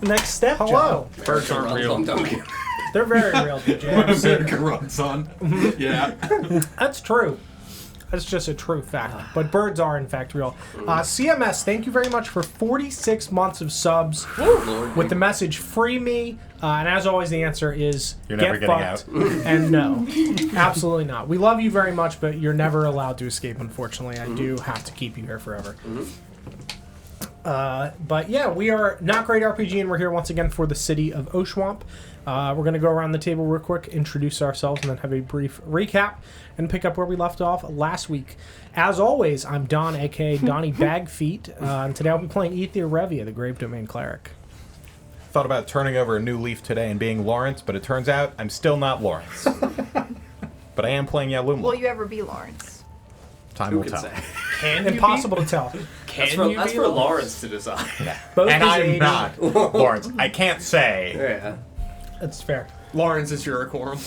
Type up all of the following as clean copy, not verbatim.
Next step, Hello. John. Birds aren't real. They're very real, DJ. Grunt, son. Yeah. That's true. That's just a true fact. But birds are, in fact, real. CMS, thank you very much for 46 months of subs with the message, free me. And as always, the answer is You're get never getting fucked. out. And no, absolutely not. We love you very much, but you're never allowed to escape, unfortunately. I do have to keep you here forever. But yeah, we are Not Great RPG, and we're here once again for the City of Oshuamp. We're going to go around the table real quick, introduce ourselves, and then have a brief recap and pick up where we left off last week. As always, I'm Don, a.k.a. Donnie Bagfeet, and today I'll be playing Ether Revia, the Grave Domain Cleric. Thought about turning over a new leaf today and being Lawrence, but it turns out I'm still not Lawrence. But I am playing Yalumla. Will you ever be Lawrence? Time will tell. Impossible to tell. That's for Lawrence to decide. Both And his I'm age- not Lawrence. I can't say. Yeah. That's fair. Lawrence is Uricorum.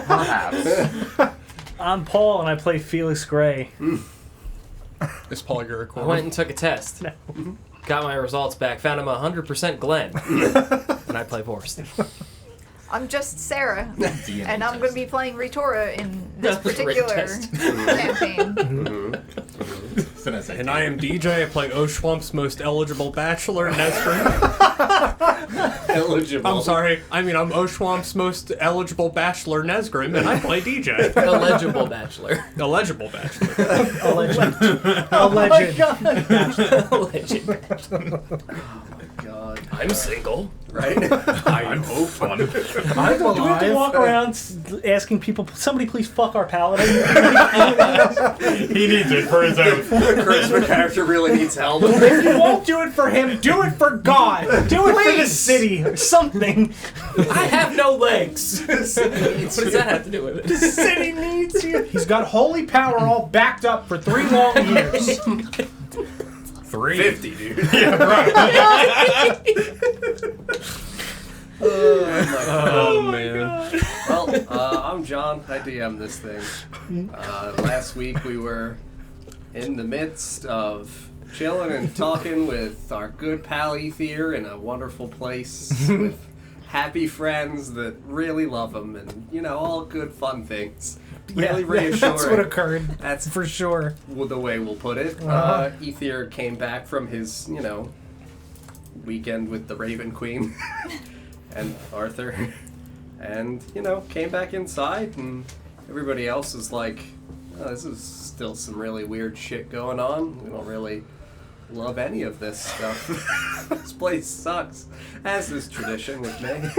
Perhaps. I'm Paul, and I play Felix Gray. Is Paul I Uricorum? went and took a test. Got my results back. Found him 100% Glenn. And I play Forrest. I'm just Sarah, D&D and I'm going to be playing Ritora in this particular test. campaign. And I am DJ. I play Oshuamp's most eligible bachelor, Nesrin. Eligible. I'm sorry. I'm Oshuamp's most eligible bachelor, Nesgrim, and I play DJ. Illegible bachelor. Illegible bachelor. Alleged. Alleged bachelor. God. I'm single. Right? I'm fun. I'm Do we have to alive. walk around asking people, somebody please fuck our paladin? He needs it for his own. The charisma character really needs help. If you won't do it for him, do it for God. Do it for the city or something. I have no legs. What does that have to do with it? The city needs you. He's got holy power all backed up for 3 long years. 3. 50, dude. Oh, man. Well, I'm John. I DM this thing. Last week we were in the midst of chilling and talking with our good pal Ether in a wonderful place with happy friends that really love him and, all good fun things. Really reassuring. That's what occurred. That's For sure. the way we'll put it. Uh-huh. Ether came back from his, weekend with the Raven Queen and Arthur, and came back inside, and everybody else is like, oh, this is still some really weird shit going on. We don't really love any of this stuff. This place sucks, as is tradition with me.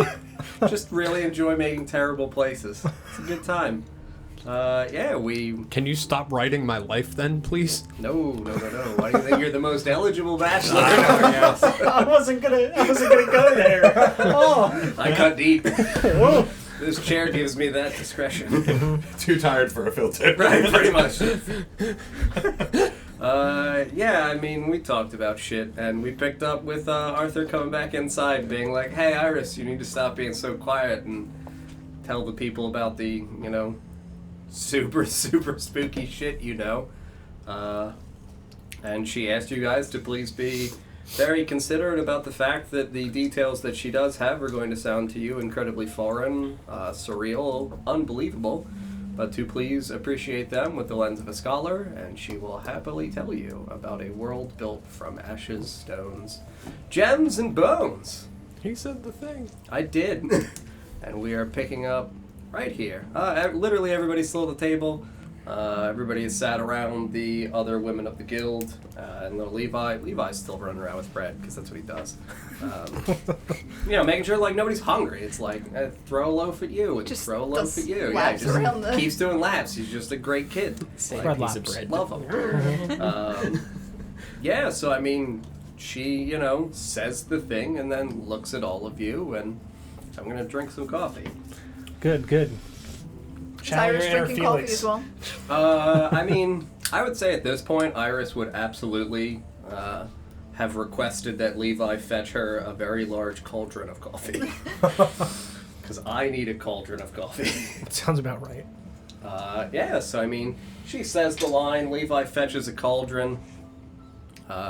Just really enjoy making terrible places. It's a good time. We... Can you stop writing my life then, please? No. Why do you think you're the most eligible bachelor in our house? I wasn't gonna go there. Oh. I cut deep. This chair gives me that discretion. Too tired for a filter. Right, pretty much. We talked about shit, and we picked up with Arthur coming back inside, being like, hey, Iris, you need to stop being so quiet and tell the people about the, super, super spooky shit, And she asked you guys to please be very considerate about the fact that the details that she does have are going to sound to you incredibly foreign, surreal, unbelievable, but to please appreciate them with the lens of a scholar, and she will happily tell you about a world built from ashes, stones, gems, and bones. He said the thing. I did. And we are picking up right here. Literally everybody's still at the table. Everybody is sat around the other women of the guild. And little Levi's still running around with bread, because that's what he does. Making sure, nobody's hungry. It's like, throw a loaf at you, and Just throw a loaf does at you. laps around the- keeps doing laps. He's just a great kid. Bread Piece of laps. bread. Love him. So, she, says the thing, and then looks at all of you, and I'm going to drink some coffee. Good. Is Channel your Irish inner drinking coffee Felix. as well? I would say at this point, Iris would absolutely have requested that Levi fetch her a very large cauldron of coffee. Because I need a cauldron of coffee. Sounds about right. She says the line, Levi fetches a cauldron.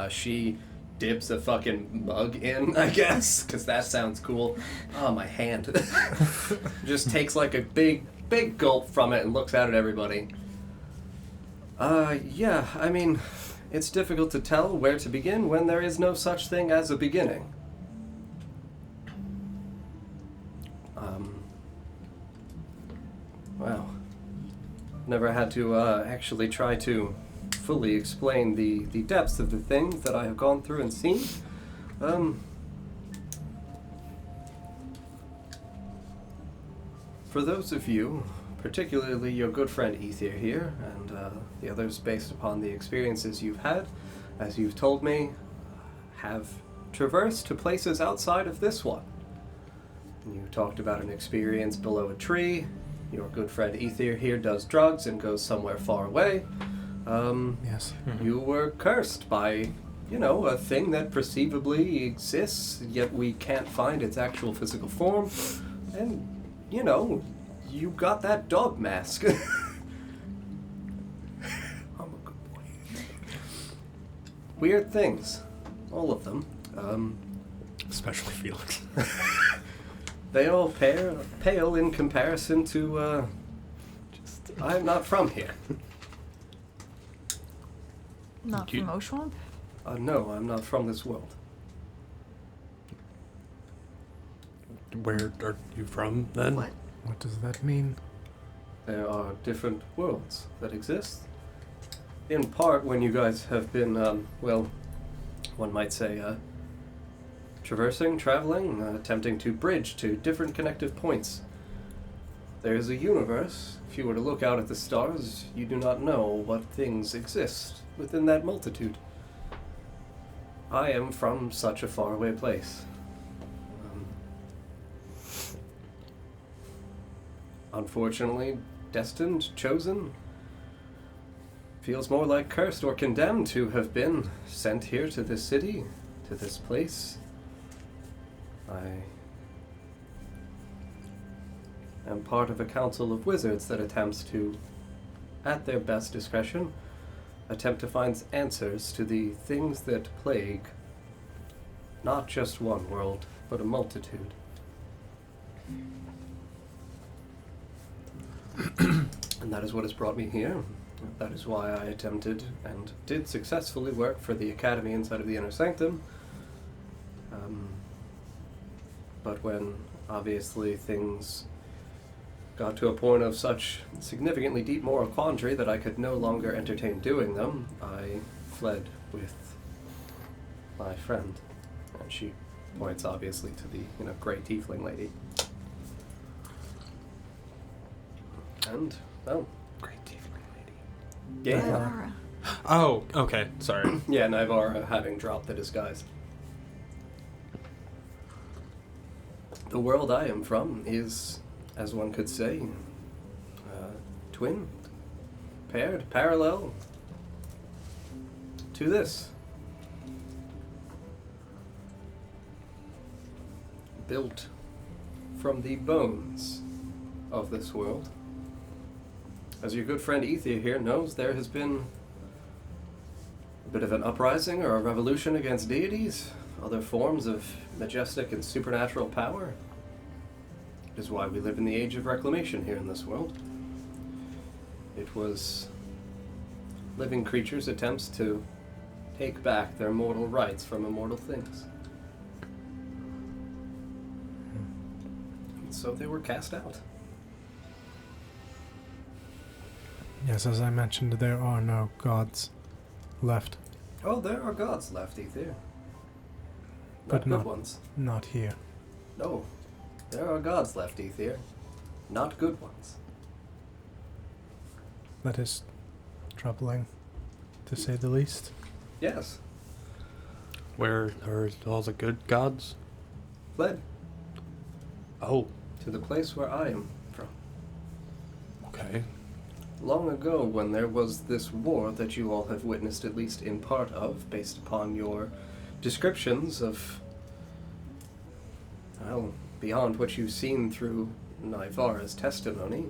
She dips a fucking mug in, I guess, because that sounds cool. Oh, my hand. Just takes like a big gulp from it and looks out at everybody. Yeah, I mean, it's difficult to tell where to begin when there is no such thing as a beginning. Well, never had to actually try to fully explain the depths of the things that I have gone through and seen. For those of you, particularly your good friend Ether here, and the others based upon the experiences you've had, as you've told me, have traversed to places outside of this one. You talked about an experience below a tree. Your good friend Ether here does drugs and goes somewhere far away. Yes. You were cursed by, a thing that perceivably exists, yet we can't find its actual physical form. And, you got that dog mask. I'm a good boy. Weird things. All of them. Especially Felix. They all pale in comparison to, I'm not from here. Not You- from Oshuamp? No, I'm not from this world. Where are you from, then? What? What does that mean? There are different worlds that exist. In part, when you guys have been, one might say, traversing, traveling, attempting to bridge to different connective points. There is a universe. If you were to look out at the stars, you do not know what things exist within that multitude. I am from such a faraway place. Unfortunately, destined, chosen, feels more like cursed or condemned to have been sent here to this city, to this place. I am part of a council of wizards that attempts to, at their best discretion, attempt to find answers to the things that plague not just one world, but a multitude. And that is what has brought me here. That is why I attempted and did successfully work for the academy inside of the Inner Sanctum. But when, obviously, things got to a point of such significantly deep moral quandary that I could no longer entertain doing them, I fled with my friend. And she points, obviously, to the, great tiefling lady. And, well... Great tiefling lady. Yeah. Nivara. Oh, okay. Sorry. Yeah, Nivara having dropped the disguise. The world I am from is, as one could say, twin, paired, parallel to this. Built from the bones of this world. As your good friend Ether here knows, there has been a bit of an uprising or a revolution against deities, other forms of majestic and supernatural power. It is why we live in the age of reclamation here in this world. It was living creatures' attempts to take back their mortal rights from immortal things. And so they were cast out. Yes, as I mentioned, there are no gods left. Oh, there are gods left, Ether. But Not not- good ones. Not here. No, there are gods left, Ether. Not good ones. That is troubling, to say the least. Yes, Where are all the good gods? fled Oh, to the place where I am from. okay. Long ago, when there was this war that you all have witnessed at least in part of, based upon your descriptions of, well, beyond what you've seen through Nivara's testimony,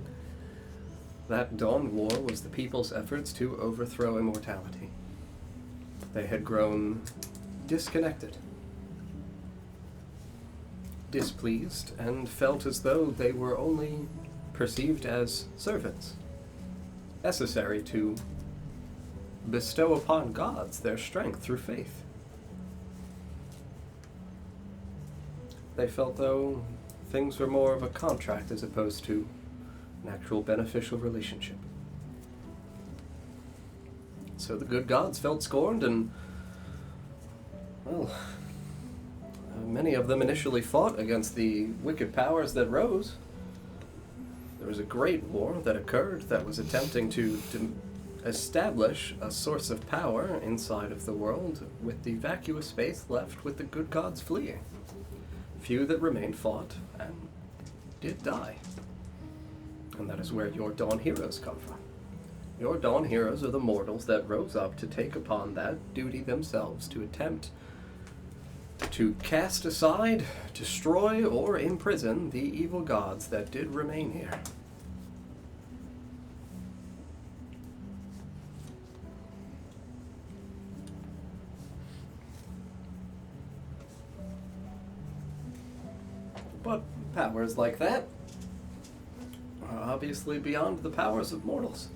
that Dawn War was the people's efforts to overthrow immortality. They had grown disconnected, displeased, and felt as though they were only perceived as servants, necessary to bestow upon gods their strength through faith. They felt, though, things were more of a contract as opposed to an actual beneficial relationship. So the good gods felt scorned, and, well, many of them initially fought against the wicked powers that rose. There was a great war that occurred that was attempting to establish a source of power inside of the world, with the vacuous space left with the good gods fleeing. Few that remained fought and did die. And that is where your Dawn Heroes come from. Your Dawn Heroes are the mortals that rose up to take upon that duty themselves to attempt to cast aside, destroy, or imprison the evil gods that did remain here. But powers like that are obviously beyond the powers of mortals.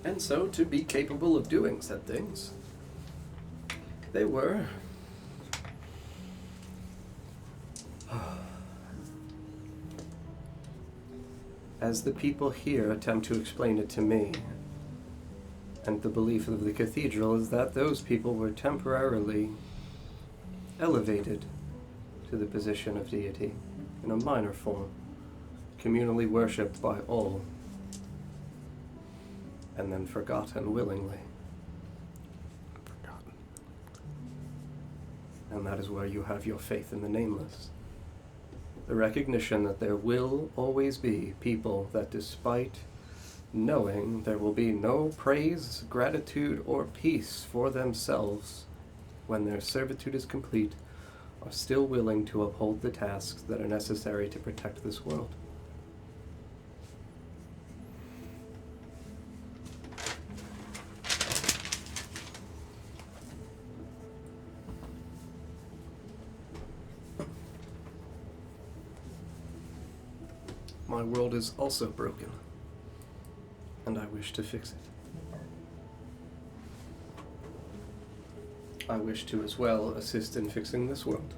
And so, to be capable of doing said things, they were as the people here attempt to explain it to me, and the belief of the cathedral is that those people were temporarily elevated to the position of deity in a minor form, communally worshipped by all, and then forgotten willingly. Forgotten. And that is where you have your faith in the nameless. The recognition that there will always be people that, despite knowing there will be no praise, gratitude, or peace for themselves when their servitude is complete, are still willing to uphold the tasks that are necessary to protect this world. My world is also broken, and I wish to fix it. I wish to as well assist in fixing this world.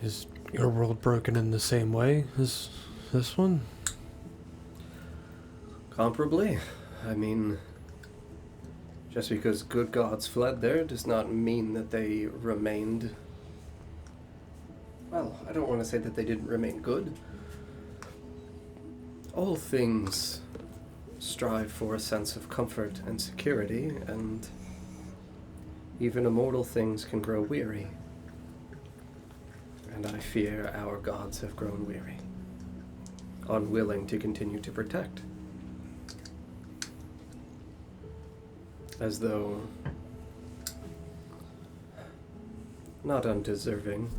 Is your world broken in the same way as this one? Comparably, I mean, just because good gods fled there does not mean that they remained... Well, I don't want to say that they didn't remain good. All things strive for a sense of comfort and security, and even immortal things can grow weary. And I fear our gods have grown weary, unwilling to continue to protect. As though not undeserving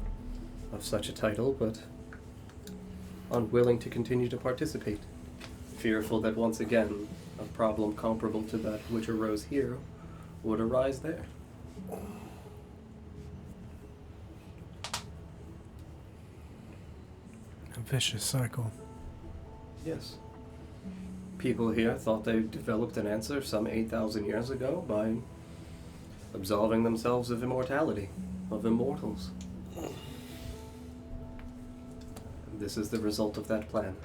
of such a title, but unwilling to continue to participate, fearful that once again a problem comparable to that which arose here would arise there. A vicious cycle. Yes. People here thought they developed an answer some 8,000 years ago by absolving themselves of immortality, of immortals. This is the result of that plan.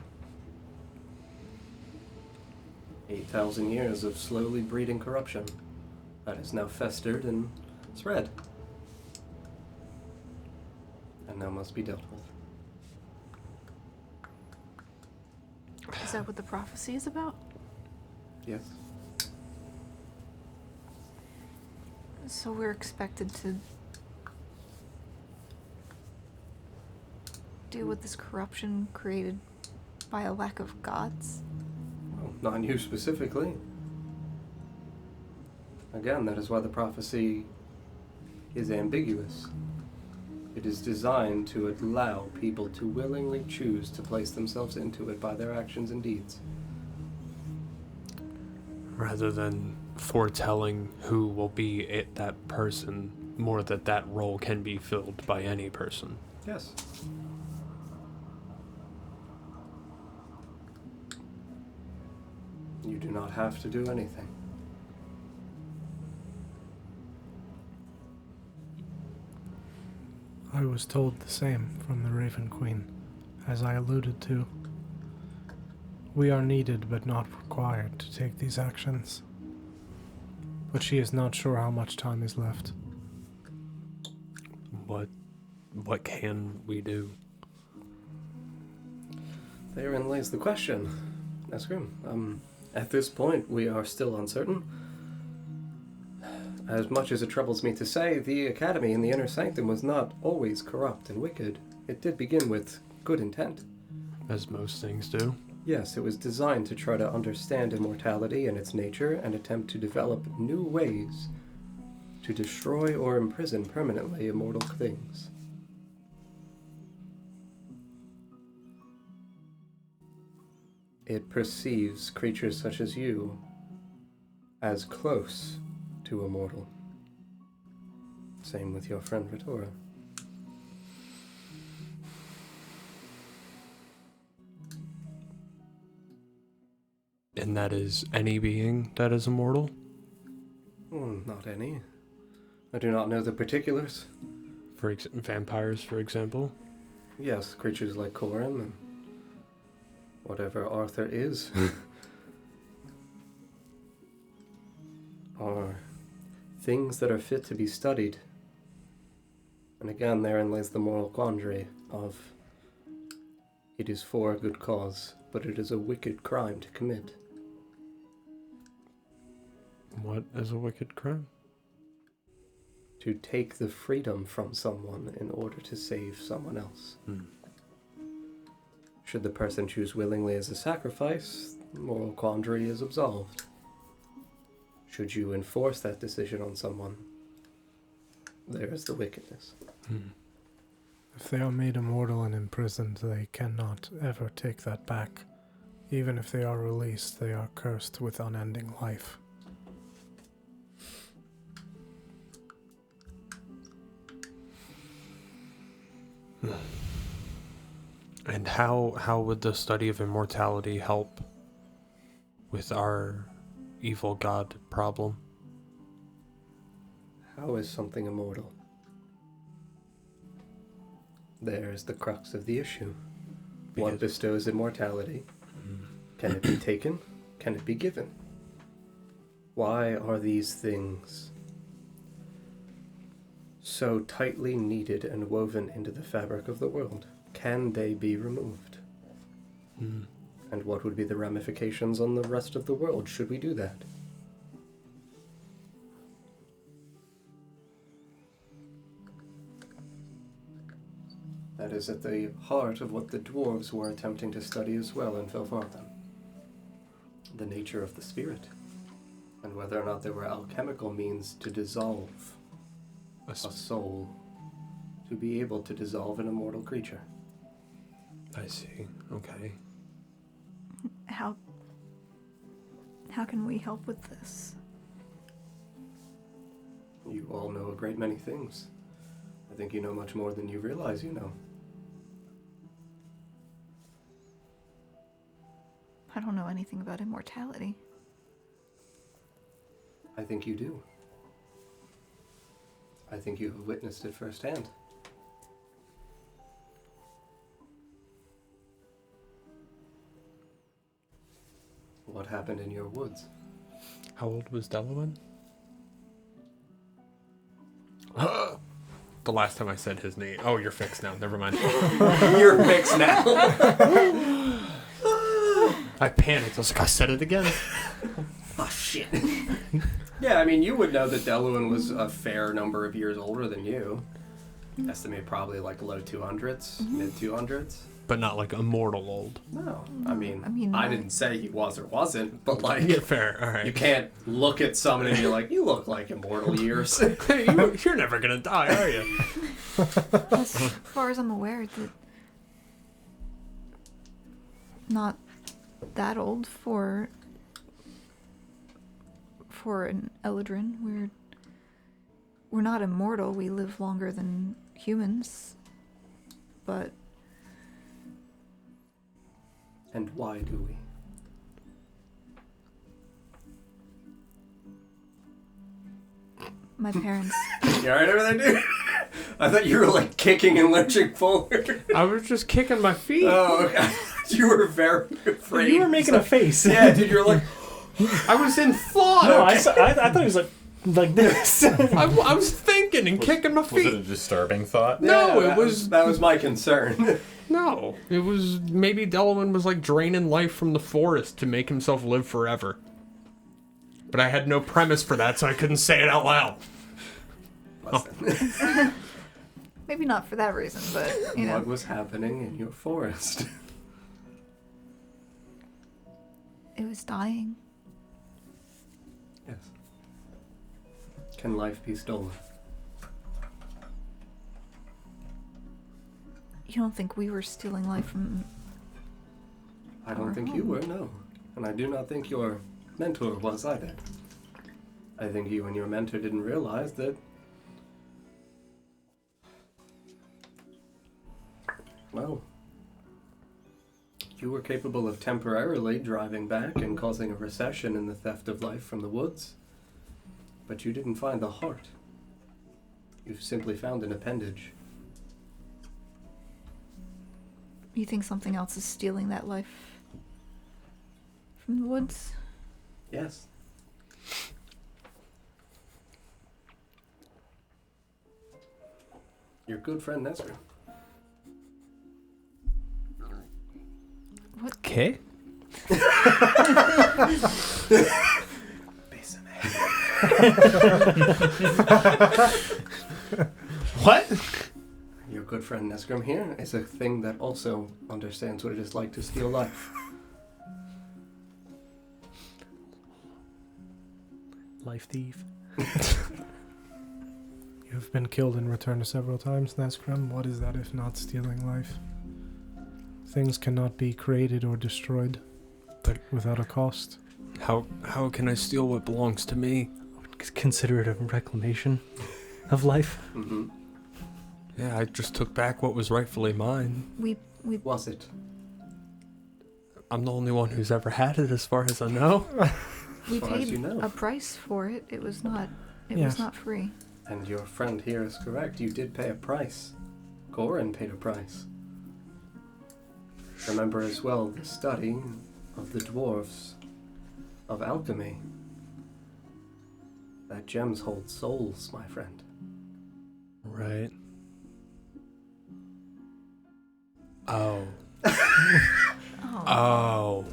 8,000 years of slowly breeding corruption that has now festered and spread, and now must be dealt with. Is that what the prophecy is about? Yes. So we're expected to deal with this corruption created by a lack of gods? Well, not you specifically. Again, that is why the prophecy is ambiguous. It is designed to allow people to willingly choose to place themselves into it by their actions and deeds. rather than foretelling who will be that person, more that role can be filled by any person. Yes. You do not have to do anything. I was told the same from the Raven Queen, as I alluded to. We are needed but not required to take these actions. But she is not sure how much time is left. What can we do? Therein lays the question, Nesgrim. At this point, we are still uncertain. As much as it troubles me to say, the Academy in the Inner Sanctum was not always corrupt and wicked. It did begin with good intent. As most things do. Yes, it was designed to try to understand immortality and its nature and attempt to develop new ways to destroy or imprison permanently immortal things. It perceives creatures such as you as close to immortal. Same with your friend Vitora. And that is any being that is immortal? Not any. I do not know the particulars. Vampires, for example? Yes, creatures like Coram and whatever Arthur is are things that are fit to be studied. And again, therein lays the moral quandary of it is for a good cause, but it is a wicked crime to commit. What is a wicked crime? To take the freedom from someone in order to save someone else. Should the person choose willingly as a sacrifice, the moral quandary is absolved. Should you enforce that decision on someone, there is the wickedness. If they are made immortal and imprisoned, they cannot ever take that back. Even if they are released, they are cursed with unending life. And how would the study of immortality help with our evil god problem? How is something immortal? There is the crux of the issue. What bestows immortality? Can it be taken? Can it be given? Why are these things so tightly kneaded and woven into the fabric of the world? Can they be removed? And what would be the ramifications on the rest of the world should we do that? That is at the heart of what the dwarves were attempting to study as well in Felfarthen. The nature of the spirit, and whether or not there were alchemical means to dissolve a soul, to be able to dissolve an immortal creature. I see. Okay. How can we help with this? You all know a great many things. I think you know much more than you realize you know. I don't know anything about immortality. I think you do. I think you have witnessed it firsthand. What happened in your woods? How old was Delawin? The last time I said his name. Oh, you're fixed now. Never mind. You're fixed now. I panicked. I was like, I said it again. Oh, shit. Yeah, I mean, you would know that Delawin was a fair number of years older than you. Estimate probably like low 200s, mid 200s. But not like immortal old. No, I mean, I didn't say he was or wasn't, but like, Yeah, fair. All right. you can't look at someone and be like, you look like immortal years. You're never gonna die, are you? As far as I'm aware, that not that old for for an Eladrin. We're not immortal. We live longer than humans. But And why do we? my parents... You alright over there, dude? I thought you were like kicking and lurching forward. I was just kicking my feet. Oh, okay. You were very afraid. You were making a face. Yeah, dude, you were like... I was in thought. No, I thought he was like this. I was thinking and kicking my Was it a feet. disturbing thought? No, Yeah, it was... That was my concern. No, it was maybe Delawin was like draining life from the forest to make himself live forever. But I had no premise for that, so I couldn't say it out loud. Listen, Maybe not for that reason, but, you know. what was happening in your forest? It was dying. Yes. Can life be stolen? You don't think we were stealing life from... I don't think you were, no. And I do not think your mentor was either. I think you and your mentor didn't realize that... Well... You were capable of temporarily driving back and causing a recession in the theft of life from the woods. But you didn't find the heart. You simply found an appendage. You think something else is stealing that life from the woods? Yes. Your good friend Nestor. What? Okay. What? Your good friend Nesgrim here is a thing that also understands what it is like to steal life. Life thief. You have been killed in return several times, Nesgrim. What is that if not stealing life? Things cannot be created or destroyed, but without a cost. How can I steal what belongs to me? Consider it a reclamation of life. Mm-hmm. Yeah, I just took back what was rightfully mine. We Was it? I'm the only one who's ever had it, as far as I know. we far as paid you know. a price for it. It was not Yes. free. And your friend here is correct. You did pay a price. Goran paid a price. Remember as well the study of the dwarves of alchemy. That gems hold souls, my friend. Right. Oh. Oh, Oh.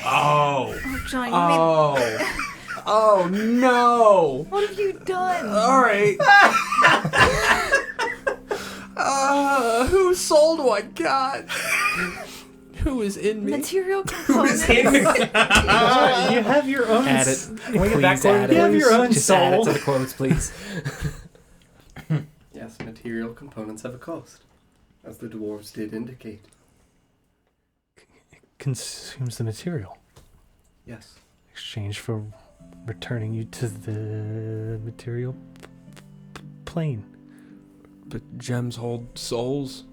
Oh. oh John, you made... Oh. Oh no. What have you done? All right. Whose soul do I got? Who is in me? Material components. You have your own. Add it. Can we get that Please add quoted, it. You have your own Just add it soul. to the quotes, please. Yes, material components have a cost, as the dwarves did indicate. Consumes the material. Yes. Exchange for returning you to the material plane. But gems hold souls,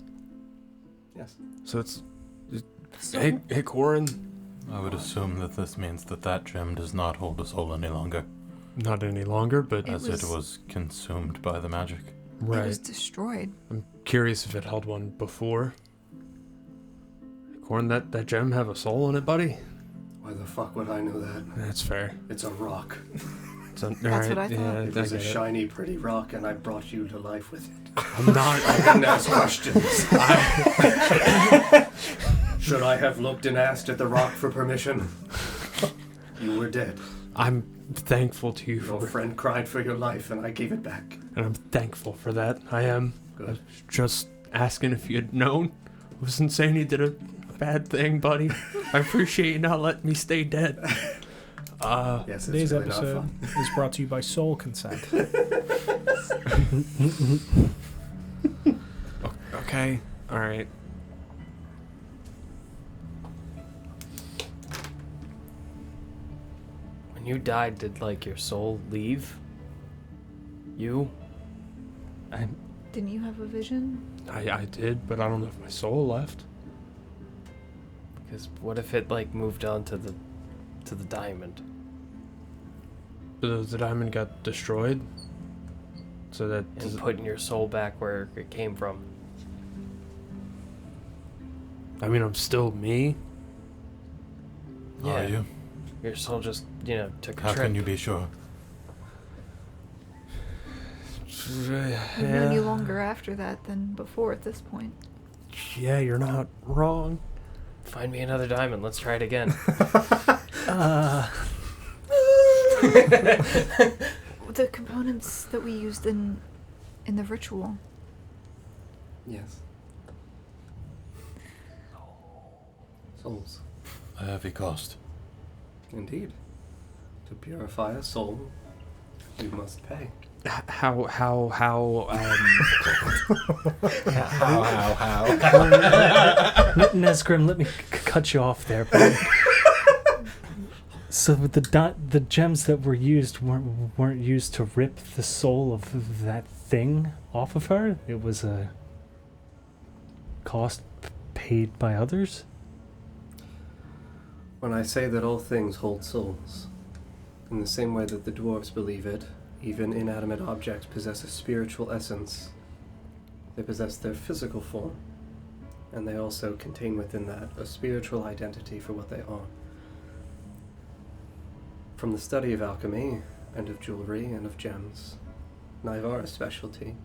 Yes. so it's. Hey, Corin. I would assume that this means that that gem does not hold a soul any longer, Not any longer, but as it was consumed by the magic. It right. was destroyed. I'm curious if it held one before. Corin, that gem have a soul in it, buddy? Why the fuck would I know that? That's fair. It's a rock. That's what I thought. Yeah, It I was a get it. shiny, pretty rock, and I brought you to life with it. I'm not. I didn't ask questions. Should I have looked and asked at the rock for permission? You were dead. I'm thankful to you Your for, friend cried for your life, and I gave it back. and I'm thankful for that. I am. I Good. was just asking if you had known. I wasn't saying you did a bad thing, buddy. I appreciate you not letting me stay dead. Yes, it's Today's really not episode fun. is brought to you by Soul Consent. Okay. All right. When you died, did, like, your soul leave? You? Didn't you have a vision? I did, but I don't know if my soul left. Because what if it, like, moved on to the diamond? The diamond got destroyed? So that... And putting your soul back where it came from? I mean, I'm still me. Yeah. Are you? Your soul just, took a How trip. can you be sure? We've known you longer after that than before at this point. Yeah, you're not wrong. Find me another diamond. Let's try it again. The components that we used in the ritual. Yes. Souls. A heavy cost. Indeed. To purify a soul, you must pay. How Nesgrim, let me cut you off there. But so the gems that were used weren't used to rip the soul of that thing off of her? It was a cost paid by others? When I say that all things hold souls, in the same way that the dwarves believe it, even inanimate objects possess a spiritual essence. They possess their physical form, and they also contain within that a spiritual identity for what they are. From the study of alchemy, and of jewelry, and of gems, Naivara's specialty,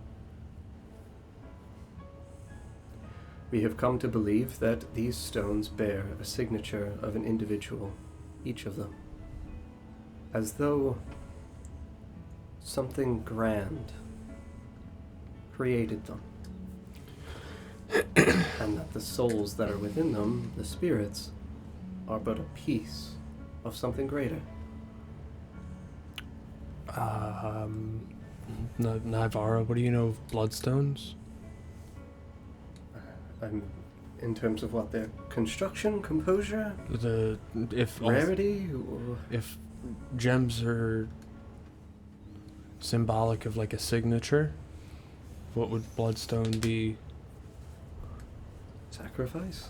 we have come to believe that these stones bear a signature of an individual, each of them, as though something grand created them, and that the souls that are within them, the spirits, are but a piece of something greater. Naivara, what do you know of bloodstones? In terms of what, their construction, composure, If rarity, or if gems are symbolic of like a signature, what would bloodstone be? sacrifice?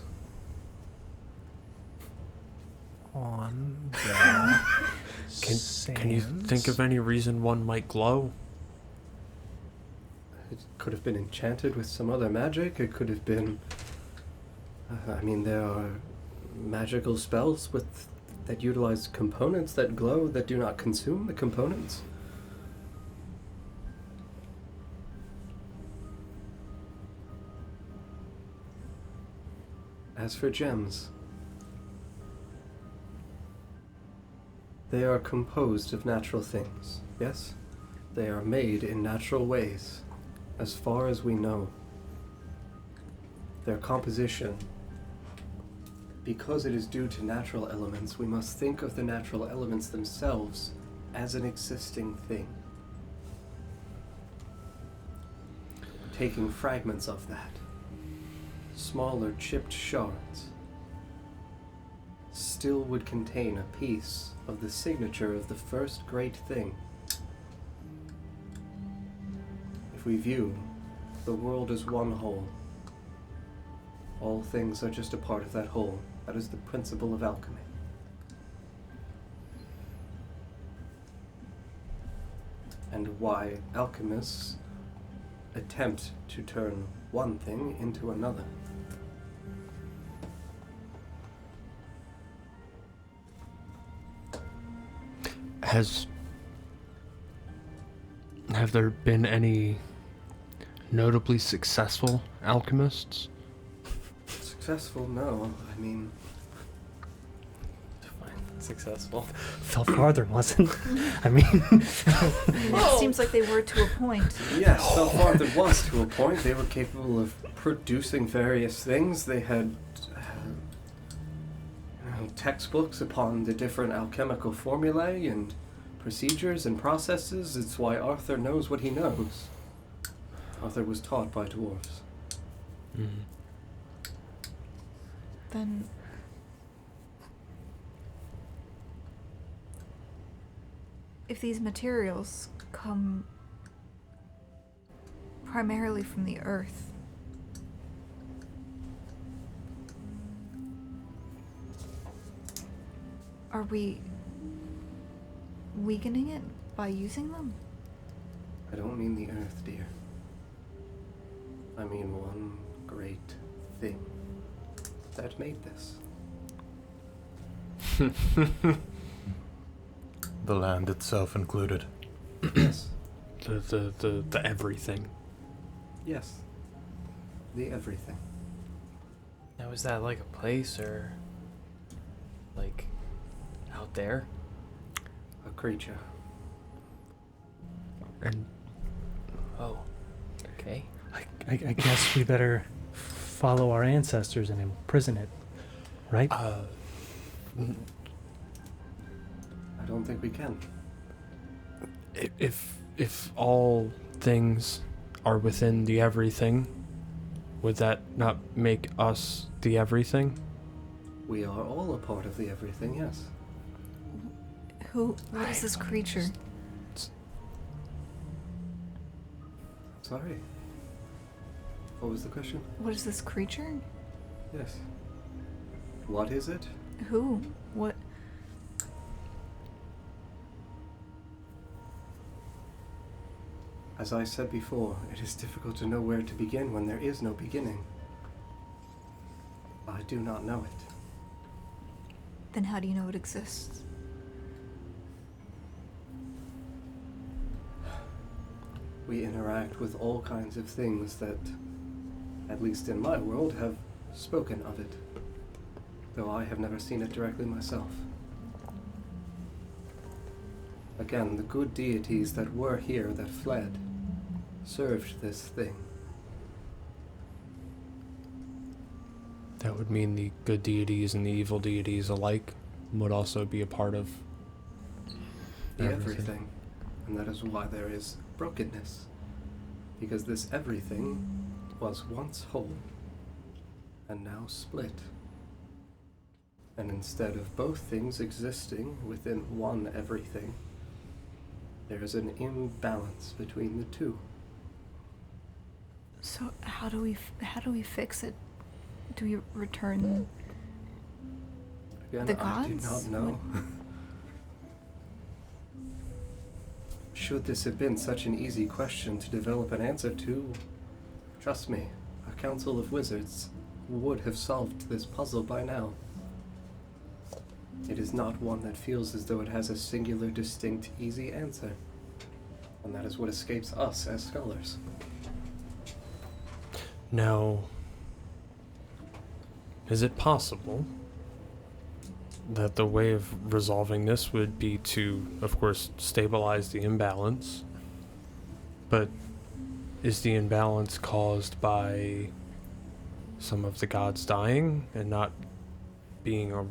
On the Can you think of any reason one might glow? It could have been enchanted with some other magic. It could have been... there are magical spells that utilize components that glow that do not consume the components. As for gems, they are composed of natural things, yes? They are made in natural ways, as far as we know. Their composition, because it is due to natural elements, we must think of the natural elements themselves as an existing thing. Taking fragments of that, smaller chipped shards, still would contain a piece of the signature of the first great thing. If we view the world as one whole, all things are just a part of that whole. That is the principle of alchemy. And why alchemists attempt to turn one thing into another. Have there been any notably successful alchemists? Successful? No. Successful. Fell farther, wasn't? I mean, It seems like they were to a point. Yes, so far it was to a point. They were capable of producing various things. They had textbooks upon the different alchemical formulae and procedures and processes. It's why Arthur knows what he knows. Arthur was taught by dwarves. Mm-hmm. Then if these materials come primarily from the earth, are we weakening it by using them? I don't mean the earth, dear. I mean one great thing that made this. The land itself included. Yes. The everything. Yes. The everything. Now, is that like a place or like out there? A creature. And Oh, okay. I guess we better follow our ancestors and imprison it, right? I don't think we can. if all things are within the everything, would that not make us the everything? We are all a part of the everything, yes. What is this creature? Sorry. What was the question? What is this creature? Yes. What is it? Who? What? As I said before, it is difficult to know where to begin when there is no beginning. I do not know it. Then how do you know it exists? We interact with all kinds of things that, at least in my world, have spoken of it, though I have never seen it directly myself. Again, the good deities that were here, that fled, served this thing. That would mean the good deities and the evil deities alike would also be a part of The everything. And that is why there is brokenness. Because this everything was once whole, and now split. And instead of both things existing within one everything, there is an imbalance between the two. So how do we fix it? Do we return Again, the I do gods? not know. Should this have been such an easy question to develop an answer to, trust me, a council of wizards would have solved this puzzle by now. It is not one that feels as though it has a singular, distinct, easy answer. And that is what escapes us as scholars. Now, is it possible that the way of resolving this would be to, of course, stabilize the imbalance? But is the imbalance caused by some of the gods dying and not being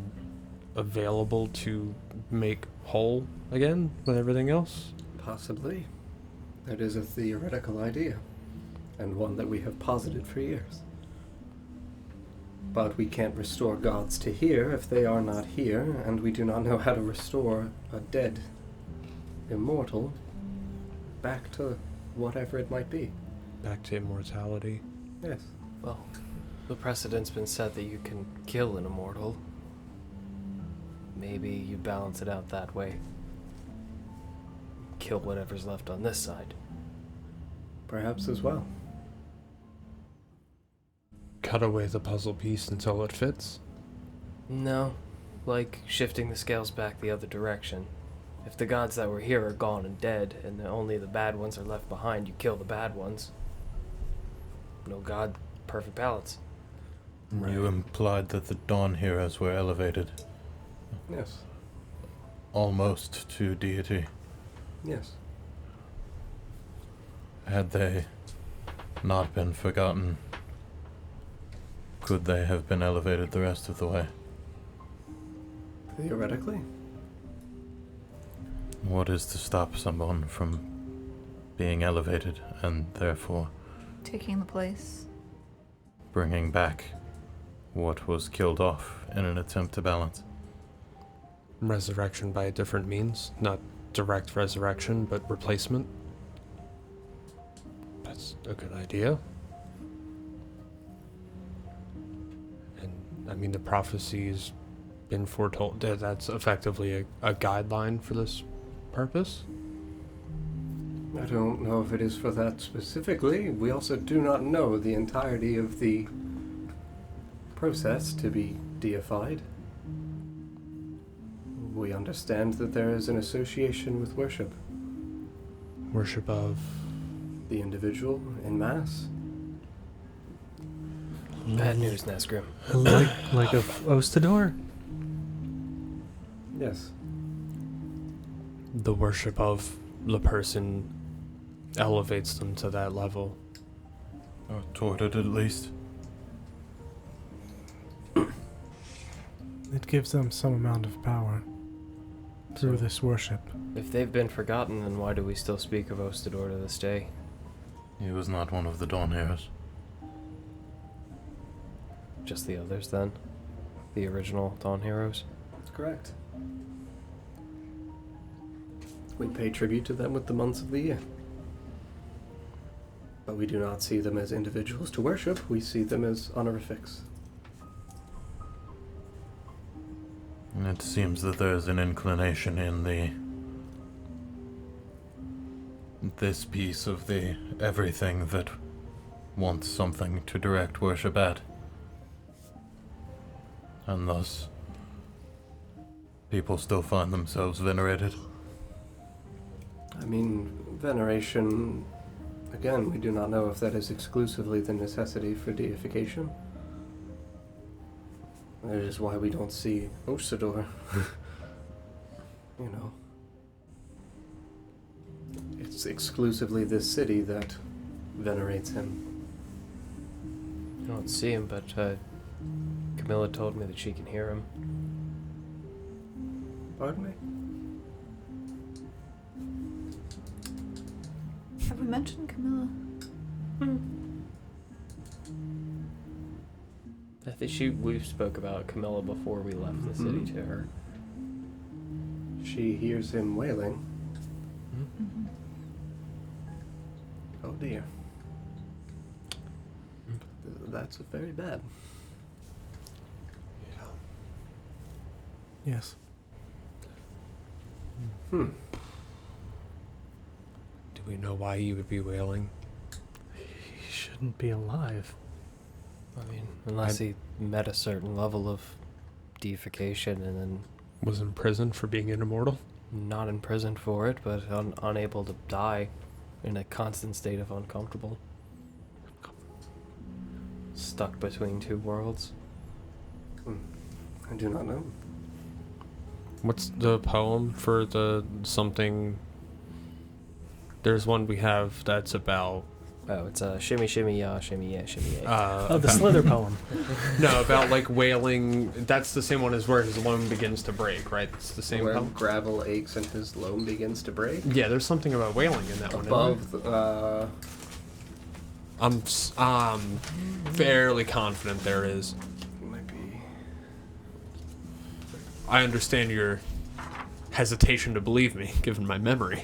available to make whole again with everything else? Possibly. That is a theoretical idea, and one that we have posited for years. But we can't restore gods to here if they are not here, and we do not know how to restore a dead immortal back to whatever it might be. Back to immortality. Yes. Well, the precedent's been set that you can kill an immortal. Maybe you balance it out that way. Kill whatever's left on this side. Perhaps as well. Cut away the puzzle piece until it fits? No, like shifting the scales back the other direction. If the gods that were here are gone and dead, and only the bad ones are left behind, you kill the bad ones. No god, perfect balance. You implied that the Dawn heroes were elevated Yes. almost to deity. Yes. Had they not been forgotten, could they have been elevated the rest of the way? Theoretically. What is to stop someone from being elevated and therefore Taking the place. bringing back what was killed off in an attempt to balance? Resurrection by a different means, not direct resurrection, but replacement. That's a good idea. And I mean, the prophecy's been foretold. That's effectively a guideline for this purpose. I don't know if it is for that specifically. We also do not know the entirety of the process to be deified. We understand that there is an association with worship. Worship of... The individual in mass. Bad news, Nesgrim. like of Ostador? Yes. The worship of the person elevates them to that level. Or toward it at least. It gives them some amount of power through this worship. If they've been forgotten, then why do we still speak of Ostador to this day? He was not one of the Dawn Heroes. Just the others, then? The original Dawn Heroes? That's correct. We pay tribute to them with the months of the year. But we do not see them as individuals to worship, we see them as honorifics. It seems that there is an inclination in this piece of the everything that wants something to direct worship at. And thus, people still find themselves venerated. I mean, veneration, again, we do not know if that is exclusively the necessity for deification. That is why we don't see Ostador. You know. It's exclusively this city that venerates him. I don't see him, but Camilla told me that she can hear him. Pardon me? Have we mentioned Camilla? I think we spoke about Camilla before we left the city to her. She hears him wailing. Mm-hmm. Oh dear. That's very bad. Yes. Hmm. Do we know why he would be wailing? He shouldn't be alive. I mean, unless he met a certain level of deification and then Was in prison for being an immortal? not imprisoned for it, but unable to die in a constant state of uncomfortable. Stuck between two worlds. I do not know. What's the poem for the something? There's one we have that's about... Oh, it's a shimmy, shimmy, ya, shimmy, yeah, shimmy, yeah. Oh, the Slither poem. No, about like wailing. That's the same one as where his loam begins to break, right? It's the same Where poem? gravel aches and his loam begins to break. Yeah, there's something about wailing in that one. Above the, I'm fairly confident there is. might be. I understand your hesitation to believe me, given my memory.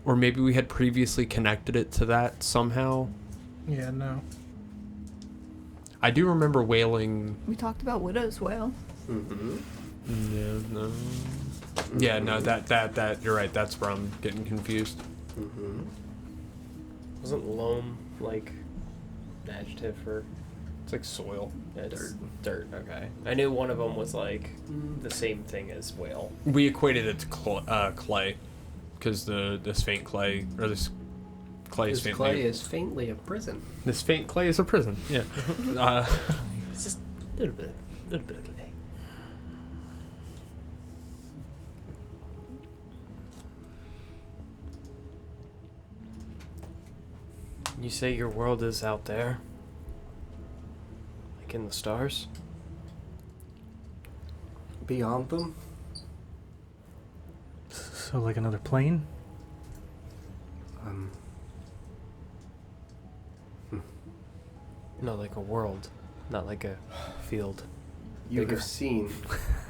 Or maybe we had previously connected it to that somehow. Yeah, no. I do remember wailing. We talked about Widow's Wail. Mm-hmm. No. Yeah, no, that you're right. That's where I'm getting confused. Mm-hmm. Wasn't loam like an adjective for It's like soil. it's dirt? Okay. I knew one of them was like the same thing as whale. We equated it to clay, because this faint clay, or this clay is His faintly. clay is faintly a prison. This faint clay is a prison. Yeah. It's just a little bit of clay. You say your world is out there? Like in the stars? Beyond them? So, like another plane? No, like a world, not like a field. You bigger. have seen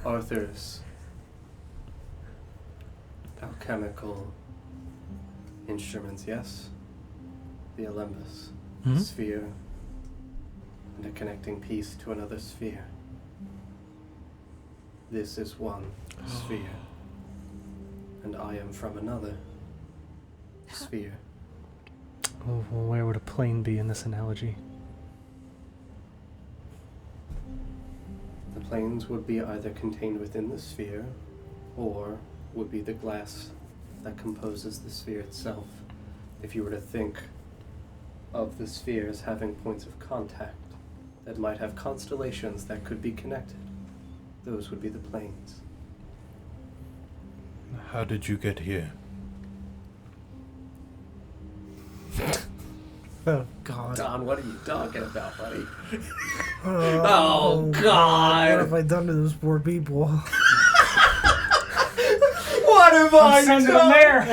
Arthur's alchemical instruments, yes? The Olympus, Mhm. sphere, and a connecting piece to another sphere. This is one sphere, and I am from another sphere. Oh, well, where would a plane be in this analogy? The planes would be either contained within the sphere, or would be the glass that composes the sphere itself. If you were to think of the sphere as having points of contact that might have constellations that could be connected, those would be the planes. How did you get here? Oh God. Don, what are you talking about, buddy? Oh God. What have I done to those poor people? What have I'm sending them there.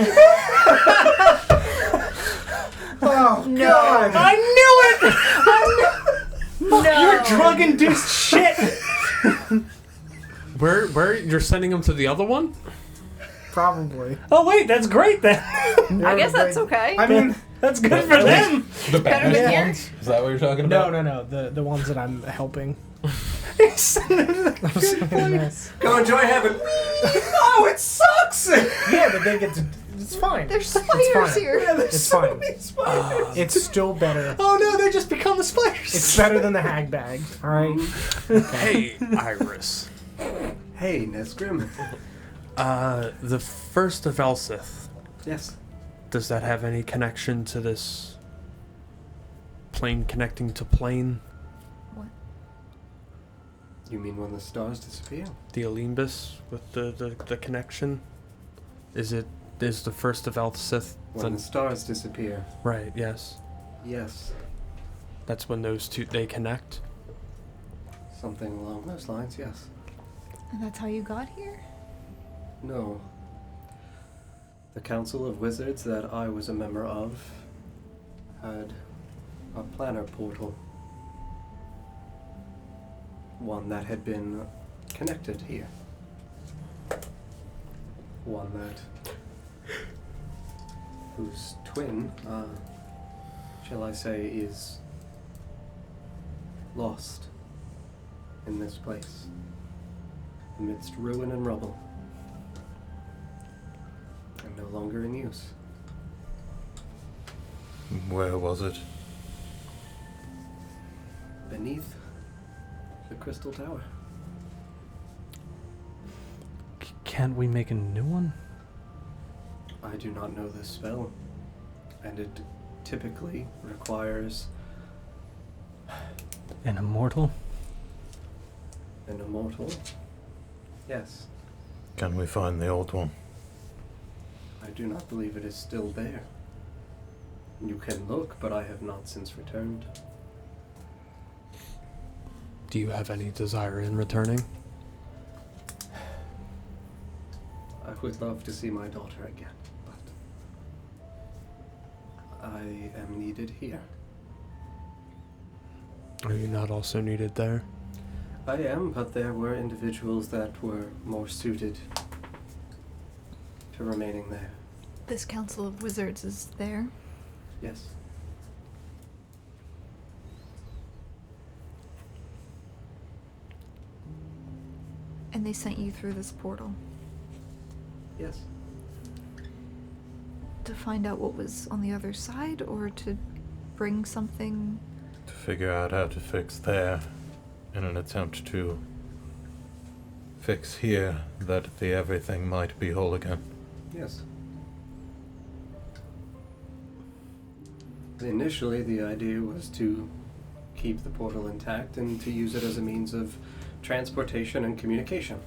Oh No. God. I knew it! No. You're drug-induced shit! Where you're sending them to the other one? Probably. Oh wait, that's great then. I guess that's okay. I mean, That's good for them. The Better than banished here? ones? Is that what you're talking no, about? the ones that I'm helping. He's sending them to I'm saying this. Go enjoy heaven. Oh, it sucks! Yeah, but they get to. It's fine. There's It's spiders fine. here. It's fine. Spiders. It's still better. Oh no, they just become the spiders. It's better than the hag bag. All right. Hey, Iris. Hey, Nesgrim. The first of Elsith. Yes. Does that have any connection to this plane connecting to plane? What? You mean when the stars disappear? The Olympus with the connection? Is the first of Elsith When the stars disappear. right, yes. Yes. That's when those two they connect. Something along those lines, yes. And that's how you got here? No. The Council of Wizards that I was a member of had a planner portal. One that had been connected here. One that whose twin, shall I say, is lost in this place, amidst ruin and rubble, and no longer in use. Where was it? Beneath the Crystal Tower. Can't we make a new one? I do not know this spell, and it typically requires An immortal? an immortal. Yes, Can we find the old one? I do not believe it is still there. You can look, but I have not since returned. Do you have any desire in returning? I would love to see my daughter again, but I am needed here. Are you not also needed there? I am, but there were individuals that were more suited to remaining there. This Council of Wizards is there. Yes. And they sent you through this portal Yes. to find out what was on the other side, or to bring something. To figure out how to fix there in an attempt to fix here that the everything might be whole again. Yes. Initially, the idea was to keep the portal intact and to use it as a means of transportation and communication.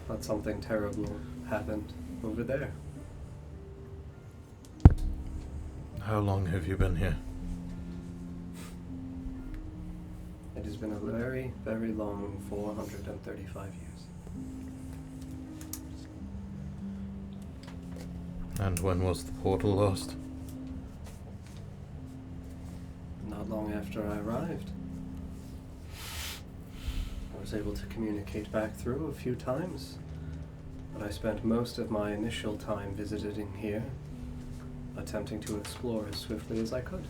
But something terrible happened over there. How long have you been here? It has been a very, very long 435 years. And when was the portal lost? Not long after I arrived. was able to communicate back through a few times, but I spent most of my initial time visiting here, attempting to explore as swiftly as I could.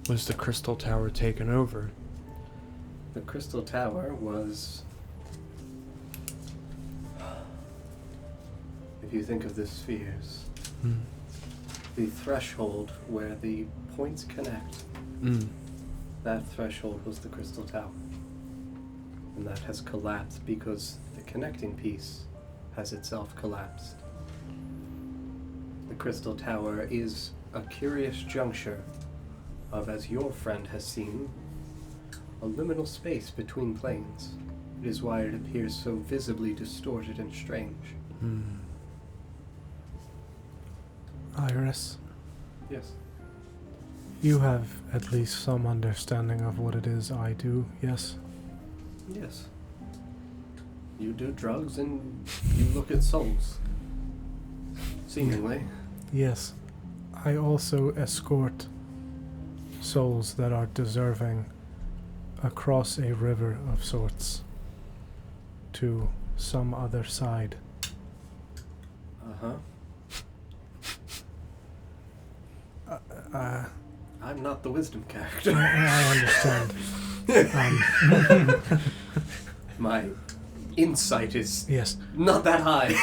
Was the Crystal Tower taken over? The Crystal Tower was... If you think of the spheres, the threshold where the points connect, that threshold was the Crystal Tower. And that has collapsed because the connecting piece has itself collapsed. The Crystal Tower is a curious juncture of, as your friend has seen, a liminal space between planes. It is why it appears so visibly distorted and strange. Iris, Yes. you have at least some understanding of what it is I do, yes? Yes. You do drugs and you look at souls. Seemingly. Yes. I also escort souls that are deserving across a river of sorts to some other side. Uh-huh. I'm not the wisdom character. I understand. My insight is Yes. not that high.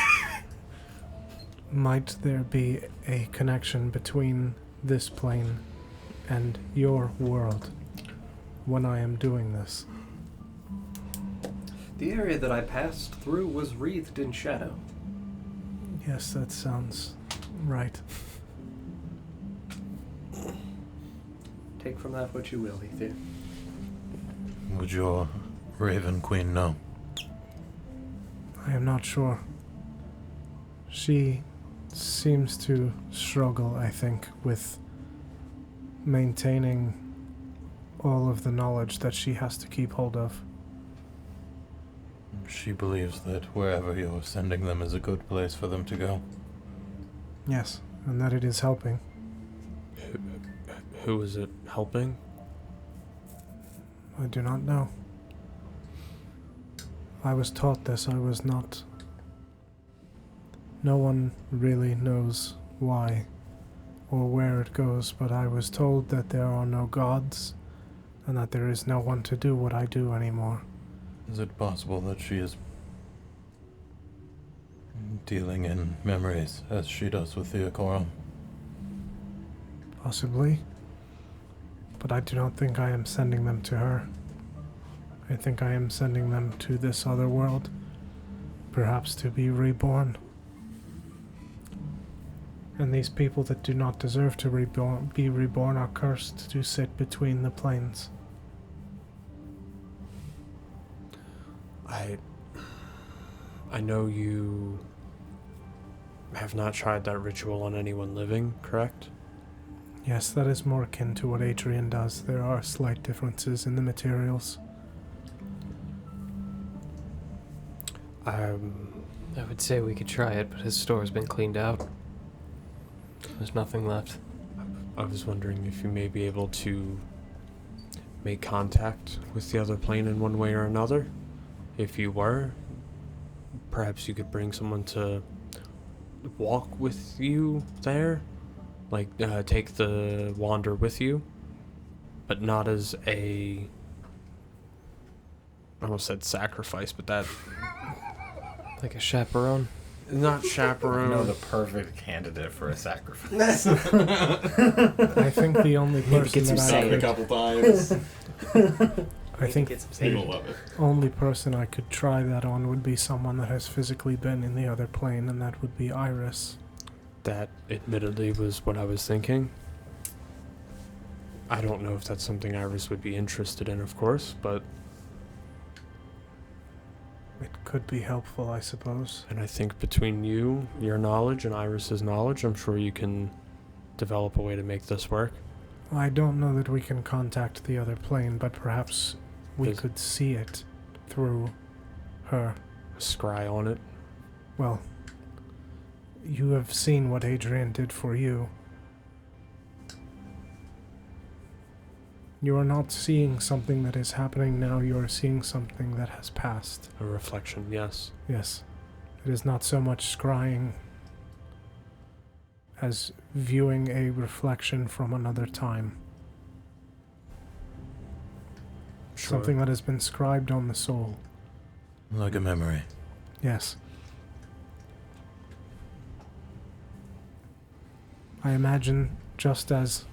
Might there be a connection between this plane and your world when I am doing this? The area that I passed through was wreathed in shadow. Yes, that sounds right. Take from that what you will, Ether. Would your Raven Queen know? I am not sure. She seems to struggle, I think, with maintaining all of the knowledge that she has to keep hold of. She believes that wherever you're sending them is a good place for them to go. Yes, and that it is helping. Who is it helping? I do not know. I was taught this, I was not. No one really knows why or where it goes, but I was told that there are no gods and that there is no one to do what I do anymore. Is it possible that she is dealing in memories as she does with Theokorum? Possibly. But I do not think I am sending them to her. I think I am sending them to this other world, perhaps to be reborn. And these people that do not deserve to be reborn are cursed to sit between the planes. I know you have not tried that ritual on anyone living, correct? Yes, that is more akin to what Adrian does. There are slight differences in the materials. I would say we could try it, but his store's been cleaned out. There's nothing left. I was wondering if you may be able to make contact with the other plane in one way or another. If you were, perhaps you could bring someone to walk with you there. Like, take the wander with you, but not as a... I almost said sacrifice, but that... Like a chaperone? Not chaperone. I know the perfect candidate for a sacrifice. I think the only person that I could, couple times. I think People love it. only person I could try that on would be someone that has physically been in the other plane, and that would be Iris. That, admittedly, was what I was thinking. I don't know if that's something Iris would be interested in, of course, but... It could be helpful, I suppose. And I think between you, your knowledge, and Iris's knowledge, I'm sure you can develop a way to make this work. I don't know that we can contact the other plane, but perhaps we There's- could see it through her. Scry on it. Well, you have seen what Adrian did for you. You are not seeing something that is happening now, you are seeing something that has passed. A reflection, yes. Yes. It is not so much scrying as viewing a reflection from another time. Sure. Something that has been scribed on the soul. Like a memory. Yes. I imagine just as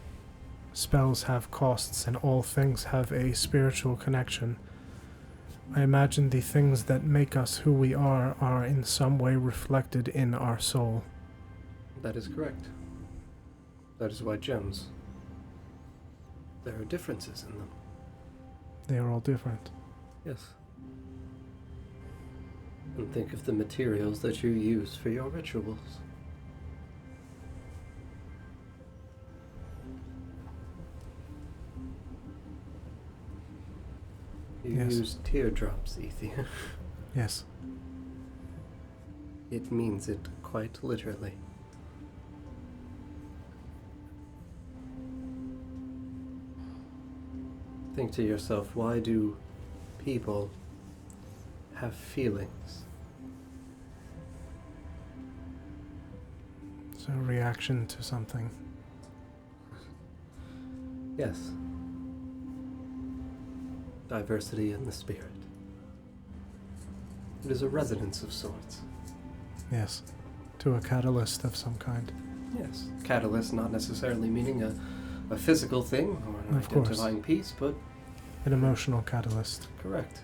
spells have costs and all things have a spiritual connection, I imagine the things that make us who we are in some way reflected in our soul. That is correct. That is why gems. There are differences in them. They are all different. Yes. And think of the materials that you use for your rituals. You Yes. use teardrops, Ethian. Yes. It means it quite literally. Think to yourself, why do people have feelings? It's a reaction to something. Yes. Diversity in the spirit. It is a resonance of sorts. Yes. To a catalyst of some kind. Yes. Catalyst not necessarily meaning a physical thing or an Of course. identifying piece, but An emotional catalyst. correct.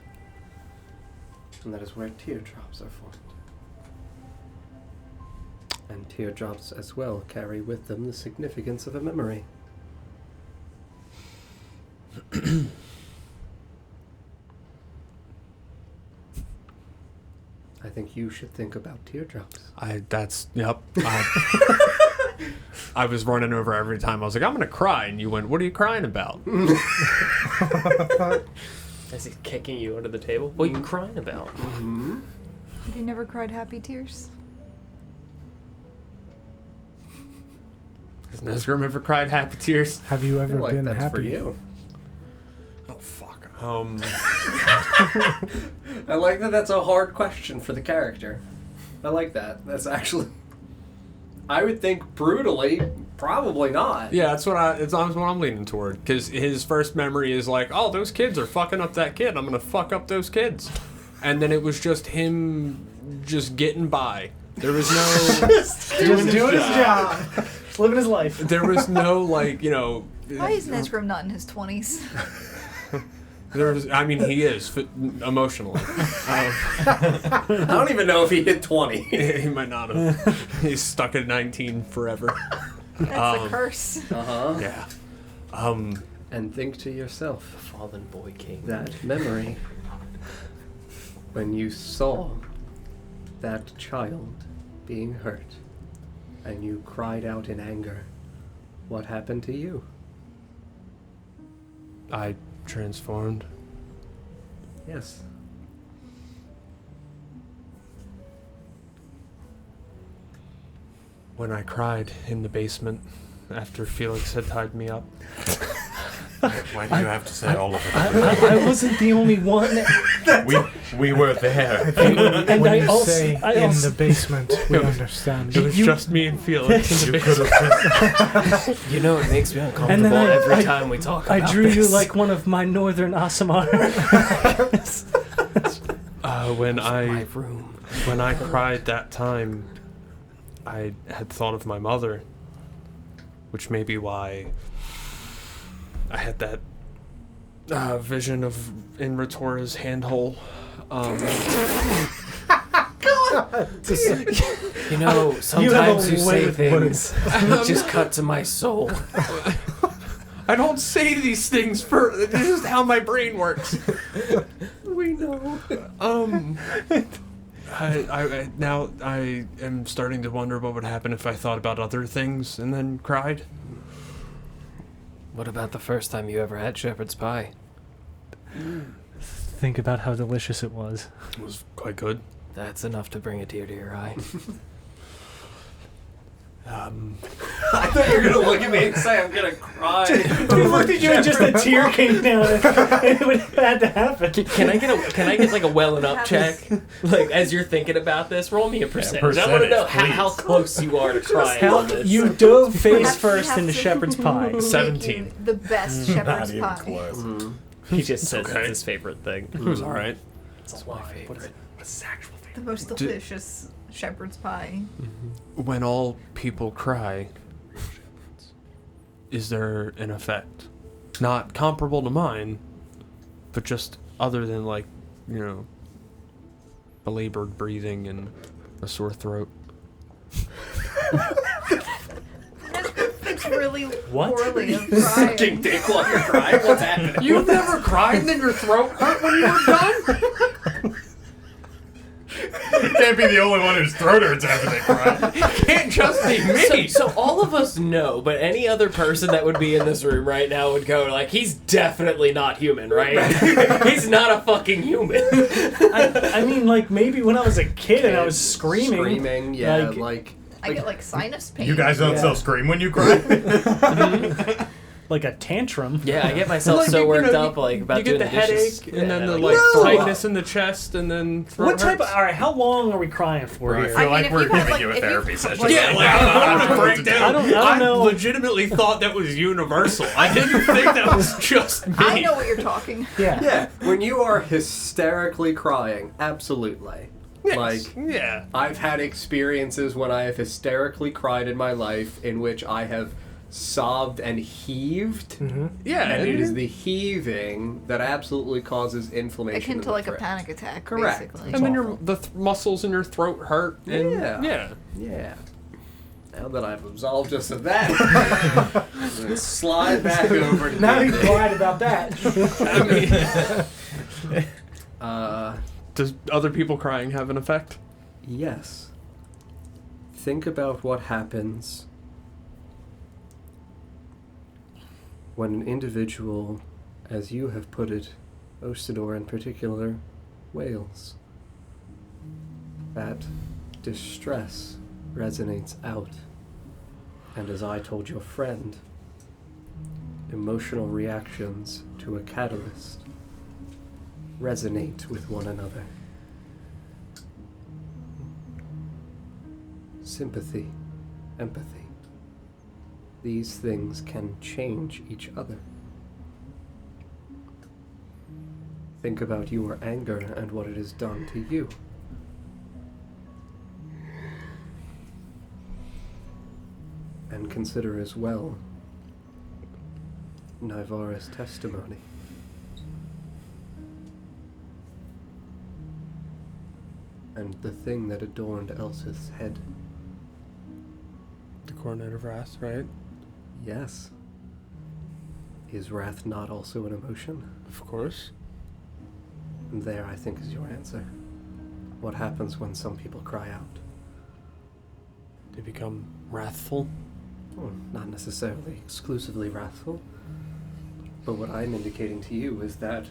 And that is where teardrops are formed. And teardrops as well carry with them the significance of a memory. I think you should think about teardrops. Yep. I was running over every time. I was like, I'm going to cry. And you went, what are you crying about? As he's kicking you under the table. What are you crying about? Mm-hmm. Have you never cried happy tears? Has Nesgrim ever cried happy tears? Have you I ever feel like been that's happy? for you. Oh, fuck. I like that that's a hard question for the character. I like that. That's actually... I would think brutally, probably not. Yeah, that's what I'm leaning toward. Because his first memory is like, oh, those kids are fucking up that kid. I'm going to fuck up those kids. And then it was just him just getting by. There was no... Just doing his job. Living his life. There was no, like, you know... Why is Nesgrim not in his 20s? He is, emotionally. I don't even know if he hit 20. He might not have. He's stuck at 19 forever. That's a curse. Uh-huh. Yeah. And think to yourself, Fallen boy king. that memory, when you saw that child being hurt, and you cried out in anger, what happened to you? I transformed. Yes. When I cried in the basement after Felix had tied me up. Why do you have to say all of it? I wasn't the only one. We were there. And when I you also, say I in also, the basement, we understand. It was just me and Felix in the You could have just... You know, it makes me And uncomfortable then every time we talk about I drew you this. like one of my northern ASMR. My room. When I cried that time, I had thought of my mother, which may be why I had that vision of Inratora's handhole. You know, sometimes you say things it. just cut to my soul. I don't say these things for. This is how my brain works. We know. Now I am starting to wonder what would happen if I thought about other things and then cried. What about the first time you ever had shepherd's pie? Think about how delicious it was. It was quite good. That's enough to bring a tear to your eye. I thought you were gonna look at me and say I'm gonna cry. He looked at you and just a tear came down. It would have had to happen. Can I get like a welling up check? Like as you're thinking about this, roll me a percentage. I want to know how close you are to crying on this. You dove face You first have into to shepherd's pie. make 17. it The best shepherd's Not even pie. close. He just says okay. it's his favorite thing. It was all right. It's my favorite. What's his actual favorite? The most delicious shepherd's pie. When all people cry, is there an effect? Not comparable to mine, but just other than like, belabored breathing and a sore throat. It's really What? poorly of Sucking crying. dick while you're crying. What's happening? You've never cried and then your throat hurt when you were done? You can't be the only one whose throat hurts after they cry. It can't just be me. So all of us know, but any other person that would be in this room right now would go like, he's definitely not human, right? He's not a fucking human. I mean, like, maybe when I was a kid and I was screaming. Screaming, yeah, like- I get like sinus pain. You guys don't still scream when you cry? Like a tantrum. Yeah, I get myself Like, so worked up like about you doing get the the dishes. headache and then the like, tightness in the chest and then throat What type of? hurts. All right, how long are we crying for Right. here? I feel like if we're you have, giving like, you a if you- therapy session. like- Yeah, like I'm gonna break down. I don't know. legitimately thought that was universal. I didn't think that was just me. I know what you're talking. Yeah. Yeah, when you are hysterically crying, absolutely. Yes. Like, yeah. I've had experiences when I have hysterically cried in my life in which I have sobbed and heaved. Yeah. And it is the heaving that absolutely causes inflammation. Akin in to the like a throat. panic attack, Correct. basically. and then the muscles in your throat hurt. And, Yeah. Yeah. Yeah. Now that I've absolved us of that, I'm gonna slide back over to Now the- he's quiet about that. Does other people crying have an effect? Yes. Think about what happens when an individual, as you have put it, Ostador in particular, wails. That distress resonates out. And as I told your friend, emotional reactions to a catalyst resonate with one another. Sympathy, empathy. These things can change each other. Think about your anger and what it has done to you. And consider as well Nivara's testimony. And the thing that adorned Elsith's head. The coronet of wrath, right? Yes. Is wrath not also an emotion? Of course. And there, I think, is your answer. What happens when some people cry out? They become wrathful. Well, not necessarily exclusively wrathful. But what I'm indicating to you is that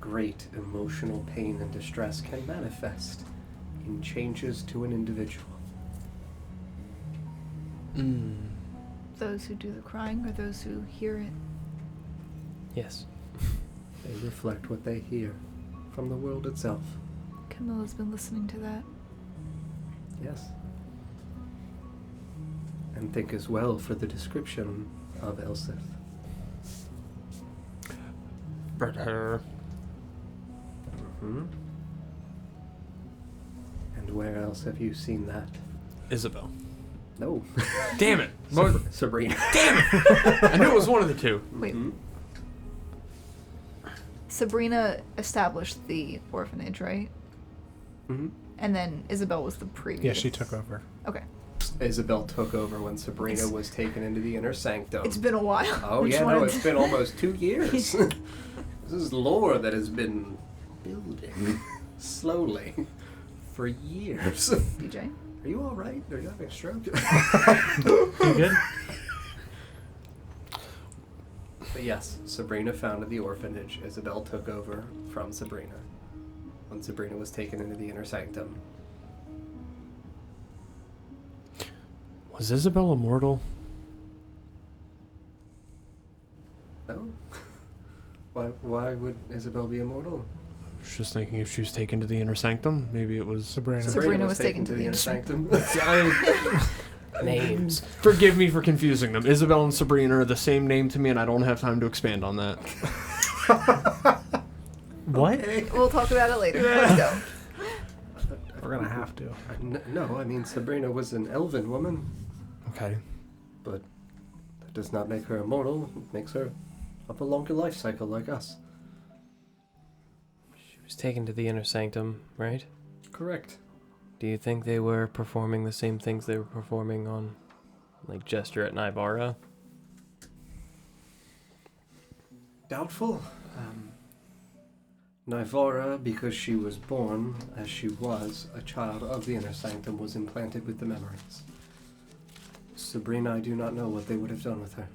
great emotional pain and distress can manifest in changes to an individual. Those who do the crying or those who hear it. Yes. They reflect what they hear from the world itself. Camilla's been listening to that. Yes. And think as well for the description of Elsith. Red hair. Hmm? And where else have you seen that? Isabel. No. Damn it. Sabrina. I knew it was one of the two. Wait, Mhm. Sabrina established the orphanage, right? Mm-hmm. And then Isabel was the previous. Yeah, she took over. Okay. Isabel took over when Sabrina It's- was taken into the inner sanctum. It's been a while. Oh I just yeah, no, wanted it's to- been almost 2 years. This is lore that has been building slowly for years. DJ. Are you all right? Are you having a stroke? You good? But yes, Sabrina founded the orphanage. Isabel took over from Sabrina when Sabrina was taken into the inner sanctum. Was Isabel immortal? No? Why would Isabel be immortal? I was just thinking if she was taken to the inner sanctum, maybe it was... Sabrina. Sabrina was taken to the inner sanctum. Names. Forgive me for confusing them. Isabel and Sabrina are the same name to me, and I don't have time to expand on that. What? We'll talk about it later. Let's go. We're gonna have to. No, I mean Sabrina was an elven woman, Okay. but that does not make her immortal. It makes her of a longer life cycle like us. She was taken to the inner sanctum, right? Correct. Do you think they were performing the same things they were performing on, like, Jester at Nivara? Doubtful. Nivara, because she was born as she was a child of the inner sanctum, was implanted with the memories. Sabrina, I do not know what they would have done with her.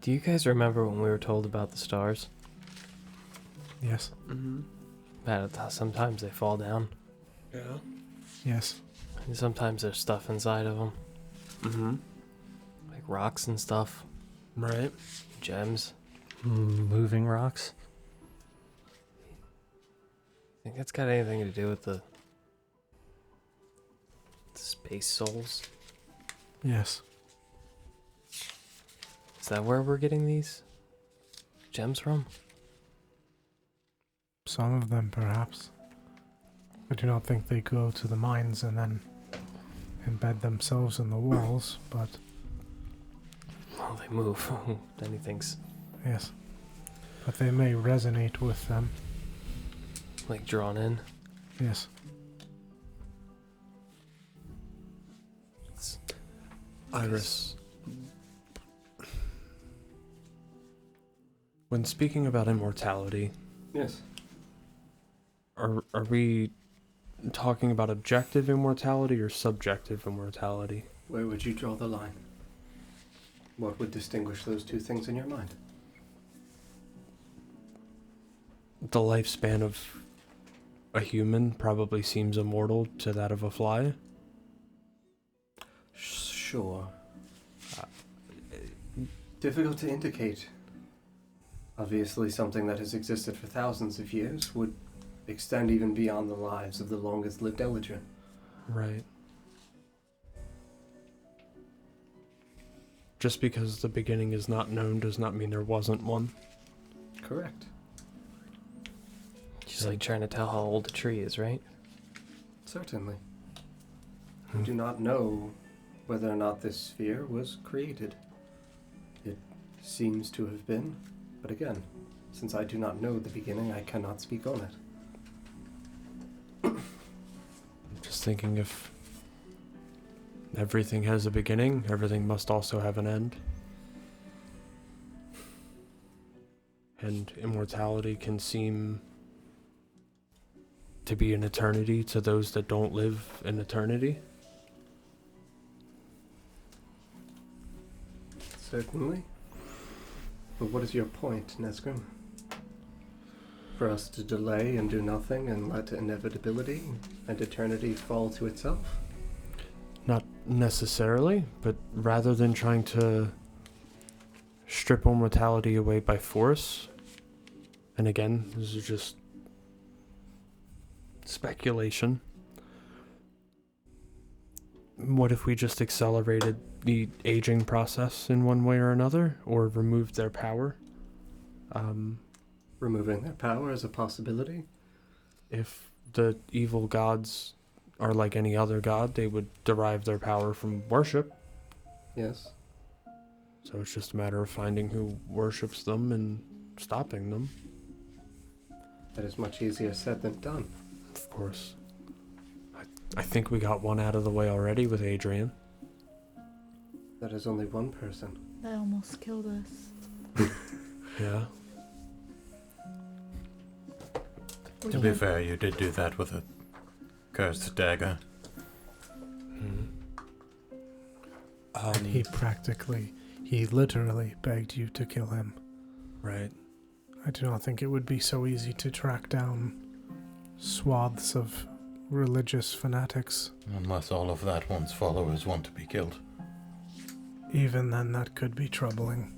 Do you guys remember when we were told about the stars? Yes. Mm-hmm. That sometimes they fall down, Yeah. Yes. and sometimes there's stuff inside of them, Mm-hmm. like rocks and stuff, Right. gems. Moving rocks. Think that's got anything to do with the space souls? Yes. Is that where we're getting these gems from? Some of them, perhaps. I do not think they go to the mines and then embed themselves in the walls, but Well, they move. Anything's yes. But they may resonate with them. like drawn in. Yes. Iris. When speaking about immortality, Yes. are we talking about objective immortality or subjective immortality? Where would you draw the line? What would distinguish those two things in your mind? The lifespan of a human probably seems immortal to that of a fly. Sure. Difficult to indicate. Obviously, something that has existed for thousands of years would extend even beyond the lives of the longest lived Eldritch. Right. Just because the beginning is not known does not mean there wasn't one. Correct. Just like trying to tell how old a tree is, right? Certainly. We do not know whether or not this sphere was created. It seems to have been, but again, since I do not know the beginning, I cannot speak on it. I'm just thinking if everything has a beginning, everything must also have an end. And immortality can seem to be an eternity to those that don't live in eternity. Certainly. But what is your point, Nesgrim? For us to delay and do nothing and let inevitability and eternity fall to itself? Not necessarily, but rather than trying to strip immortality away by force, and again, this is just speculation. What if we just accelerated the aging process in one way or another, or removed their power? Removing their power is a possibility? If the evil gods are like any other god, they would derive their power from worship. Yes. So it's just a matter of finding who worships them and stopping them. That is much easier said than done. Of course. I think we got one out of the way already with Adrian. That is only one person. That almost killed us. Yeah. To be fair, you did do that with a cursed dagger. And he literally begged you to kill him. Right. I do not think it would be so easy to track down swaths of religious fanatics. Unless all of that one's followers want to be killed. Even then, that could be troubling.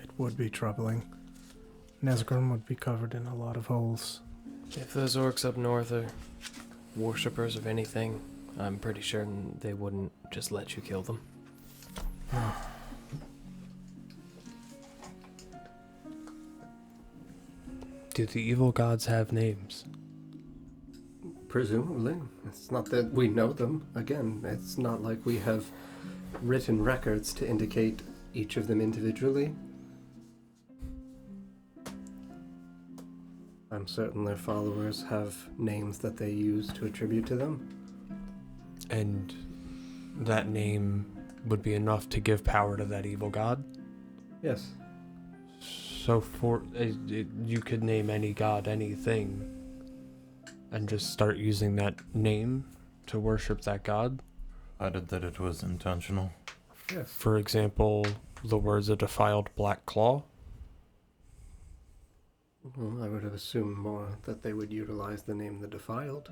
It would be troubling. Nesgrim would be covered in a lot of holes. If those orcs up north are worshippers of anything, I'm pretty sure they wouldn't just let you kill them. Do the evil gods have names? Presumably. It's not that we know them. Again, it's not like we have written records to indicate each of them individually. I'm certain their followers have names that they use to attribute to them. And that name would be enough to give power to that evil god? Yes. So you could name any god anything and just start using that name to worship that god? Provided that it was intentional. Yes. For example, the words a defiled black claw? Well, I would have assumed more that they would utilize the name the Defiled.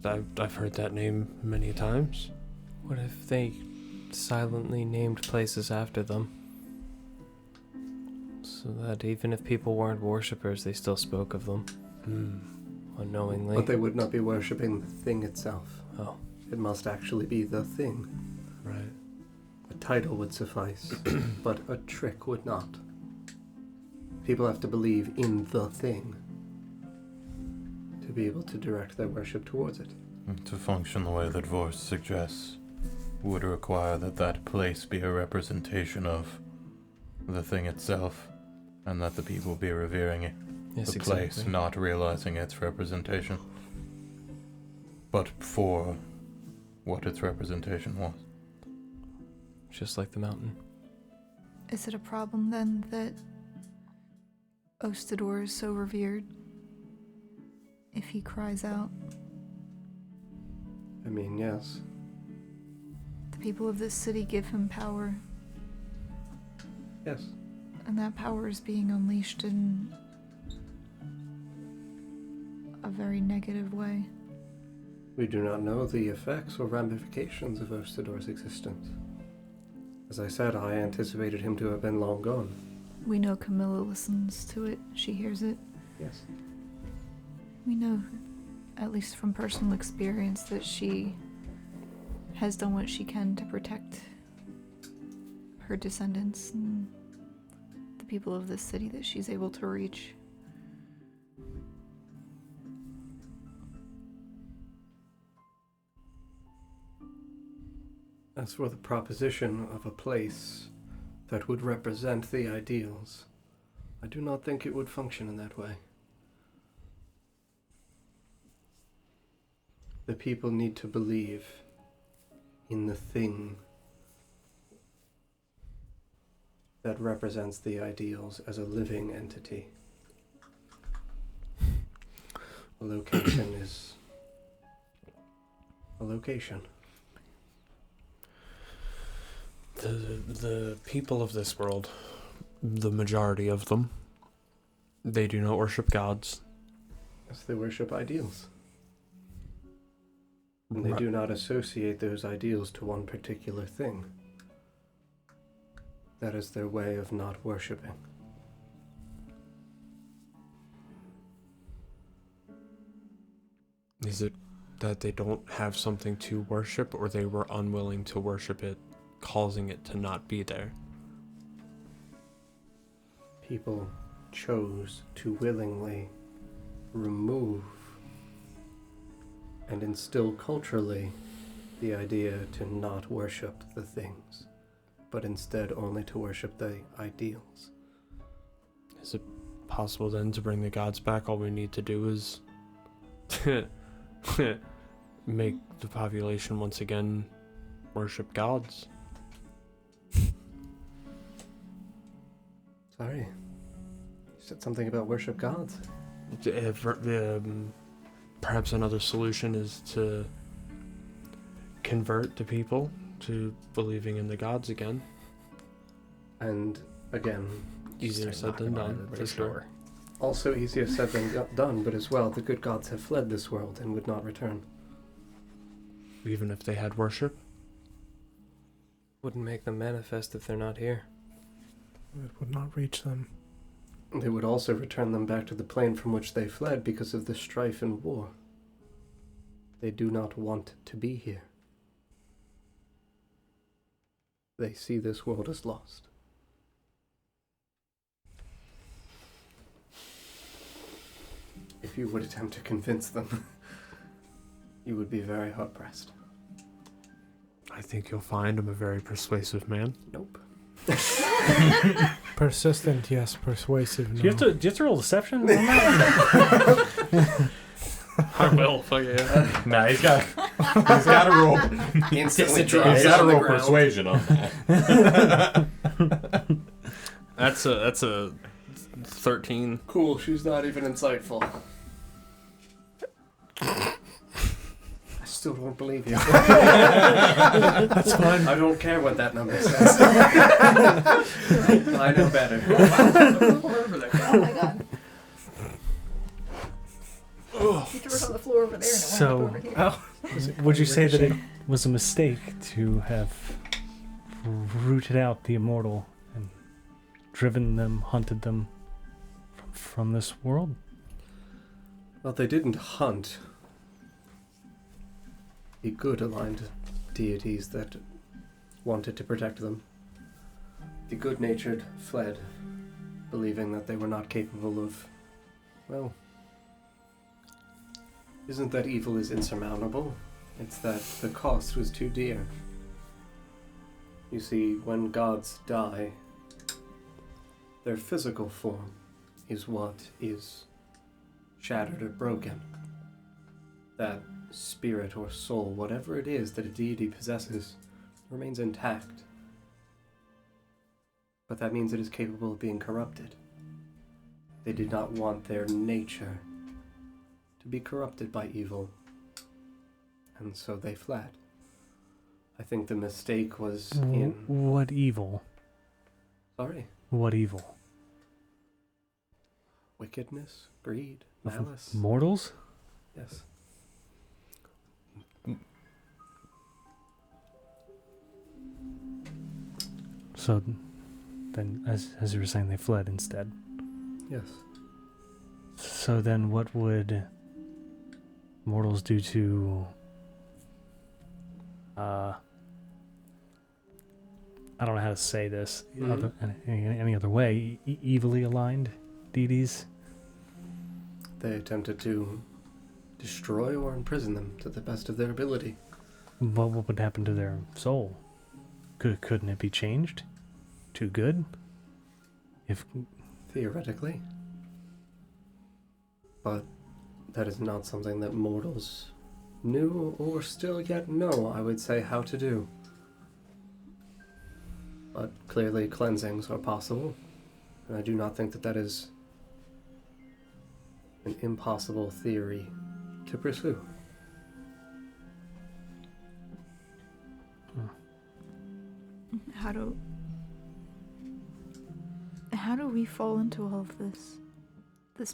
I've heard that name many times. What if they silently named places after them? So that even if people weren't worshippers, they still spoke of them. Unknowingly. But they would not be worshipping the thing itself. Oh. It must actually be the thing. Right. A title would suffice, but a trick would not. People have to believe in the thing to be able to direct their worship towards it. To function the way that Vorse suggests would require that that place be a representation of the thing itself, and that the people be revering it. Yes, the exactly. place not realizing its representation, but for what its representation was. Just like the mountain. Is it a problem then that Ostador is so revered? If he cries out, I mean, yes. the people of this city give him power, Yes. and that power is being unleashed in a very negative way. We do not know the effects or ramifications of Ostador's existence. As I said, I anticipated him to have been long gone. We know Camilla listens to it, she hears it. Yes. We know, at least from personal experience, that she has done what she can to protect her descendants and the people of this city that she's able to reach. As for the proposition of a place that would represent the ideals, I do not think it would function in that way. The people need to believe in the thing that represents the ideals as a living entity. A location is a location. The people of this world, the majority of them, they do not worship gods. Yes, they worship ideals. And they do not associate those ideals to one particular thing. That is their way of not worshipping. Is it that they don't have something to worship, or they were unwilling to worship it, causing it to not be there? People chose to willingly remove and instill culturally the idea to not worship the things, but instead only to worship the ideals. Is it possible then to bring the gods back? All we need to do is make the population once again worship gods. Sorry. You said something about worship gods. Perhaps another solution is to convert the people to believing in the gods again. And again, Easier said than done, for sure. also easier said than done, but as well, the good gods have fled this world and would not return. Even if they had worship. Wouldn't make them manifest if they're not here. It would not reach them. They would also return them back to the plane from which they fled because of the strife and war. They do not want to be here. They see this world as lost. If you would attempt to convince them, you would be very hard-pressed. I think you'll find I'm a very persuasive man. Nope. Persistent, yes. Persuasive, no. Do you have to roll deception on that? I will, fuck yeah. Nah, he's got to roll. Instantly He's drops got to on the roll ground. persuasion on that. That's a 13. Cool, she's not even insightful. I still don't believe you. That's fine. I don't care what that number says. I know better. Oh my god. You threw it on the floor over there and it So- went over here. Oh. Would you say that it was a mistake to have rooted out the immortal and driven them, hunted them from this world? Well, they didn't hunt the good aligned deities that wanted to protect them. The good-natured fled, believing that they were not capable of, well, isn't that evil is insurmountable? It's that the cost was too dear. You see, when gods die, their physical form is what is shattered or broken. That spirit or soul, whatever it is that a deity possesses, remains intact. But that means it is capable of being corrupted. They did not want their nature to be corrupted by evil, and so they fled. I think the mistake was in... What evil? Sorry? What evil? Wickedness, greed, Of malice. Mortals? Yes. So then, as you were saying, they fled instead. Yes. So then what would mortals do to... I don't know how to say this any other way. Evilly aligned deities? They attempted to destroy or imprison them to the best of their ability. What would happen to their soul? Couldn't it be changed? To good? If Theoretically. But that is not something that mortals knew or still yet know, I would say, how to do. But clearly cleansings are possible, and I do not think that that is an impossible theory to pursue. How do we fall into all of this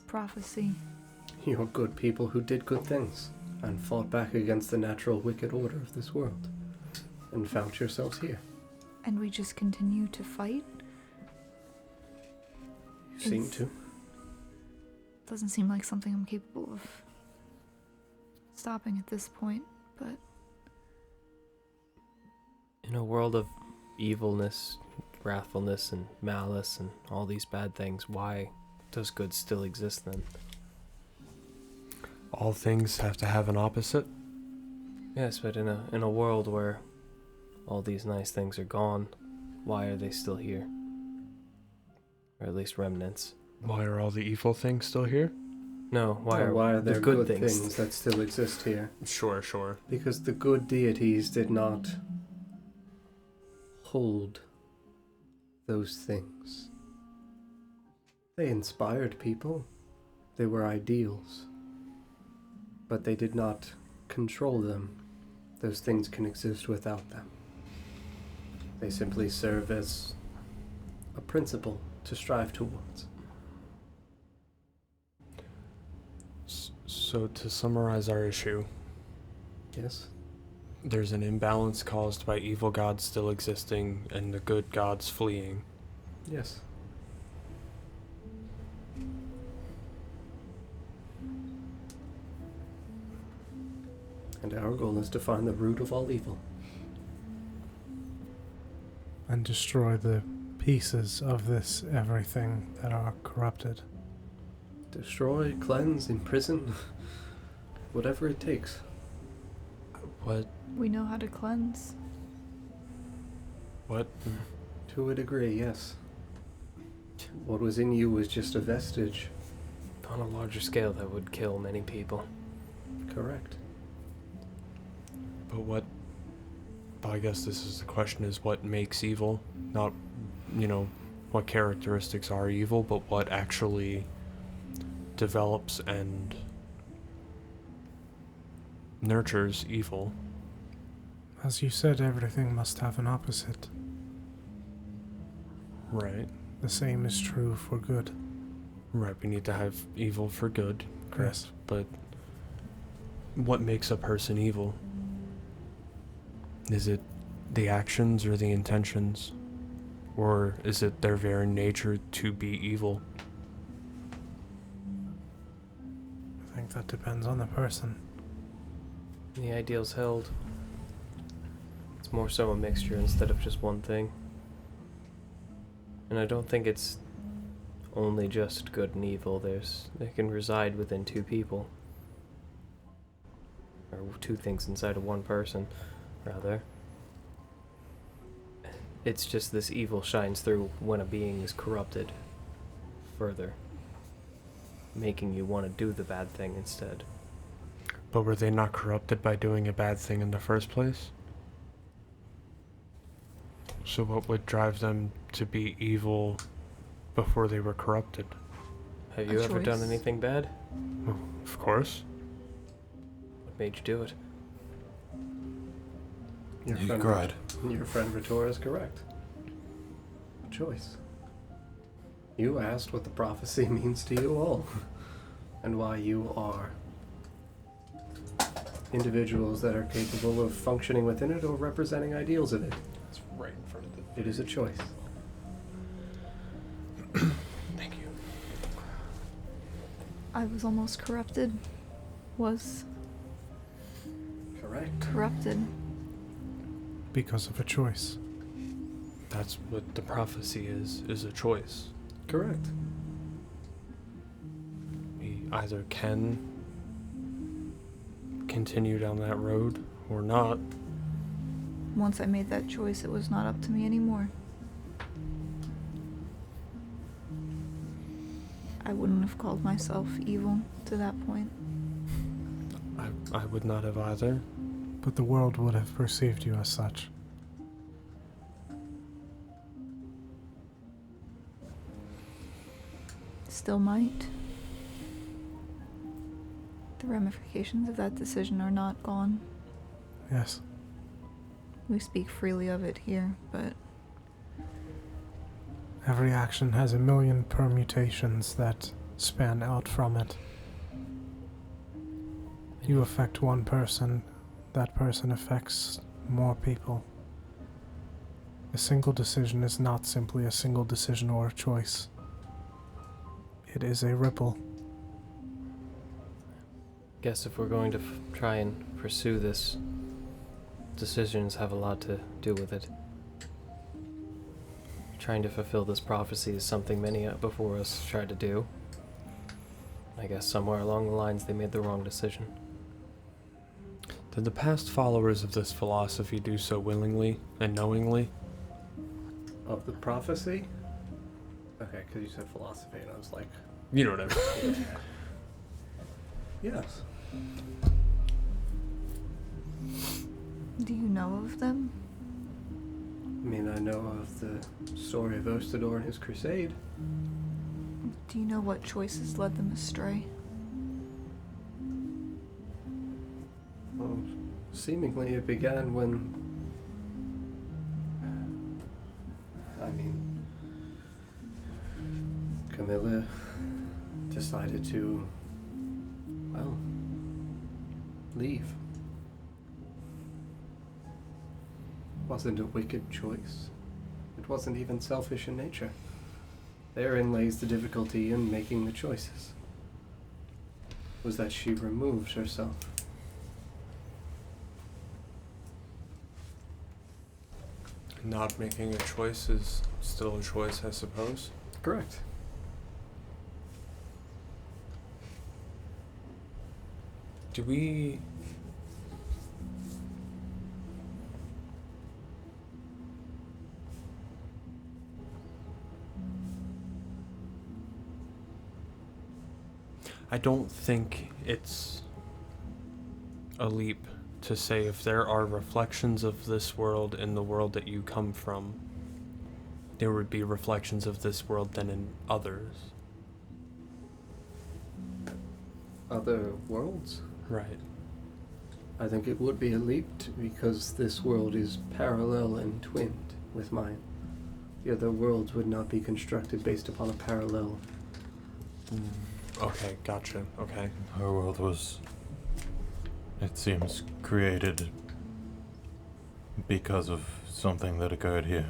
prophecy? You're good people who did good things and fought back against the natural wicked order of this world and found yourselves here. And we just continue to fight? You seem Is- to. Doesn't seem like something I'm capable of stopping at this point, but In a world of evilness, wrathfulness, and malice, and all these bad things, why does good still exist then? All things have to have an opposite. Yes, but in a world where all these nice things are gone, why are they still here? Or at least remnants. Why are all the evil things still here? No, why are there the good, good things that still exist here? Sure. Because the good deities did not hold those things. They inspired people. They were ideals. But they did not control them. Those things can exist without them. They simply serve as a principle to strive towards. So to summarize our issue, Yes? there's an imbalance caused by evil gods still existing and the good gods fleeing. Yes. And our goal is to find the root of all evil. And destroy the pieces of this everything that are corrupted. Destroy, cleanse, imprison, whatever it takes. What? We know how to cleanse. What? To a degree, yes. What was in you was just a vestige. On a larger scale, that would kill many people. Correct. But what? I guess this is the question: is what makes evil? Not, what characteristics are evil, but what actually develops and nurtures evil. As you said, everything must have an opposite. Right. The same is true for good. Right. We need to have evil for good. Yes. But what makes a person evil? Is it the actions or the intentions? Or is it their very nature to be evil? I think that depends on the person. The ideal's held. It's more so a mixture instead of just one thing. And I don't think it's only just good and evil. They can reside within two people. Or two things inside of one person, rather. It's just this evil shines through when a being is corrupted further, making you want to do the bad thing instead. But were they not corrupted by doing a bad thing in the first place? So what would drive them to be evil before they were corrupted? Have you ever done choice. anything bad? Well, of course. What made you do it? You cried. Your friend Ritora is correct. A choice. You asked what the prophecy means to you all, and why you are individuals that are capable of functioning within it or representing ideals of it. It's right in front of the... It is a choice. Thank you. I was almost corrupted. Was Correct. corrupted. Because of a choice. That's what the prophecy is a choice. Correct. We either can continue down that road or not. Once I made that choice, it was not up to me anymore. I wouldn't have called myself evil to that point. I would not have either. But the world would have perceived you as such. Still might. The ramifications of that decision are not gone. Yes. We speak freely of it here, but Every action has a million permutations that span out from it. You affect one person, that person affects more people. A single decision is not simply a single decision or a choice. It is a ripple. Guess if we're going to try and pursue this, decisions have a lot to do with it. Trying to fulfill this prophecy is something many before us tried to do. I guess somewhere along the lines they made the wrong decision. Did the past followers of this philosophy do so willingly and knowingly? Of the prophecy? Okay, because you said philosophy, and I was like, You know what I mean. yes. do you know of them? I mean, I know of the story of Ostador and his crusade. Do you know what choices led them astray? seemingly it began when... Camilla decided to, well, leave. It wasn't a wicked choice. It wasn't even selfish in nature. Therein lays the difficulty in making the choices. Was that she removed herself. Not making a choice is still a choice, I suppose. Correct. Do we... I don't think it's a leap to say if there are reflections of this world in the world that you come from, there would be reflections of this world then in others. Other worlds? Right. I think it would be a leap because this world is parallel and twinned with mine. The other worlds would not be constructed based upon a parallel. Okay, gotcha. Okay. Her world was, it seems, created because of something that occurred here.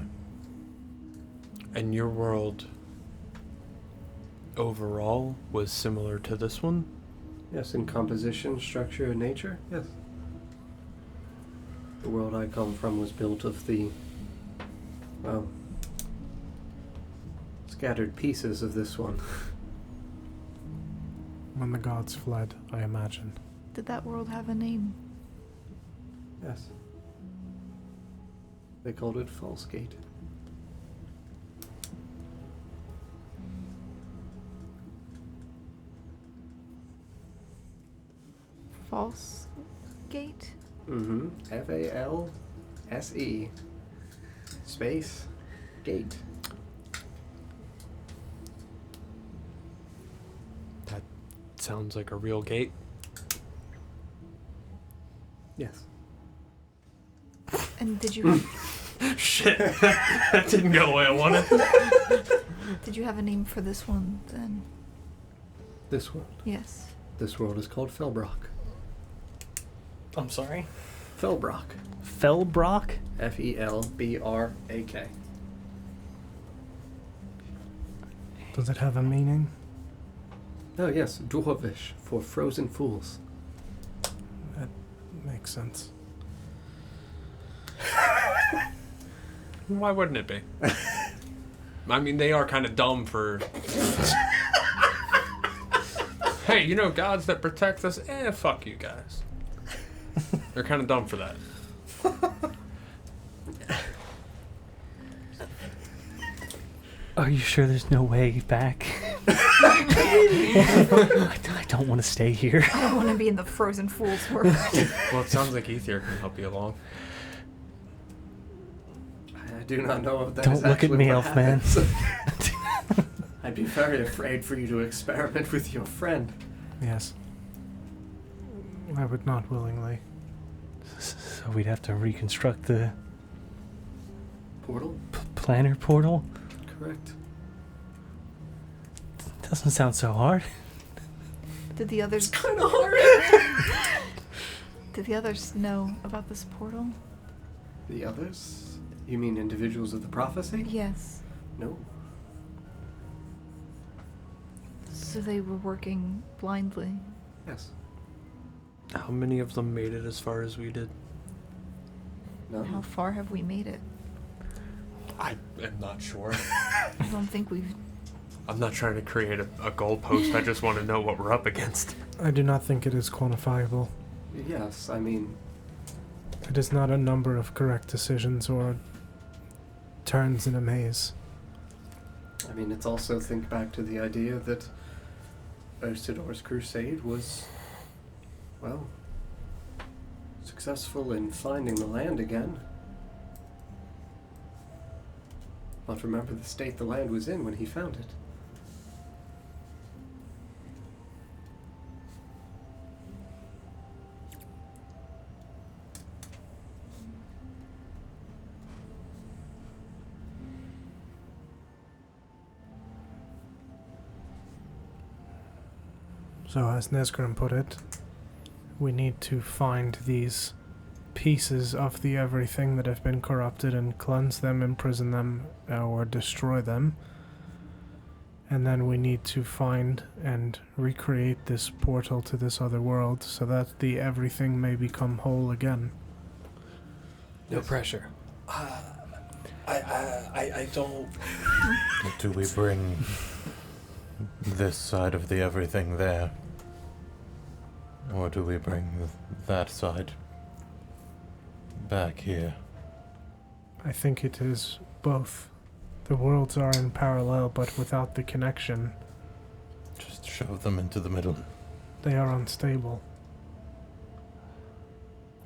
And your world overall was similar to this one? Yes, in composition, structure, and nature, yes. The world I come from was built of the, well, scattered pieces of this one. When the gods fled, I imagine. Did that world have a name? Yes. They called it False Gate. False Gate? Mm-hmm. False space gate. That sounds like a real gate. Yes. And did you have, Shit. That didn't go the way I wanted. did you have a name for this one then? This world. Yes. This world is called Felbrock. I'm sorry? Felbrock. Felbrock? Felbrak. Does it have a meaning? Oh yes, Dwarvish for frozen fools. That makes sense. Why wouldn't it be? I mean, they are kind of dumb for... Hey, you know gods that protect us? Fuck you guys. They're kind of dumb for that. Are you sure there's no way back? I don't want to stay here. I don't want to be in the frozen fool's world. Well, it sounds like Ether can help you along. I do not know if that Don't is look at actually me, what Elfman. happens. I'd be very afraid for you to experiment with your friend. Yes. I would not willingly. So we'd have to reconstruct the Portal? planner portal? Correct. Doesn't sound so hard. Did the others Kind of hard. Did the others know about this portal? The others? You mean individuals of the prophecy? Yes. No. So they were working blindly. Yes. How many of them made it as far as we did? No. How far have we made it? I am not sure. I don't think we've... I'm not trying to create a goalpost. I just want to know what we're up against. I do not think it is quantifiable. Yes, I mean, It is not a number of correct decisions or turns in a maze. it's also think back to the idea that Ostador's crusade was, well, successful in finding the land again. But remember the state the land was in when he found it. So, as Nesgrim put it, we need to find these pieces of the everything that have been corrupted and cleanse them, imprison them, or destroy them. And then we need to find and recreate this portal to this other world so that the everything may become whole again. No pressure. I don't. Do we bring this side of the everything there? Or do we bring that side back here? I think it is both. The worlds are in parallel, but without the connection, Just shove them into the middle. they are unstable.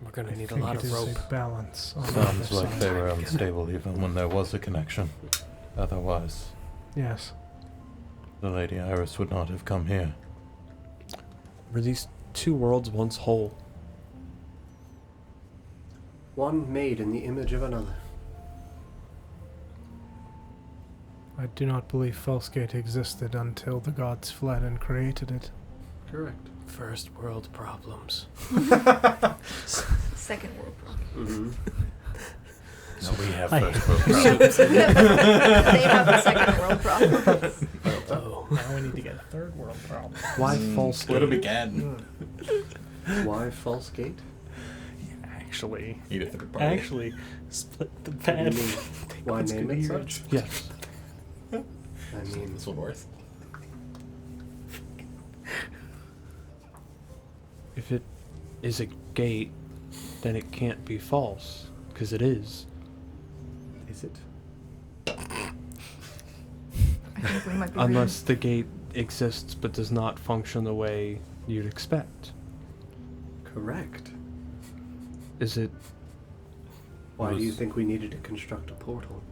We're gonna I need a think lot it of is rope. a balance on the Sounds other like side. they were unstable even when there was a connection. Otherwise, Yes. the Lady Iris would not have come here. Were these two worlds once whole? One made in the image of another. I do not believe Fellsgate existed until the gods fled and created it. Correct. First world problems. Second world problem. Mm-hmm. So we have I- first world problems. They have the second world problem. Oh. Now we need to get a third world problem. Why false Split 'em gate? again. Why false gate? Actually, Need a third party. split the What do you bed. mean? Why what's name good it here. such? Yes. I mean, This one worth. If it is a gate, then it can't be false, because it is. is it? I think we might be Unless the gate exists but does not function the way you'd expect. Correct. Is it? Why do you Was- think we needed to construct a portal?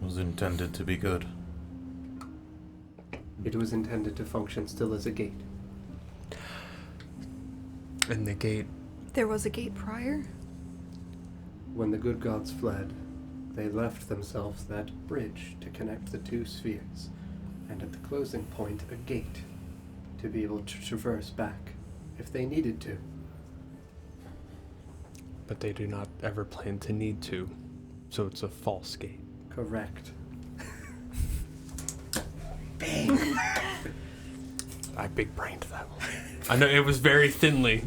Was intended to be good. It was intended to function still as a gate. And the gate? There was a gate prior? When the good gods fled, they left themselves that bridge to connect the two spheres, and at the closing point, a gate to be able to traverse back if they needed to. But they do not ever plan to need to, so it's a false gate. Correct. I big brained that one. I know it was very thinly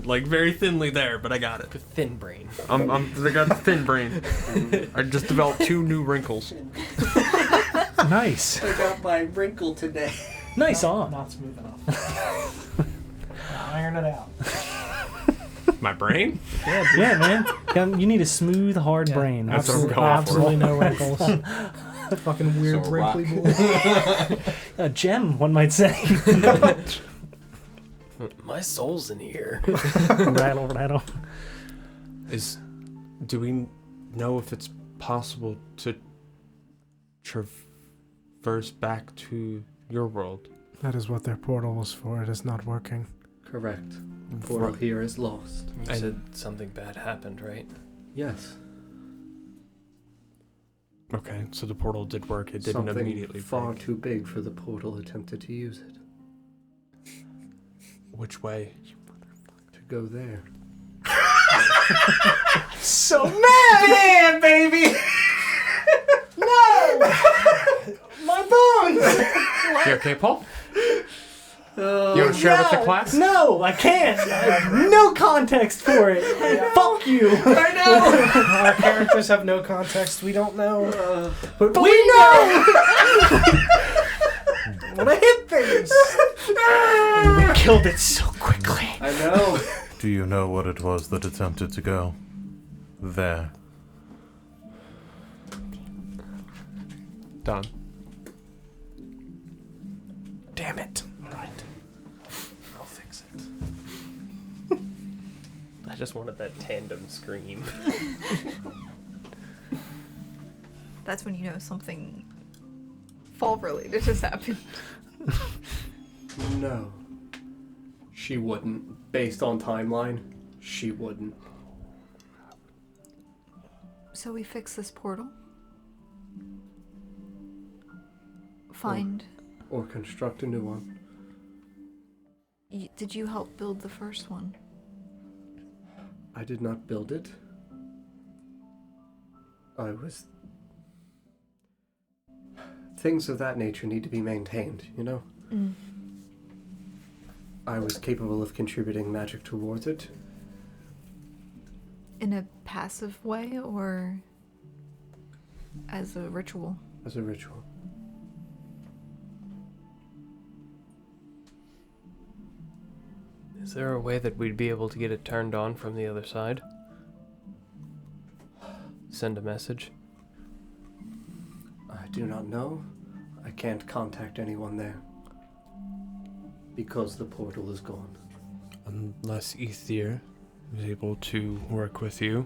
there, but I got it. Thin brain. I got a thin brain. I just developed 2 new wrinkles. Nice. I got my wrinkle today. Nice on. Not smooth enough. Iron it out. My brain? Yeah, man. You need a smooth, hard brain. That's what I'm going for. Absolutely no wrinkles. Fucking weird So a rock. wrinkly boy. A gem, one might say. My soul's in here. rattle. Do we know if it's possible to traverse back to your world? That is what their portal was for. It is not working. Correct. Portal here is lost. You said something bad happened, right? Yes. Okay, so the portal did work. It didn't Something immediately far break. too big for the portal attempted to use it. Which way? To go there. So mad, baby! No! My bones! You okay, Paul? You want to share with the class? No, I can't. I have no context for it. Fuck you. I know! Our characters have no context. We don't know. But we know! When I hit things! We killed it so quickly. I know. Do you know what it was that attempted to go there? Done. Damn it. I'll fix it. I just wanted that tandem scream. That's when you know something fall related has happened. No. She wouldn't. Based on timeline, she wouldn't. So we fix this portal. Find. Or construct a new one. Did you help build the first one? I did not build it. Things of that nature need to be maintained, you know? Mm. I was capable of contributing magic towards it. In a passive way or as a ritual? As a ritual. Is there a way that we'd be able to get it turned on from the other side? Send a message? I do not know. I can't contact anyone there. Because the portal is gone. Unless Ether is able to work with you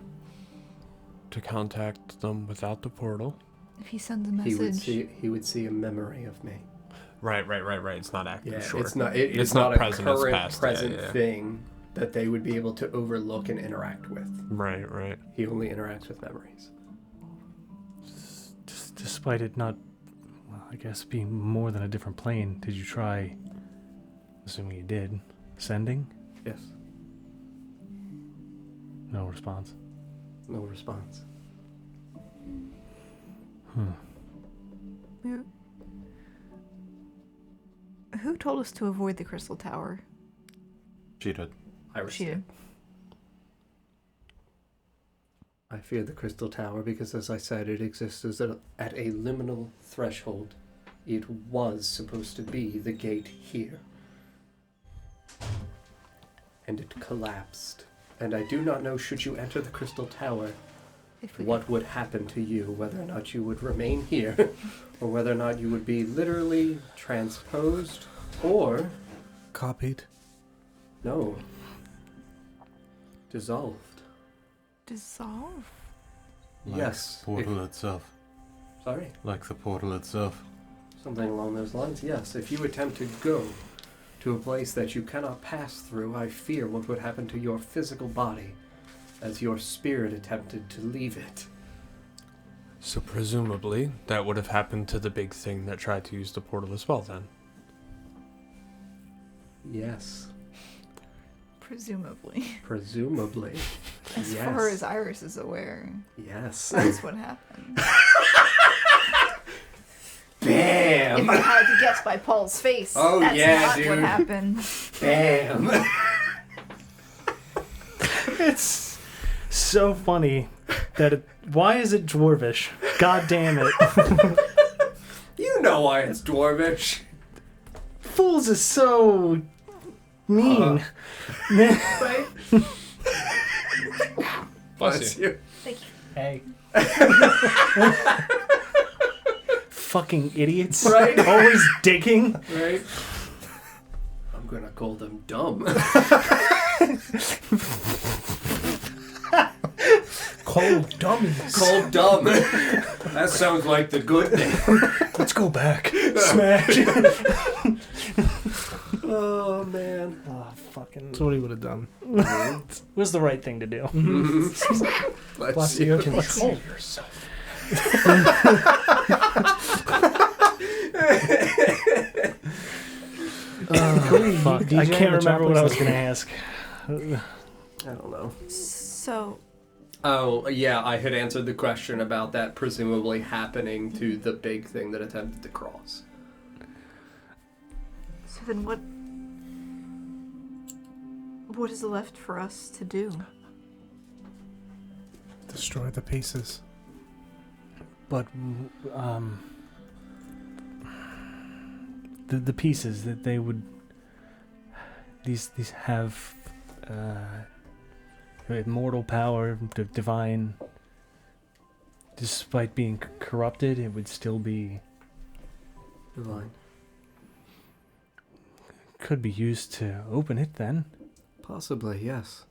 to contact them without the portal. If he sends a message... He would see a memory of me. Right. It's not active, Yeah, sure. it's not. It's not not present, a it's current, past, present yeah. thing that they would be able to overlook and interact with. Right. He only interacts with memories. Despite it not, well, I guess, being more than a different plane, did you try, assuming you did, sending? Yes. No response. No response. Who told us to avoid the crystal tower? She did. She did. I fear the crystal tower because, as I said, it exists at a liminal threshold. It was supposed to be the gate here. And it collapsed. And I do not know, should you enter the crystal tower, what would happen to you, whether or not you would remain here, or whether or not you would be literally transposed, or... Copied. No. Dissolved. Dissolve? Like Yes. the portal itself. Sorry? Like the portal itself. Something along those lines, yes. If you attempt to go to a place that you cannot pass through, I fear what would happen to your physical body as your spirit attempted to leave it. So presumably, that would have happened to the big thing that tried to use the portal as well, then. Yes. Presumably. Presumably. As Yes. far as Iris is aware, Yes. that's what happened. Bam! If I had to guess by Paul's face, Oh, that's yeah, not dude. what happened. Bam! It's so funny that why is it dwarvish? God damn it. You know why it's dwarvish. Fools is so mean. Right? Bless you. Thank you. Hey. Fucking idiots. Right? Always digging. Right? I'm gonna call them dumb. Cold dummies. Cold dumb. That sounds like the good name. Let's go back. Smash. Oh, man. Oh, fucking. That's what he would have done. Was the right thing to do. Bless you. Control yourself. Fuck. I DJ can't in the remember what I was Chapel going to ask. I don't know. So, Oh, yeah, I had answered the question about that presumably happening to the big thing that attempted to cross. so then what is left for us to do? Destroy the pieces. But, the pieces that they would, these have, immortal power, divine, despite being corrupted, it would still be, Divine. could be used to open it then. Possibly, yes.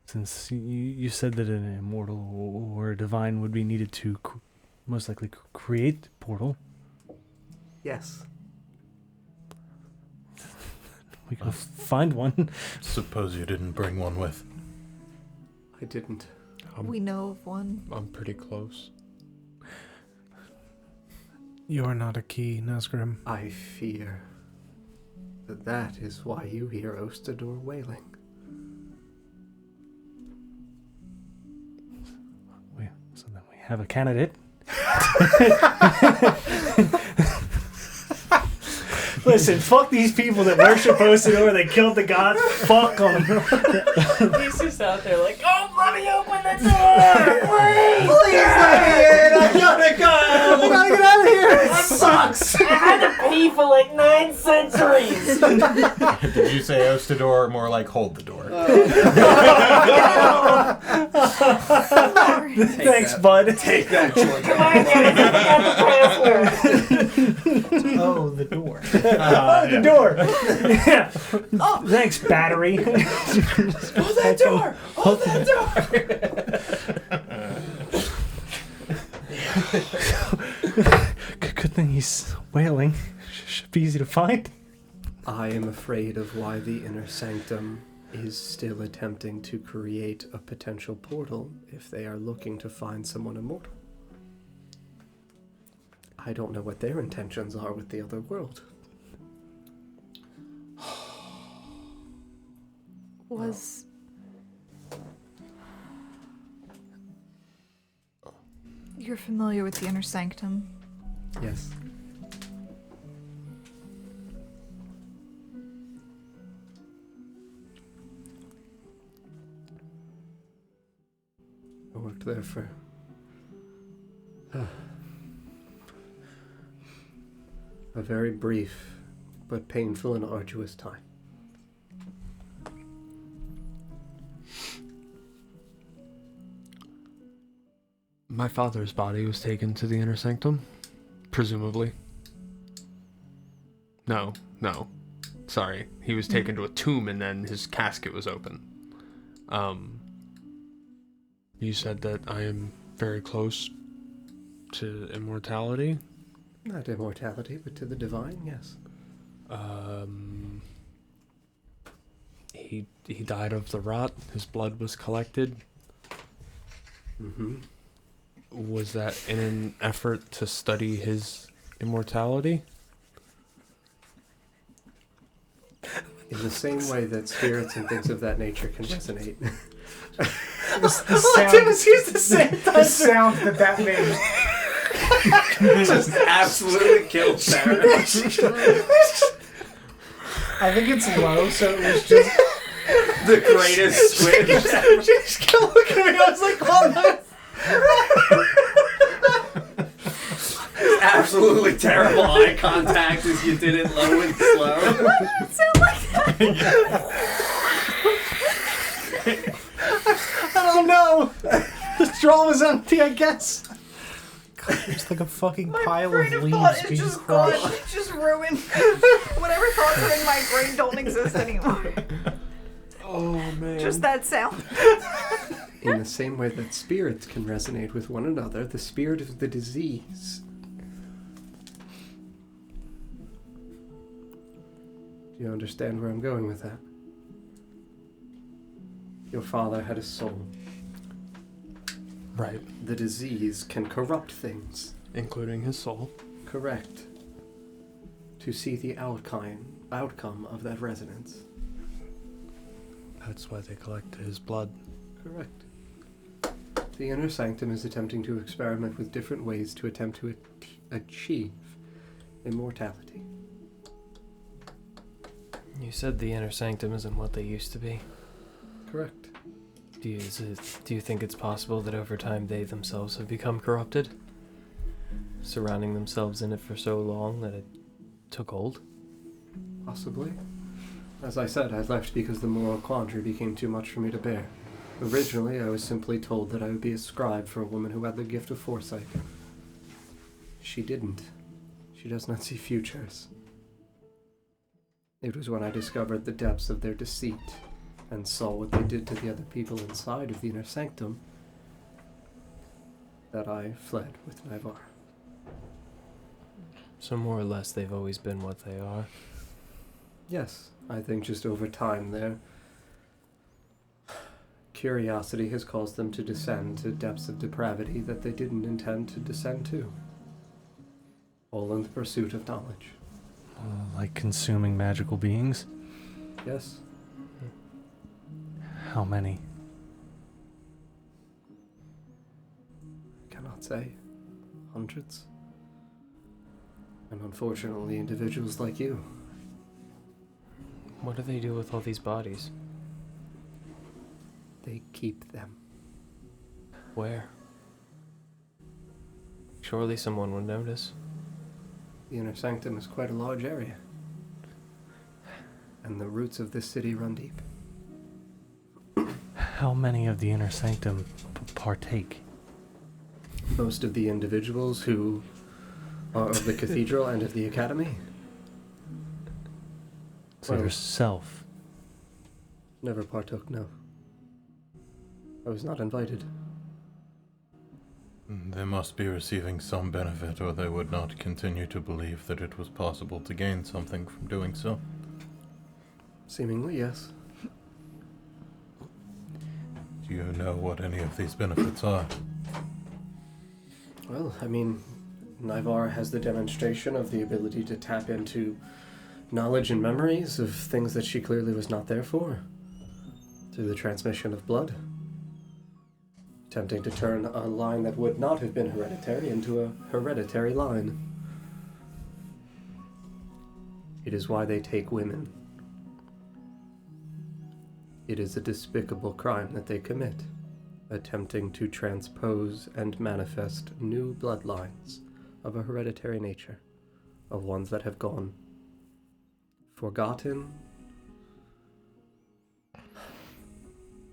Since you said that an immortal or a divine would be needed to most likely create the portal, Yes. we can find one. Suppose you didn't bring one with. I didn't. We know of one. I'm pretty close. You are not a key, Nazgrim. I fear That is why you hear Ostador wailing. So then we have a candidate. Listen, fuck these people that worship Ostador. They killed the gods. Fuck them. He's just out there like, oh, let me open the door! Please let me in! I gotta go! I gotta get out of here! It sucks! I had to pee for like 9 centuries! Did you say Ostador or more like hold the door? Thanks, bud. Take that, Georgia. Oh, the door. The door. Yeah. Thanks, battery. Hold that door! Hold that door! Good thing he's wailing. Should be easy to find. I am afraid of why the Inner Sanctum is still attempting to create a potential portal if they are looking to find someone immortal. I don't know what their intentions are with the other world. Was you're familiar with the Inner Sanctum? Yes. I worked there for a very brief but painful and arduous time. My father's body was taken to the Inner Sanctum, presumably. No. Sorry. He was taken to a tomb and then his casket was open. You said that I am very close to immortality? Not immortality, but to the divine, yes. He died of the rot. His blood was collected. Mm-hmm. Was that in an effort to study his immortality? In the same way that spirits and things of that nature can resonate. The sound that made. Just absolutely killed Sarah. I think it's low, so it was just The greatest squid. she just look at me. I was like, oh no. Absolutely terrible eye contact as you did it low and slow. Why did it sound like that? I don't know. The straw was empty, I guess. God, it's like a fucking pile of leaves being crushed. It's just ruined. Whatever thoughts are in my brain don't exist anymore. Oh, man. Just that sound. In the same way that spirits can resonate with one another, the spirit of the disease. Do you understand where I'm going with that? Your father had a soul. Right. The disease can corrupt things. Including his soul. Correct. To see the outcome of that resonance. That's why they collect his blood. Correct. The Inner Sanctum is attempting to experiment with different ways to attempt to achieve immortality. You said the Inner Sanctum isn't what they used to be. Correct. Do you think it's possible that over time they themselves have become corrupted? Surrounding themselves in it for so long that it took hold? Possibly. As I said, I left because the moral quandary became too much for me to bear. Originally, I was simply told that I would be a scribe for a woman who had the gift of foresight. She didn't. She does not see futures. It was when I discovered the depths of their deceit and saw what they did to the other people inside of the Inner Sanctum that I fled with Navar. So more or less they've always been what they are. Yes, I think just over time their curiosity has caused them to descend to depths of depravity that they didn't intend to descend to. All in the pursuit of knowledge. Like consuming magical beings? Yes. How many? Cannot say. Hundreds. And unfortunately, individuals like you. What do they do with all these bodies? They keep them. Where? Surely someone would notice. The inner sanctum is quite a large area. And the roots of this city run deep. How many of the inner sanctum partake? Most of the individuals who are of the cathedral and of the academy. So Well- yourself. Never partook, no. I was not invited. They must be receiving some benefit, or they would not continue to believe that it was possible to gain something from doing so. Seemingly, yes. Do you know what any of these benefits are? Well, I mean, Naivar has the demonstration of the ability to tap into knowledge and memories of things that she clearly was not there for, through the transmission of blood. Attempting to turn a line that would not have been hereditary into a hereditary line. It is why they take women. It is a despicable crime that they commit, attempting to transpose and manifest new bloodlines of a hereditary nature, of ones that have gone forgotten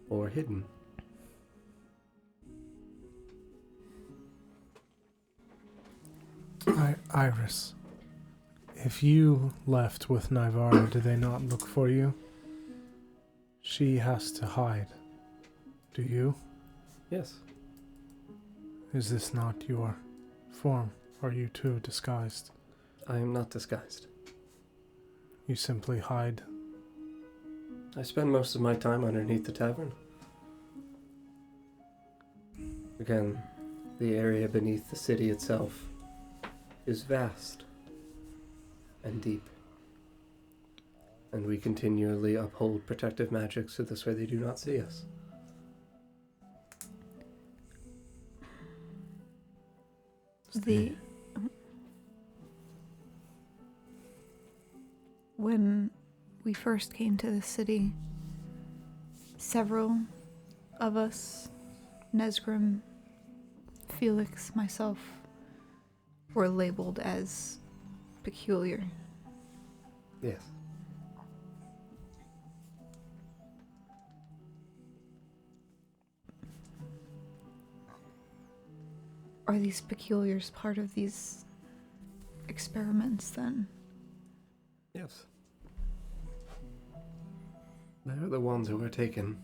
or hidden. Iris, if you left with Nivara, do they not look for you? She has to hide. Do you? Yes. Is this not your form? Are you too disguised? I am not disguised. You simply hide. I spend most of my time underneath the tavern. Again, the area beneath the city itself is vast and deep. And we continually uphold protective magic so this way they do not see us. When we first came to the city, several of us, Nesgrim, Felix, myself, were labeled as peculiar. Yes. Are these peculiars part of these experiments then? Yes. They're the ones who were taken.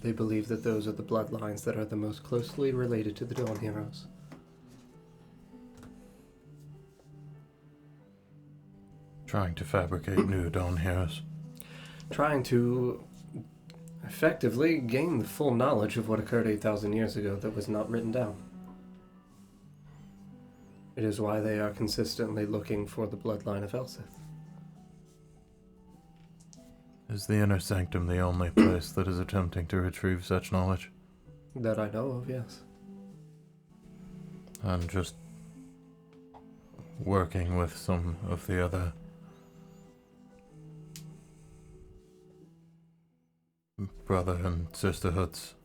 They believe that those are the bloodlines that are the most closely related to the Dawn Heroes. Trying to fabricate new Dawn Heroes. Trying to effectively gain the full knowledge of what occurred 8,000 years ago that was not written down. It is why they are consistently looking for the bloodline of Elsith. Is the Inner Sanctum the only place that is attempting to retrieve such knowledge? That I know of, yes. I'm just working with some of the other brother and sisterhoods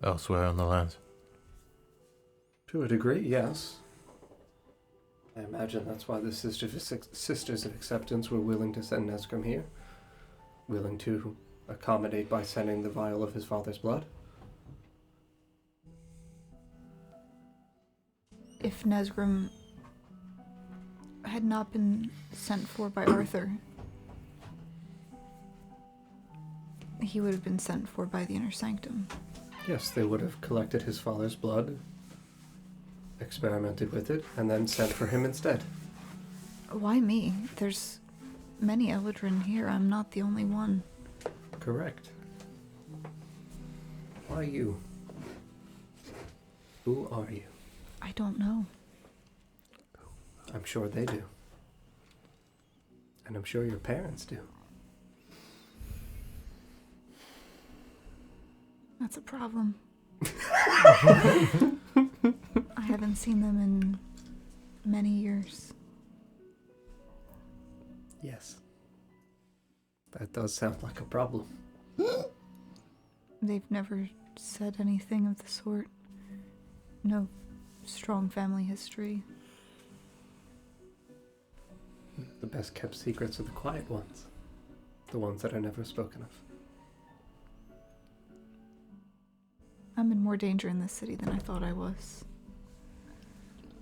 elsewhere in the land. To a degree, yes. I imagine that's why the Sisters of Acceptance were willing to send Nesgrim here. Willing to accommodate by sending the vial of his father's blood. If Nesgrim had not been sent for by Arthur, he would have been sent for by the Inner Sanctum. Yes, they would have collected his father's blood, experimented with it, and then sent for him instead. Why me? There's many Eladrin here. I'm not the only one. Correct. Why you? Who are you? I don't know. I'm sure they do. And I'm sure your parents do. That's a problem. I haven't seen them in many years. Yes. That does sound like a problem. They've never said anything of the sort. No strong family history. The best kept secrets are the quiet ones. The ones that are never spoken of. I'm in more danger in this city than I thought I was.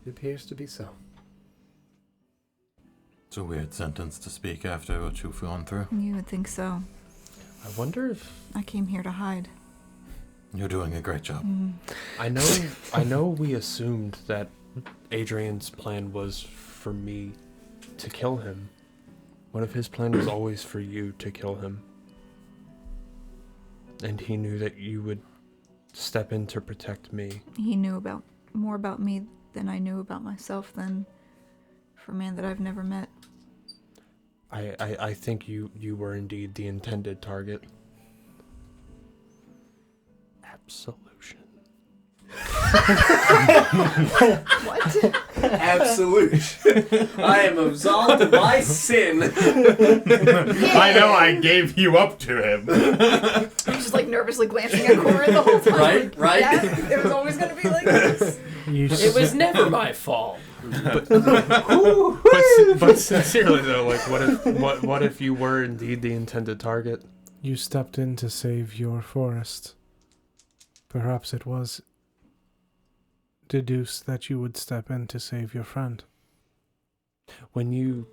It appears to be so. It's a weird sentence to speak after what you've gone through. You would think so. I wonder if I came here to hide. You're doing a great job. I know we assumed that Adrian's plan was for me to kill him. What if his plan was always for you to kill him? And he knew that you would step in to protect me. He knew more about me than I knew about myself then, for a man that I've never met. I think you were indeed the intended target. Absolution. What? Absolution. I am absolved of my sin. I know I gave you up to him. I'm just like nervously glancing at Corin the whole time. Right, right. Yeah, it was always going to be like this. It was never my fault. But sincerely though, like what if you were indeed the intended target? You stepped in to save your forest. Perhaps it was deduced that you would step in to save your friend. Would you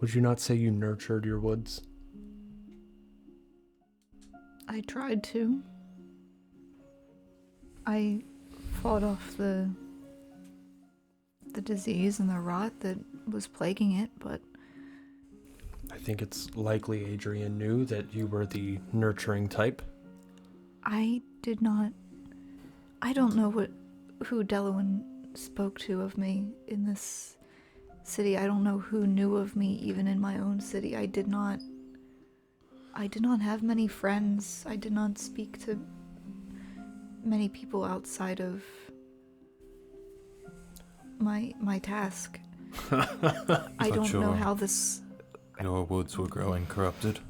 not say you nurtured your woods? I tried to. I fought off the disease and the rot that was plaguing it, but I think it's likely Adrian knew that you were the nurturing type. I did not. I don't know who Delawin spoke to of me in this city. I don't know who knew of me even in my own city. I did not have many friends. I did not speak to many people outside of my task. I don't know how this... Your woods were growing corrupted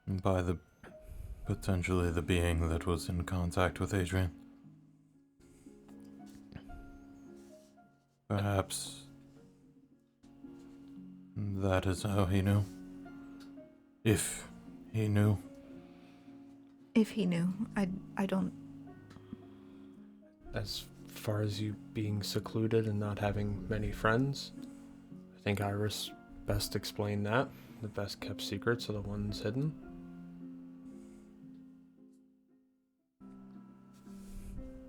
by potentially the being that was in contact with Adrian. Perhaps that is how he knew. If he knew. If he knew. I don't... As far as you being secluded and not having many friends, I think Iris best explained that. The best kept secrets are the ones hidden.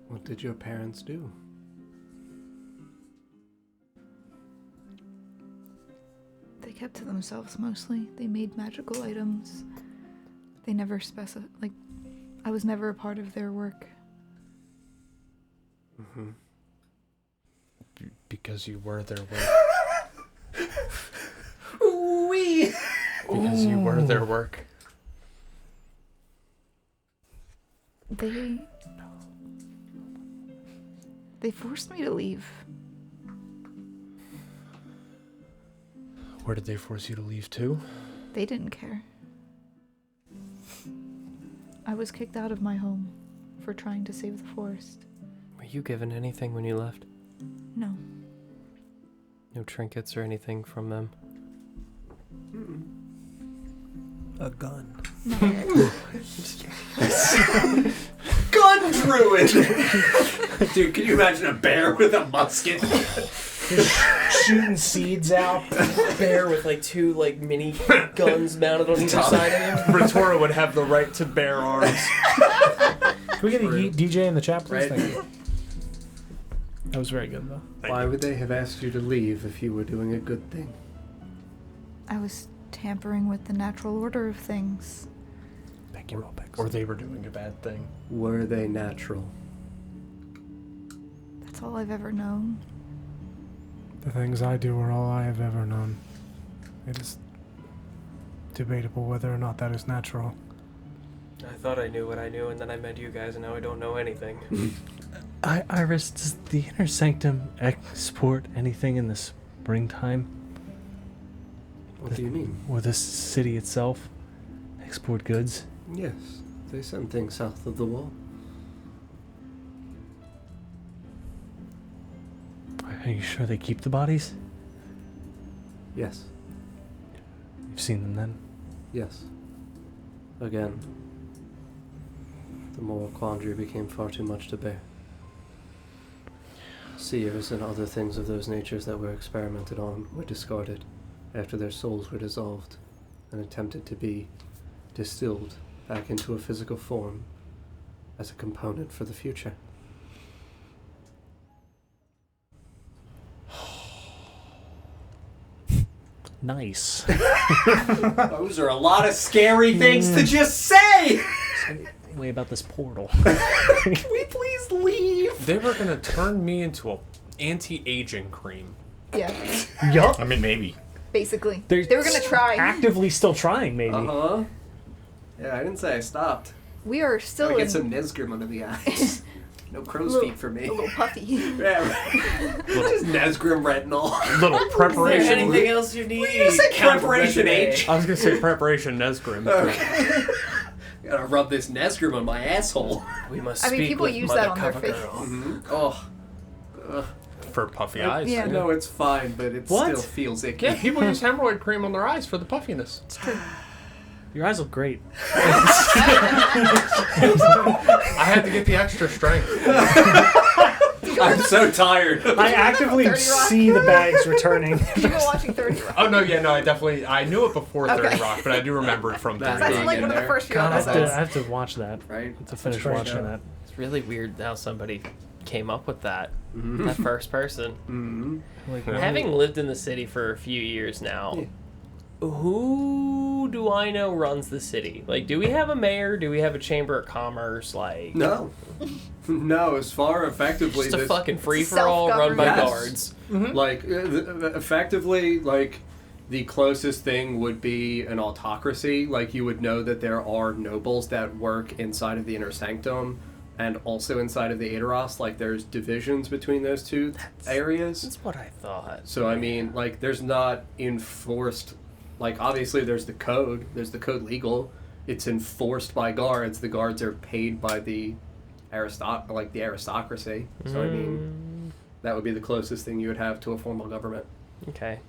What did your parents do? They kept to themselves mostly. They made magical items. They never I was never a part of their work. Mm-hmm. Because you were their work. Ooh-wee! Because you were their work. They forced me to leave. Where did they force you to leave to? They didn't care. I was kicked out of my home for trying to save the forest. Were you given anything when you left? No. No trinkets or anything from them? A gun. Gun druid! Dude, can you imagine a bear with a musket? Shooting seeds out. Bear with like two like mini guns mounted on either side of him. Retora would have the right to bear arms. Can we get a DJ in the chat, please? Right. Thank you. That was very good, though. Why would they have asked you to leave if you were doing a good thing? I was tampering with the natural order of things. Thank you, Robex. Or they were doing a bad thing. Were they natural? That's all I've ever known. The things I do are all I have ever known. It is debatable whether or not that is natural. I thought I knew what I knew, and then I met you guys, and now I don't know anything. Iris, does the Inner Sanctum export anything in the springtime? What do you mean? Or the city itself export goods? Yes, they send things south of the wall. Are you sure they keep the bodies? Yes. You've seen them then? Yes. Again, the moral quandary became far too much to bear. Seers and other things of those natures that were experimented on were discarded after their souls were dissolved and attempted to be distilled back into a physical form as a component for the future. Nice. Those are a lot of scary things to just say! Way about this portal. Can we please leave? They were gonna turn me into a anti-aging cream. Yeah, Yup. I mean, maybe. basically. They're They were gonna try. Actively still trying, maybe. Uh-huh. Yeah, I didn't say I stopped. We are still Gotta in get some Nesgrim under the eyes. No crow's Little- feet for me. a little puffy. Yeah, right. Just Nesgrim retinol. Little Is there preparation. anything else you need? You said Count preparation resume. H. I was gonna say preparation Nesgrim. Gotta rub this Nesgrim on my asshole. We must I mean, speak people with use Mother that on their Cover face. Girl. Mm-hmm. Oh. Ugh. For puffy eyes. Yeah. I know it's fine, but it What? still feels icky. Yeah, people use hemorrhoid cream on their eyes for the puffiness. It's true. Your eyes look great. I had to get the extra strength. I'm so tired. I actively 30 Rock? see the bags returning. You've been watching 30 Rock. Oh no, yeah, no, I knew it before 30 Okay. Rock, but I do remember it from That's 30 That's Rock. like in one of the there. first few God, I episodes. have to watch that. Right? To finish great watching show. that. It's really weird how somebody came up with that. Mm-hmm. That first person. Mm-hmm. Like, Yeah. Having lived in the city for a few years now, Yeah. who do I know runs the city? Like, do we have a mayor? Do we have a chamber of commerce? Like, No. No, as far effectively just a this- fucking free-for-all run by Yes. guards. Like, effectively, like, the closest thing would be an autocracy. Like, you would know that there are nobles that work inside of the Inner Sanctum and also inside of the Aeteros. Like, there's divisions between those two areas. That's what I thought. So, I mean, like, there's not enforced... Like, obviously, there's the code. There's the code legal. It's enforced by guards. The guards are paid by the aristocracy. So, I mean, that would be the closest thing you would have to a formal government. Okay.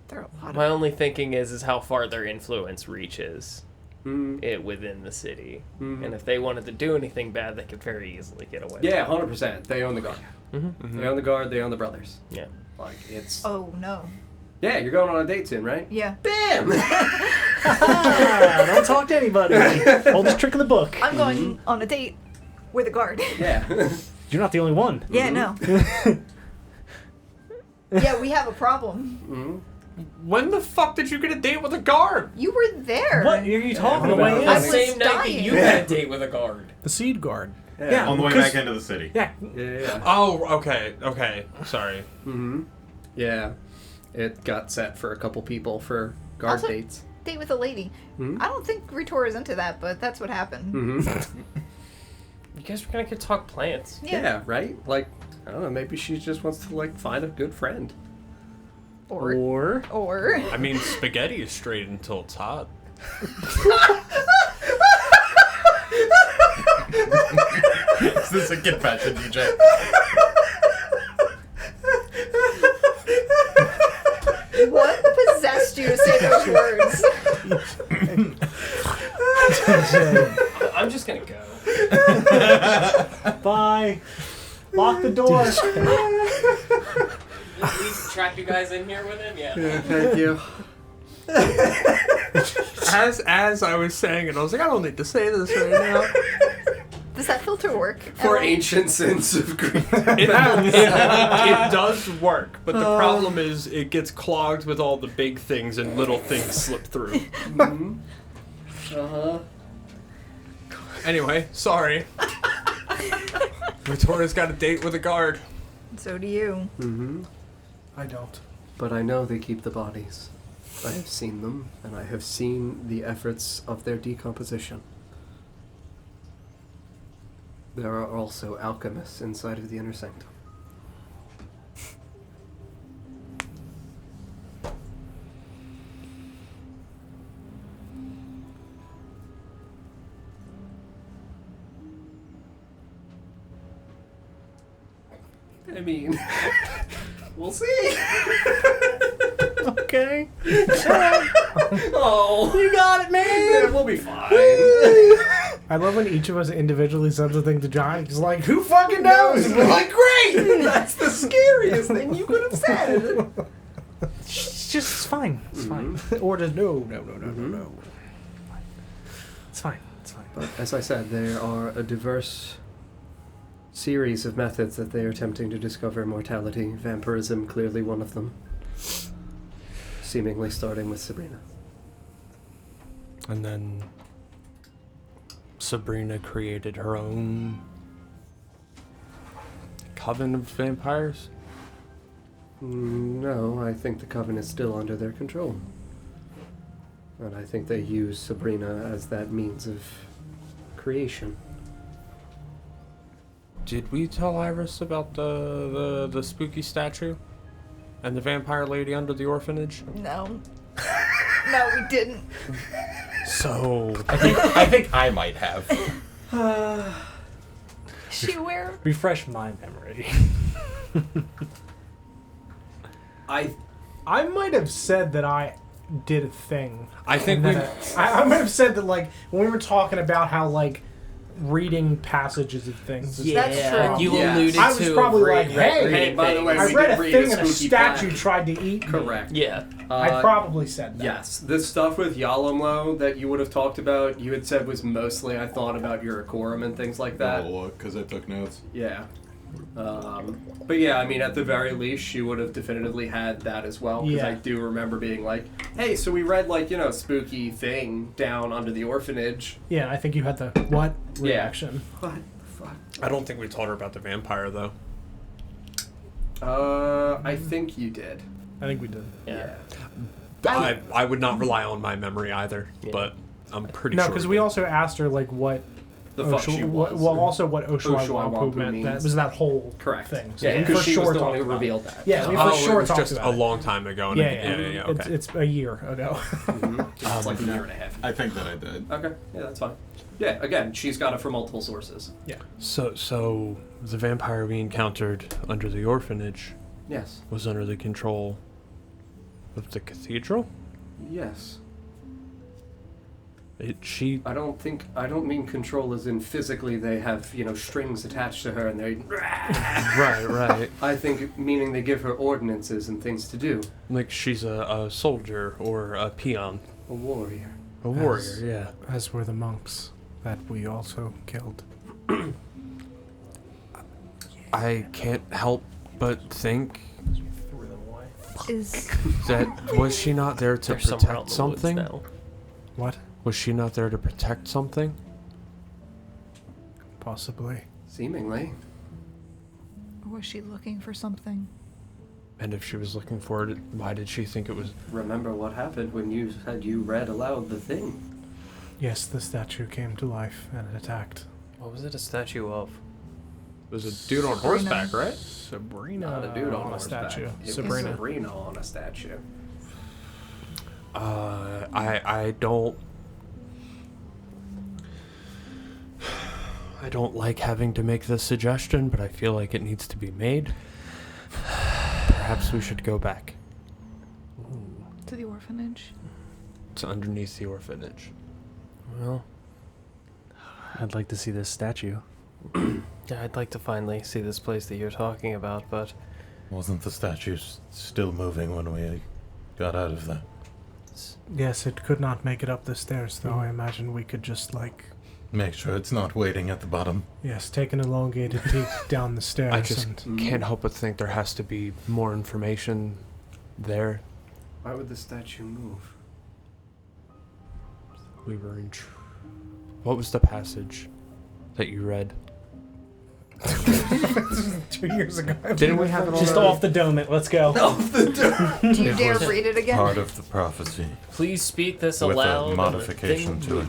There are a lot My of only thinking is how far their influence reaches Mm. it within the city. Mhm. And if they wanted to do anything bad, they could very easily get away. Yeah, 100%. They own the guard. Mm-hmm. They own the guard. They own the brothers. Yeah. Like, it's... Oh no. Yeah, you're going on a date soon, right? Yeah. Bam! Ah, don't talk to anybody. Oldest trick in the book. I'm going on a date with a guard. Yeah. You're not the only one. Yeah, no. Yeah, we have a problem. Mhm. When the fuck did you get a date with a guard? You were there. What are you talking on the about? way in. The I was same night that dying. you had a date with a guard. The Seed Guard. Yeah. On the way Because- back into the city. Yeah. Yeah. Oh, okay. Sorry. Mm-hmm. Yeah. It got set for a couple people for guard Also- dates. Date with a lady. Mhm. I don't think Ritor is into that, but that's what happened. Mm-hmm. You guys were gonna go talk plants. Yeah, right? Like, I don't know, maybe she just wants to, like, find a good friend. Or I mean, spaghetti is straight until it's hot. Is this a confession, DJ? what possessed you to say those words? I'm just gonna go. Bye. Lock the door. We trap you guys in here with him? Yeah. Thank you. As I was saying it, I was like, I don't need to say this right now. Does that filter work? For ancient sins of grief. It does work, but the problem is it gets clogged with all the big things and little things slip through. Mm-hmm. Uh-huh. Anyway, sorry. Victoria's got a date with a guard. So do you. Mm-hmm. I don't. But I know they keep the bodies. I have seen them, and I have seen the efforts of their decomposition. There are also alchemists inside of the inner sanctum. I mean, we'll see. Okay. Oh, You got it, man. yeah, we'll be fine. I love when each of us individually says a thing to John. He's like, who fucking knows? And we're like, great! That's the scariest thing you could have said. It's just it's fine. It's fine. Or just, no. It's fine. It's fine. But as I said, there are a diverse series of methods that they are attempting to discover mortality. Vampirism, clearly one of them. Seemingly starting with Sabrina. And then Sabrina created her own coven of vampires? No, I think the coven is still under their control. And I think they use Sabrina as that means of creation. Did we tell Iris about the spooky statue? And the vampire lady under the orphanage? No. No, we didn't. So I think I might have. Is she aware? Refresh my memory. I might have said that I did a thing. I think And we that I might have said that, like, when we were talking about how, like, reading passages of things. Is That's true. You Yes. alluded I was to probably read- like, read- hey, reading by the way, things. I we read did a read thing a and a spooky statue plaque. tried to eat me. Correct. Yeah. I probably said that. Yes, this stuff with Yalamlo that you would have talked about, you had said was mostly I thought about Urakorum and things like that. Because I took notes. Yeah. But yeah, I mean, at the very least, she would have definitively had that as well. Because Yeah. I do remember being like, hey, so we read, like, spooky thing down under the orphanage. Yeah, I think you had the what Yeah. reaction. What the fuck? I don't think we told her about the vampire though. I think you did. I think we did. Yeah. I would not rely on my memory either, Yeah. but I'm pretty No, sure. because we also asked her, like, what The fuck she was. well, also what Oshuamp Oshuamp meant. means. That was that whole Correct. thing. So Yeah, we because for she sure was the one talked who about it. revealed that. Yeah, we Oh, for sure it was talked just about a it. long time ago. Yeah. Okay. It's a year ago. It's like a year and a half. I think that I did. Okay, yeah, that's fine. Yeah, again, she's got it from multiple sources. So the vampire we encountered under the orphanage Yes. was under the control of the cathedral? Yes. I don't mean control as in physically they have, strings attached to her and they... Right. I think meaning they give her ordinances and things to do. Like she's a soldier or a peon. A warrior. A warrior, yeah. As were the monks that we also killed. I can't help but think Threw them away. Is that was she not there to They're somewhere out protect in the woods something? now. What? Was she not there to protect something? Possibly. Seemingly. or was she looking for something? And if she was looking for it, why did she think it was? Remember what happened when you said you read aloud the thing? Yes, the statue came to life and it attacked. What was it a statue of? It was a dude on Sabrina. horseback, right? Sabrina. Not a dude on a horseback. statue. It was Sabrina. Sabrina on a statue. I don't like having to make this suggestion, but I feel like it needs to be made. Perhaps we should go back To the orphanage? to underneath the orphanage. Well, I'd like to see this statue. yeah, I'd like to finally see this place that you're talking about, but Wasn't the statue still moving when we got out of there? Yes, it could not make it up the stairs, though. I imagine we could just, Make sure it's not waiting at the bottom. take an elongated peek down the stairs. I just and can't help but think there has to be more information there. Why would the statue move? We were in. What was the passage that you read? 2 years ago. Didn't we have it Just already? off the dome it. Let's go. Do you It dare was read it again? Part of the prophecy, Please speak this with aloud. a and modification the to it.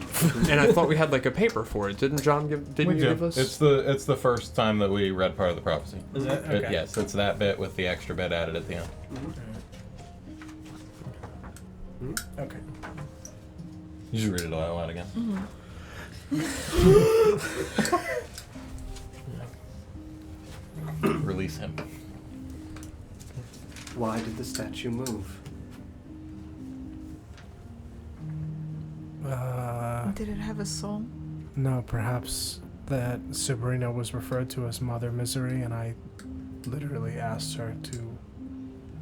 And I thought we had like a paper for it. Didn't John give? Didn't you give us? It's the first time that we read part of the prophecy. Is it? Okay. Yes, it's that bit with the extra bit added at the end. Okay. You should read it out loud again. Release him. Why did the statue move? Did it have a soul? No, perhaps that Sabrina was referred to as Mother Misery, and I literally asked her to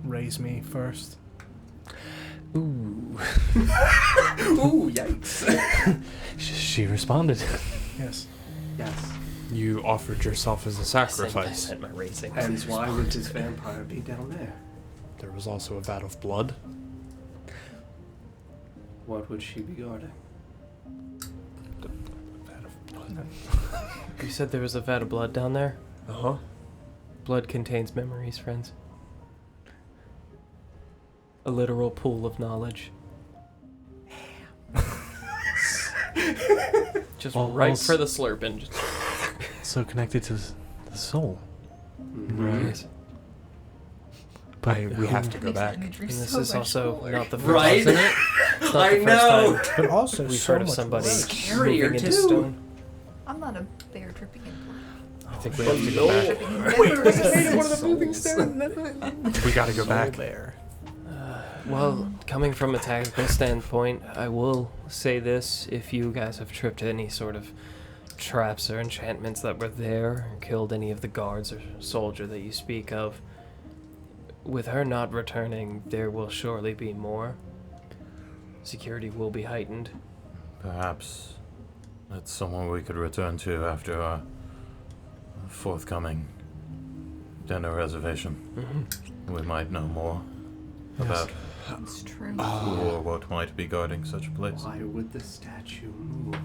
raise me first. Ooh. Ooh, yikes. She responded. Yes. Yes. You offered yourself as a sacrifice. At my racing. And why would this vampire be down there? There was also a vat of blood. What would she be guarding? Vat of blood. You said there was a vat of blood down there? Uh-huh. Blood contains memories, friends. A literal pool of knowledge. Just right for the slurping. Just So connected to the soul. Right. But We have to go back. And this is also not the first Right? isn't it? It's not I the know. first But also, time we've so heard of much somebody work. Scarier, moving into too. stone. I'm not a bear dripping in blood. I think we have to go back. Dripping in One of the moving memories. We got to go Soul back. Bear. Well, coming from a tactical standpoint, I will say this. If you guys have tripped any sort of traps or enchantments that were there, or killed any of the guards or soldier that you speak of, with her not returning, there will surely be more. Security will be heightened. Perhaps that's someone we could return to after our forthcoming dinner reservation. We might know more about It's true. who or what might be guarding such a place. Why would the statue move?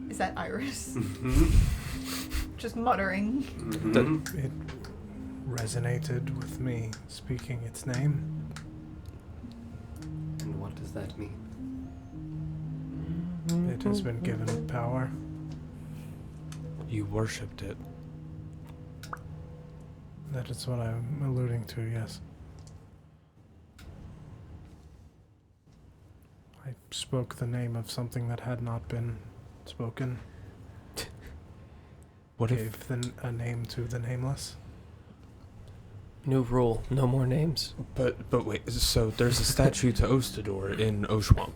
Is that Iris? Mm-hmm. Just muttering. Mm-hmm. It resonated with me speaking its name. And what does that mean? It has been given power. You worshipped it. That is what I'm alluding to, yes. I spoke the name of something that had not been spoken. What if Gave a name to the nameless. New rule: no more names. But wait, so there's a statue to Ostador in Oshuamp.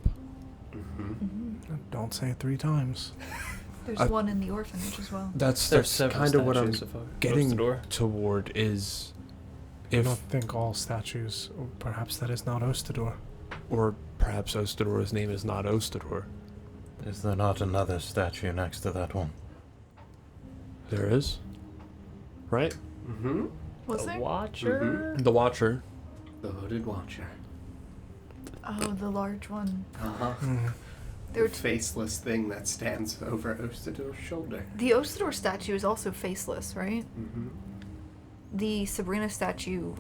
Mm-hmm. Don't say it 3 times. There's I- one in the orphanage as well. That's There's several kind of what I'm statues of getting Ostador. toward is I if, don't think all statues, or perhaps that is not Ostador. or perhaps Ostador's name is not Ostador. Is there not another statue next to that one? There is, right? Mm-hmm. Was there? Watcher? The Watcher. The Hooded Watcher. Oh, the large one. Uh-huh. There were The faceless thing that stands over Ostador's shoulder. The Ostador statue is also faceless, right? Mm-hmm. The Sabrina statue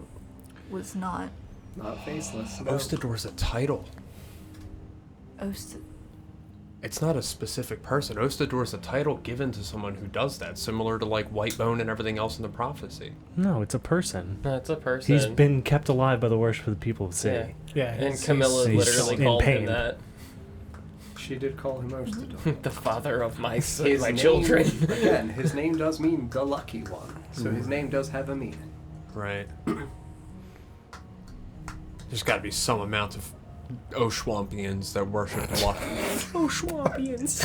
was not. Not faceless. No. Ostador's a title. It's not a specific person. Ostador's a title given to someone who does that, similar to like Whitebone and everything else in the prophecy. No, it's a person. No, it's a person. He's been kept alive by the worship of the people of the city. Yeah, And Camilla he's literally in called pain. him that. She did call him Ostador. The father of my His my name- children. Again, his name does mean the lucky one. So his name does have a meaning. Right. There's got to be some amount of Oshwampians that worship luck. Oshwampians.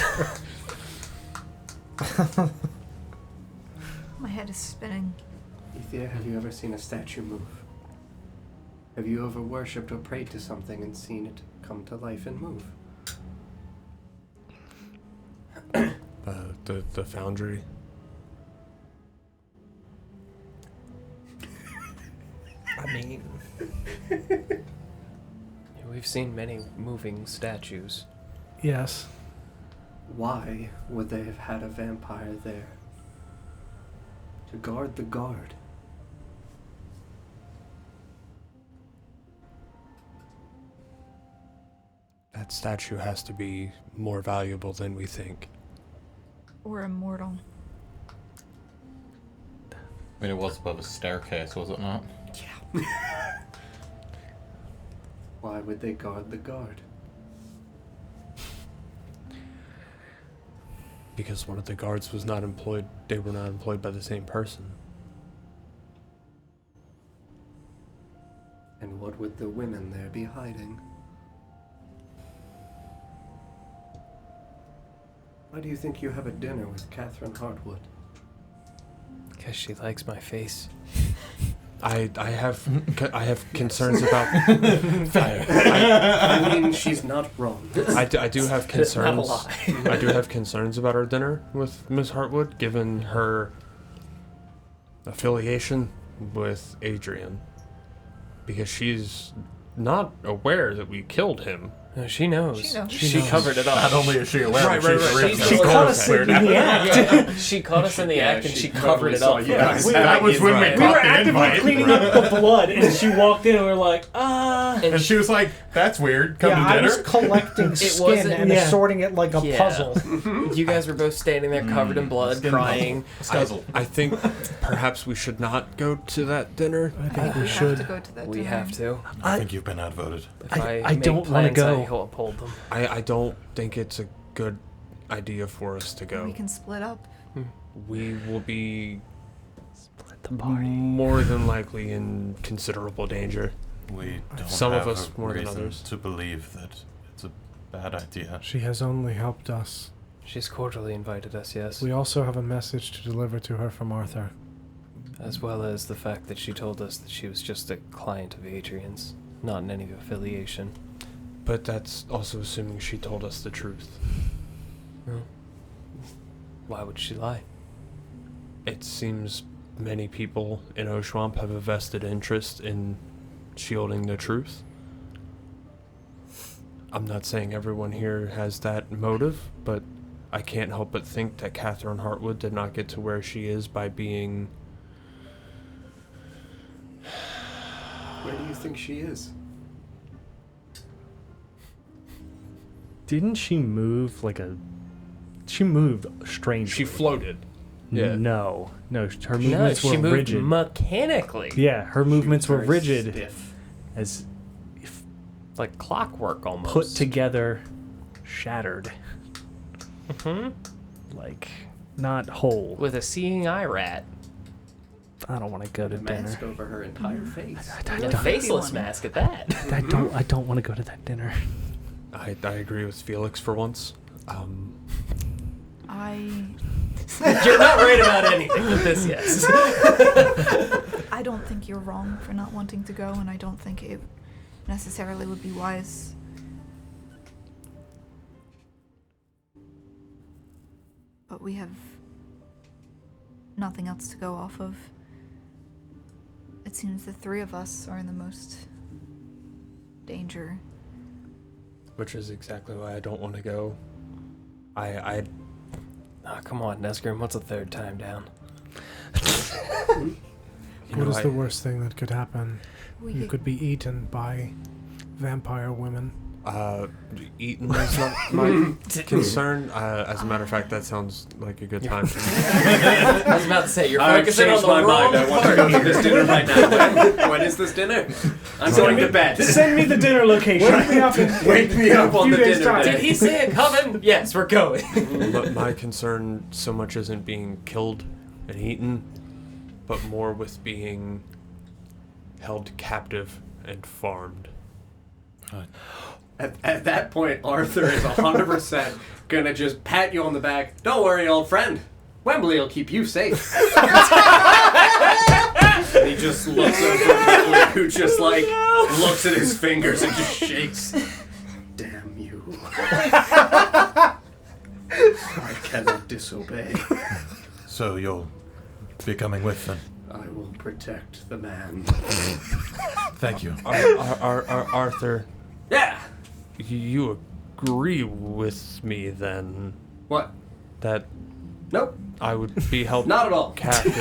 My head is spinning. Ethia, have you ever seen a statue move? Have you ever worshipped or prayed to something and seen it come to life and move? The foundry. I mean, We've seen many moving statues. yes. Why would they have had a vampire there? To guard the guard. That statue has to be more valuable than we think. Or immortal. I mean, it was above a staircase, was it not? Why would they guard the guard? Because one of the guards was not employed, they were not employed by the same person. And what would the women there be hiding? Why do you think you have a dinner with Catherine Hartwood? Because she likes my face. I have concerns about. I mean, she's not wrong. I do have concerns. Not a lie. I do have concerns about our dinner with Miss Hartwood, given her affiliation with Adrian, because she's not aware that we killed him. No, she knows. She knows. She covered it up. Not only is she aware, Right, but right, she's right. originally She called caught us us weird. in the act. She caught us in the act and she covered it up. You Yeah, guys. we- That was when we We caught were the actively invite. cleaning up the blood, and she walked in, and we were like, And she was like, "That's weird. Come Yeah, to I dinner." was collecting skin wasn't- and yeah. assorting it like a Yeah. puzzle. You guys were both standing there covered in blood, crying. Scuzzle. I think perhaps we should not go to that dinner. I I think we have to go to that We dinner. have to. I think you've been outvoted. If I make don't wanna plans, go. I uphold them. I don't think it's a good idea for us to go. We can split up. We will be split the party. more than likely in considerable danger. We don't Some of have us a more than reason others. to believe that it's a bad idea. She has only helped us. She's cordially invited us, yes. We also have a message to deliver to her from Arthur. As well as the fact that she told us that she was just a client of Adrian's, not in any affiliation. But that's also assuming she told us the truth. Well, why would she lie? It seems many people in Oshuamp have a vested interest in shielding the truth. I'm not saying everyone here has that motive, but I can't help but think that Catherine Hartwood did not get to where she is by being... Where do you think she is? Didn't she move like a... She moved strangely. She floated. Yeah. No, her No, movements she were moved rigid. mechanically. Yeah, her movements were Very rigid, Stiff. as if Like clockwork almost. put together, shattered, Mm-hmm. like not whole. With a seeing eye rat. I don't want to go to A dinner. mask over her entire face. I And a don't- faceless one. mask at that. I don't want to go to that dinner. I agree with Felix for once. You're not right about anything with this, yes. I don't think you're wrong for not wanting to go, and I don't think it necessarily would be wise. But we have nothing else to go off of. It seems the three of us are in the most danger. Which is exactly why I don't want to go. Oh, come on, Nesgrim, what's the third time down? What is the worst thing that could happen? We You could be eaten by vampire women. Eaton is not my concern. As a matter of fact, that sounds like a good time. I was about to say, you're I've focusing on changed the my wrong mind. I want to part. go to this dinner right now. When is this dinner? I'm going to bed. Send me the dinner location. Wake me up in Wake me up on few the days' dinner time. Did day. he say it coming? Yes, we're going. But my concern so much isn't being killed and eaten, but more with being held captive and farmed. At that point, Arthur is 100% gonna just pat you on the back. Don't worry, old friend. Wembley will keep you safe. And he just looks over at Wembley, who just like looks at his fingers and just shakes. Damn you. I cannot disobey. So you'll be coming with them. I will protect the man. Thank you. Arthur, Yeah. you agree with me then What? that Nope. I would be held Not at all. captive.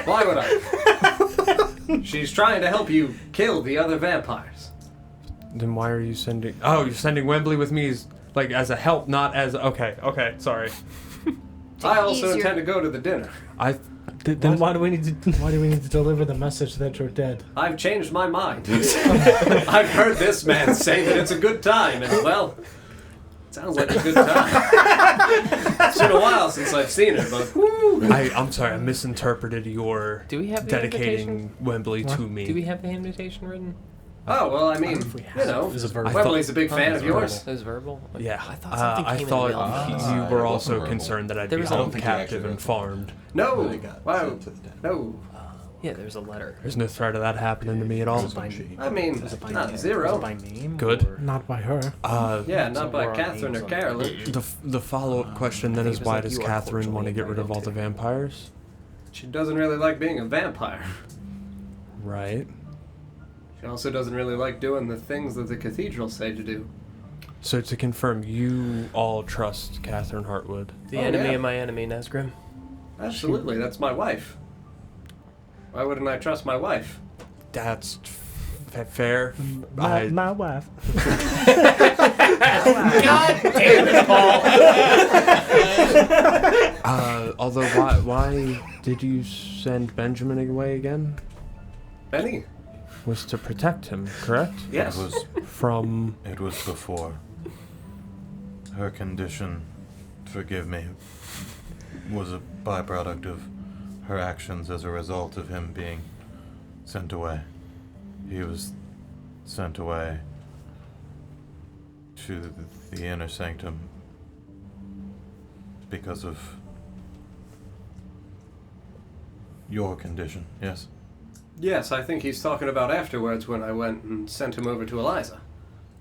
Why would I? She's trying to help you kill the other vampires. Then why are you sending... Oh, you're sending Wembley with me as, like, as a help, not as... Okay, sorry. I also easier. intend to go to the dinner. Then why do we need to deliver the message that you're dead? I've changed my mind. I've heard this man say that it's a good time, and well, sounds like a good time. It's been a while since I've seen her, but woo. I'm sorry, I misinterpreted your Do we have the dedicating invitation? Wembley to me. Do we have the invitation written? Oh, well, I mean, you know, Is it verbal? Wembley's a big fan of yours. It was verbal? Yeah, I thought something I came thought in the mail. you were it also wasn't concerned that I'd There be was a- held think you actually captive wrote and that. farmed. No, They got wow, sent to the den. no. Yeah, there's a letter. There's no threat of that happening to me at all. It was by name. I mean, Was it by not name? zero. Was it by name? Good. or- Not by her. Yeah, not So by where are Catherine or names on Carolyn. The follow-up question then think is it was why like does you are Catherine want to get rid of all the unfortunately vampires? She doesn't really like being a vampire. Right. She also doesn't really like doing the things that the cathedral say to do. So to confirm, you all trust Catherine Hartwood. The Oh, enemy yeah. of my enemy, Nesgrim. Absolutely, that's my wife. Why wouldn't I trust my wife? That's fair. My wife. God damn it, Paul! Although, why did you send Benjamin away again? Benny? Was to protect him, correct? Yes. From... It was before. Her condition, forgive me, was a byproduct of her actions as a result of him being sent away. He was sent away to the inner sanctum because of your condition, yes? Yes, I think he's talking about afterwards when I went and sent him over to Eliza.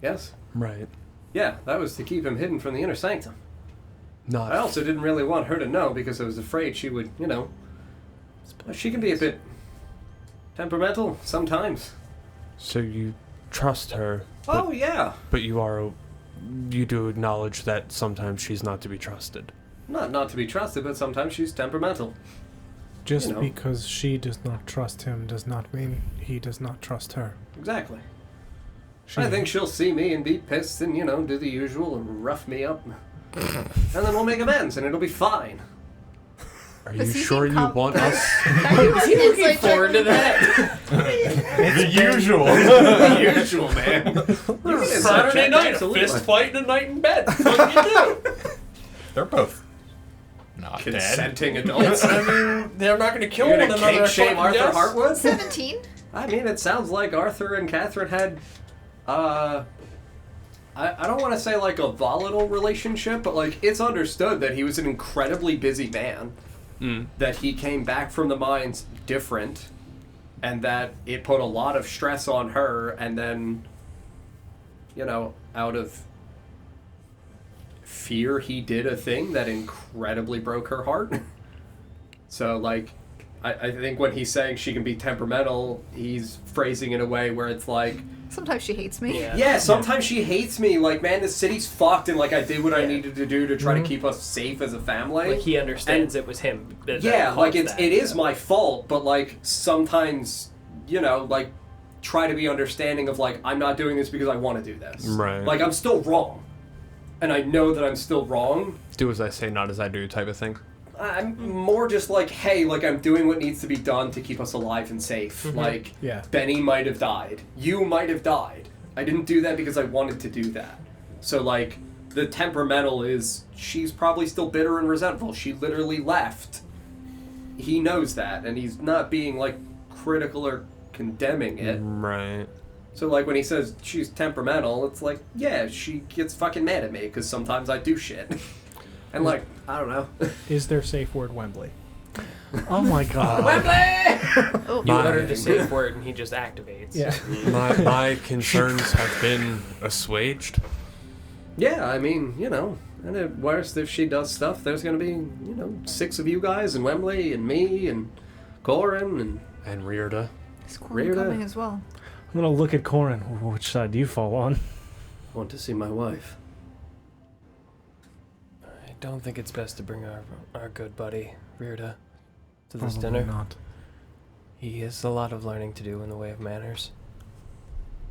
Yes? Right. Yeah, that was to keep him hidden from the inner sanctum. Not... I also didn't really want her to know because I was afraid she would, you know... She can be a bit temperamental sometimes. So you trust her, Oh, yeah. but you do acknowledge that sometimes she's not to be trusted. Not to be trusted, but sometimes she's temperamental. Just You know. because she does not trust him does not mean he does not trust her. Exactly. She, I think she'll see me and be pissed and, you know, do the usual and rough me up. And then we'll make amends and it'll be fine. Are you Does he sure seem you want us? Is he looking forward to that? The usual. The usual, man. Saturday night, a absolutely. fist fight and a night in bed. What do you do? They're both not dead. Consenting adults. I mean, they're not going to kill You're one gonna another. kink shame fucking Arthur guess. Hartwood? 17? I mean, it sounds like Arthur and Catherine had, I don't want to say like a volatile relationship, but like it's understood that he was an incredibly busy man, that he came back from the mines different, and that it put a lot of stress on her, and then, you know, out of fear, he did a thing that incredibly broke her heart. So, like, I think when he's saying she can be temperamental, he's phrasing it in a way where it's like, Sometimes she hates me. yeah, sometimes she hates me. Like, man, this city's fucked, and like I did what I needed to do to try to keep us safe as a family. Like he understands it was him. That Yeah, like caused it that. is my fault, but like sometimes, you know, like try to be understanding of like I'm not doing this because I want to do this. Right. Like I'm still wrong, and I know that I'm still wrong. Do as I say, not as I do type of thing. I'm more just like, hey, like I'm doing what needs to be done to keep us alive and safe. Like, Yeah. Benny might have died. You might have died. I didn't do that because I wanted to do that. So like, the temperamental is she's probably still bitter and resentful. She literally left. He knows that, and he's not being like critical or condemning it. Right. So like when he says she's temperamental, it's like, yeah, she gets fucking mad at me because sometimes I do shit. And like, I don't know. Is their safe word Wembley? Oh my god. Oh, You My- utter the safe word and he just activates. Yeah. My concerns have been assuaged. Yeah, I mean, you know, and at worst, if she does stuff, there's gonna be, you know, 6 of you guys, and Wembley, and me, and Corin, and And Rierda. is Corin coming as well? I'm gonna look at Corin. Which side do you fall on? I want to see my wife. I don't think it's best to bring our good buddy Rirda to this Probably dinner. not. He has a lot of learning to do in the way of manners.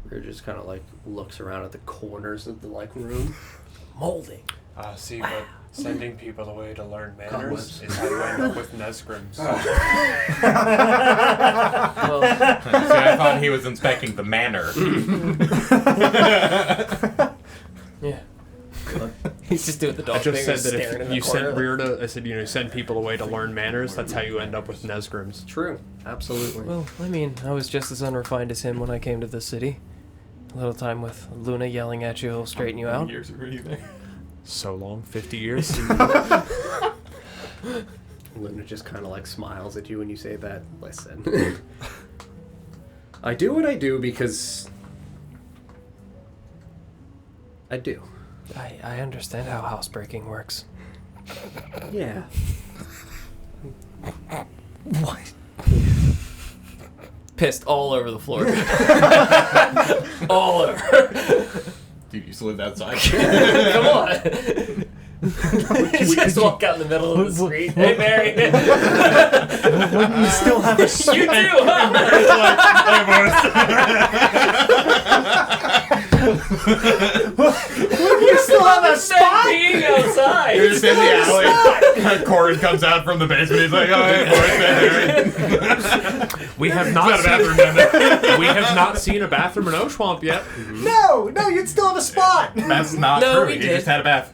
We're just kind of like looks around at the corners of the like room. Molding. See, but sending people away to learn Cobwebs. manners is how you end up with Nesgrims. Well, See, I thought he was inspecting the manor. yeah. He's just doing the dog I just thing, said just that staring in if the you sent corner. Rirda, I said, send people away to learn manners, that's how you end up with Nesgrims. True. Absolutely. Well, I mean, I was just as unrefined as him when I came to the city. A little time with Luna yelling at you will straighten you out. Years were you there? So long, 50 years. Luna just kind of like smiles at you when you say that. Listen. I do what I do because I do. I understand how housebreaking works. Yeah. What? Pissed all over the floor. All over. Dude, you used to live outside. Come on. You just walk out in the middle of the street. Hey, Mary. Wouldn't you still have a You spot? do, huh? You still have a spot? Being outside. You're just in the alley. Corin comes out from the basement. He's like, oh, hey, boys, We have not seen we have not seen a bathroom in Oshuamp yet. No, you'd still have a spot. That's not No, true. we He did. just had a bath.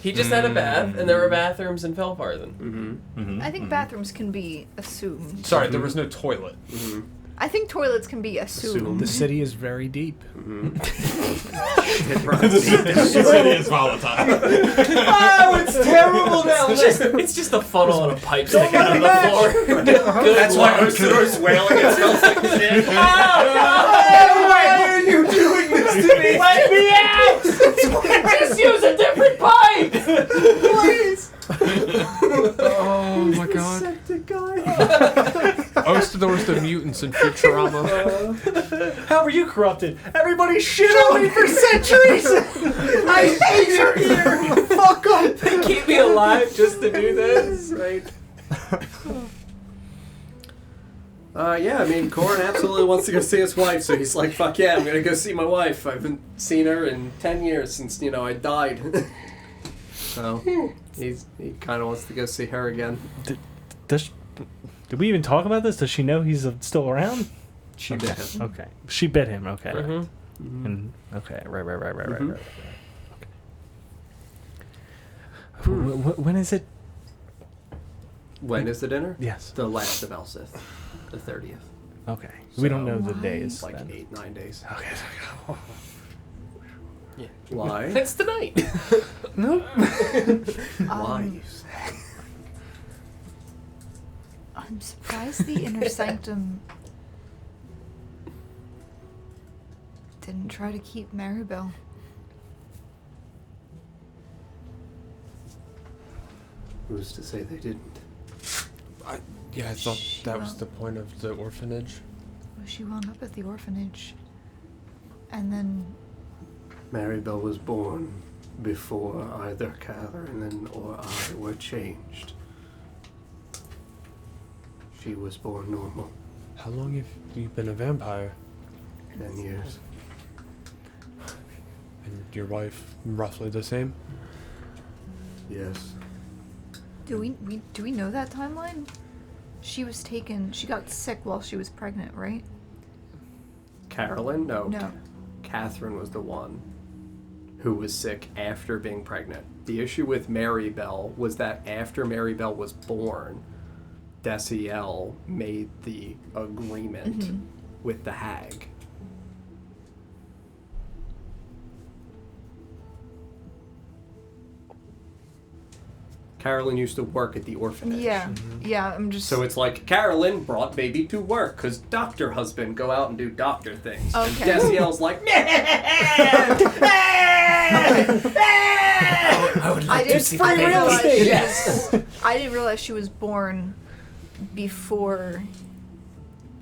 He just had a bath, and there were bathrooms in Felfarthen. I think bathrooms can be assumed. Sorry, there was no toilet. I think toilets can be assumed. The city is very deep. The city is volatile. Oh, it's terrible now. It's just a funnel and a pipe sticking out of the floor. Good That's why Lord. Usador's wailing and smells like shit. Why are you doing this to me? Let me out! Just use a different pipe! Please. Oh my god. Ostador's the mutants in Futurama. How were you corrupted? Everybody shit on me for centuries. I hate her here. Fuck them. They keep me alive just to do this. Right. Yeah, I mean, Corin absolutely wants to go see his wife, so he's like, fuck yeah, I'm gonna go see my wife. I haven't seen her in 10 years since, I died. So, he kind of wants to go see her again. Did we even talk about this? Does she know he's still around? She bit him. Okay. She bit him. Okay. Mm-hmm. And okay. Right. Mhm. Okay. When is it? When is the dinner? Yes. The last of Elsith. The 30th. Okay. We don't So, know the why? days. Like then. 8-9 days. Okay. Why? It's tonight. Nope. Why, you say? I'm surprised the Inner Sanctum didn't try to keep Maribel. Who's to say they didn't? Yeah, I thought that was the point of the orphanage. Well, she wound up at the orphanage. And then Maribel was born before either Catherine or I were changed. She was born normal. How long have you been a vampire? 10 years. And your wife roughly the same? Yes. do we know that timeline? She got sick while she was pregnant, right? Carolyn? No. No. Catherine was the one who was sick after being pregnant. The issue with Maribel was that after Maribel was born, Desiel made the agreement with the hag. Carolyn used to work at the orphanage. Yeah. Yeah, I'm just So it's like Carolyn brought baby to work because doctor husband go out and do doctor things. Okay. And Desiel's like, I didn't real realize estate. Yes. I didn't realize she was born before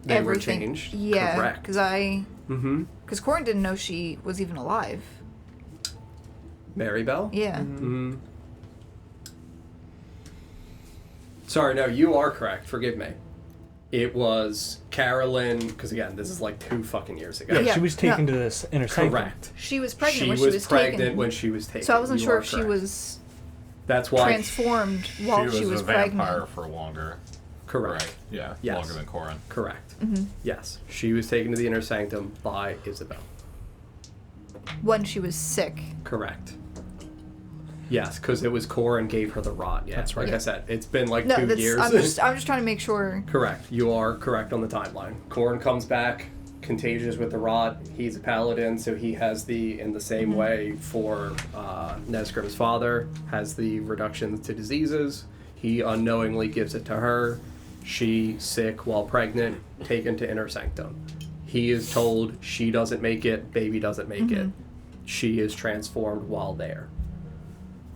They were everything. changed. Yeah, Correct. because Corin didn't know she was even alive. Maribel? Yeah. Mm-hmm. Sorry, no, you are correct. Forgive me. It was Carolyn, because again, this is like 2 fucking years ago. Yeah, she was taken to this inner sanctum. Correct. She was pregnant She when was she was pregnant taken. when she was taken. So I wasn't You sure are if she correct. was That's why. transformed while she was a vampire pregnant. for longer. Correct. Right. Yeah. Yes. Longer than Corin. Correct. Mm-hmm. Yes. She was taken to the inner sanctum by Isabel. When she was sick. Correct. Yes, because it was Corin gave her the rod. Yeah, That's right. Like I said, it's been like No, 2 years. I'm just trying to make sure. Correct. You are correct on the timeline. Corin comes back, contagious with the rod. He's a paladin, so he has in the same way for Nesgrim's father, has the reduction to diseases. He unknowingly gives it to her. She, sick while pregnant, taken to inner sanctum. He is told she doesn't make it, baby doesn't make it. She is transformed while there.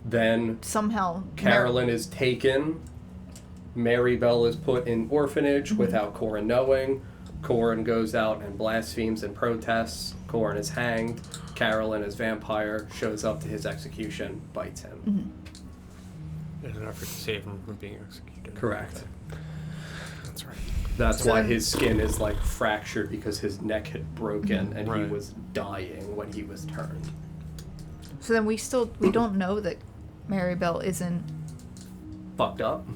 Then Somehow. Carolyn is taken. Mary Bell is put in orphanage without Corin knowing. Corin goes out and blasphemes and protests. Corin is hanged. Carolyn, as vampire, shows up to his execution, bites him. In an effort to save him from being executed. Correct. That's right. That's So why then- his skin is like fractured because his neck had broken and he Right. was dying when he was turned. So then we don't know that Mary Bell isn't. Fucked up.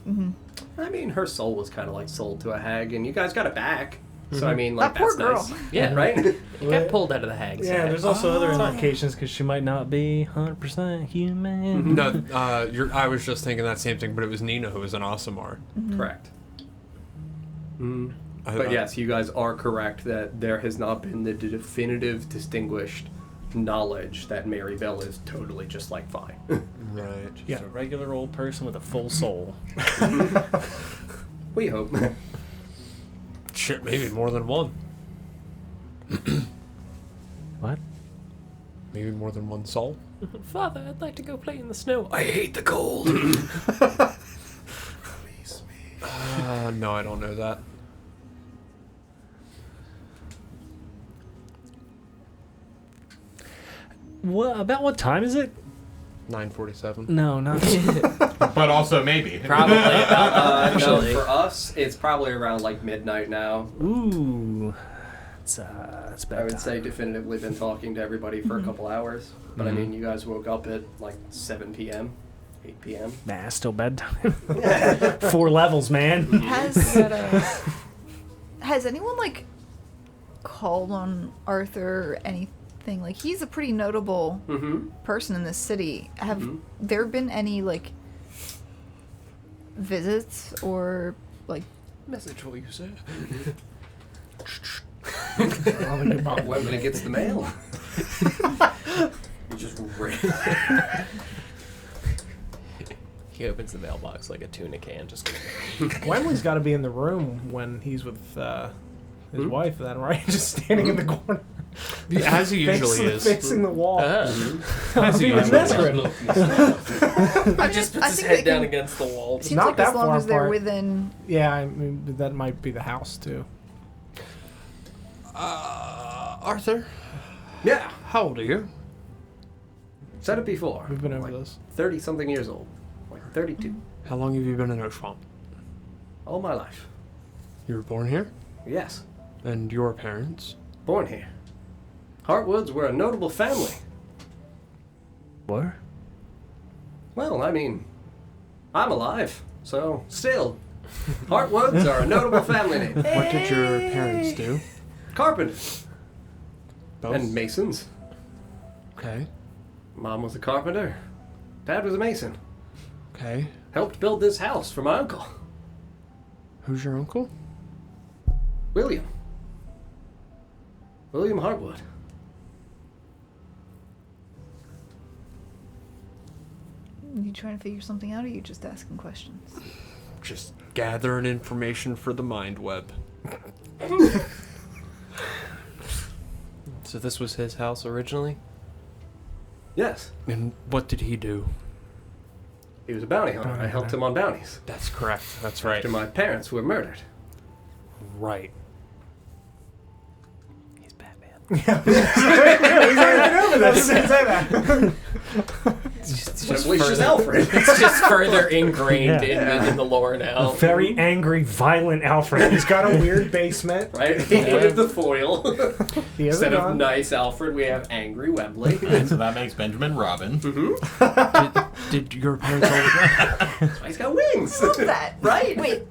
I mean, her soul was kind of like sold to a hag, and you guys got it back. So I mean, like That poor that's girl. nice. Yeah, Right. It got pulled out of the hag's Yeah, head. there's also other implications because she might not be 100% human. No, I was just thinking that same thing, but it was Nina who was an Asimar. Correct. But yes, you guys are correct that there has not been the definitive distinguished knowledge that Mary Bell is totally just like fine. Right. She's a regular old person with a full soul. We hope. Shit, maybe more than one. What? Maybe more than one soul. Father, I'd like to go play in the snow. I hate the cold. No, I don't know that. What time is it? 9:47. No, not. But also maybe. Probably about So actually. for us, it's probably around like midnight now. Ooh. It's bad I would time. say definitively been talking to everybody for a couple hours. But I mean, you guys woke up at like 7 p.m., 8 p.m. Nah, still bedtime. 4 levels, man. Has anyone like called on Arthur or anything? Like, he's a pretty notable person in this city. Have there been any like visits or like Message what you say. When it gets the mail. You just He opens the mailbox like a tuna can. Just Wembley's got to be in the room when he's with his wife, then, right? Just standing in the corner. As he usually is. Facing the wall. As he Being usually desperate. I just puts his think head they down can- against the wall. it seems Not like that as long far as they're apart. within. Yeah, I mean, that might be the house, too. Arthur, Yeah. how old are you? Said it before. We've been over Like this. 30-something years old. Like 32. How long have you been in Oshuamp? All my life. You were born here? Yes. And your parents? Born here. Heartwoods were a notable family. What? Well, I mean, I'm alive, so still. Heartwoods are a notable family name. What did your parents do? Carpenters Both? and masons. Okay. Mom was a carpenter. Dad was a mason. Okay. Helped build this house for my uncle, Who's your uncle? William. William Hartwood. You trying to figure something out, or are you just asking questions? Just gathering information for the mind web. So this was his house originally? Yes, And what did he do? he was a bounty hunter. I helped him on bounties That's correct. That's right. after my parents were murdered. Right. He's Batman. It's Wembley's just Alfred. It's just further ingrained Yeah. in the lore now. Very angry, violent Alfred. He's got a weird basement. Right? He hated the foil. He has Instead a of gun. nice Alfred, we have angry Wembley. And so that makes Benjamin Robin. did your parents always... He's got wings. Love that. Right? Wait.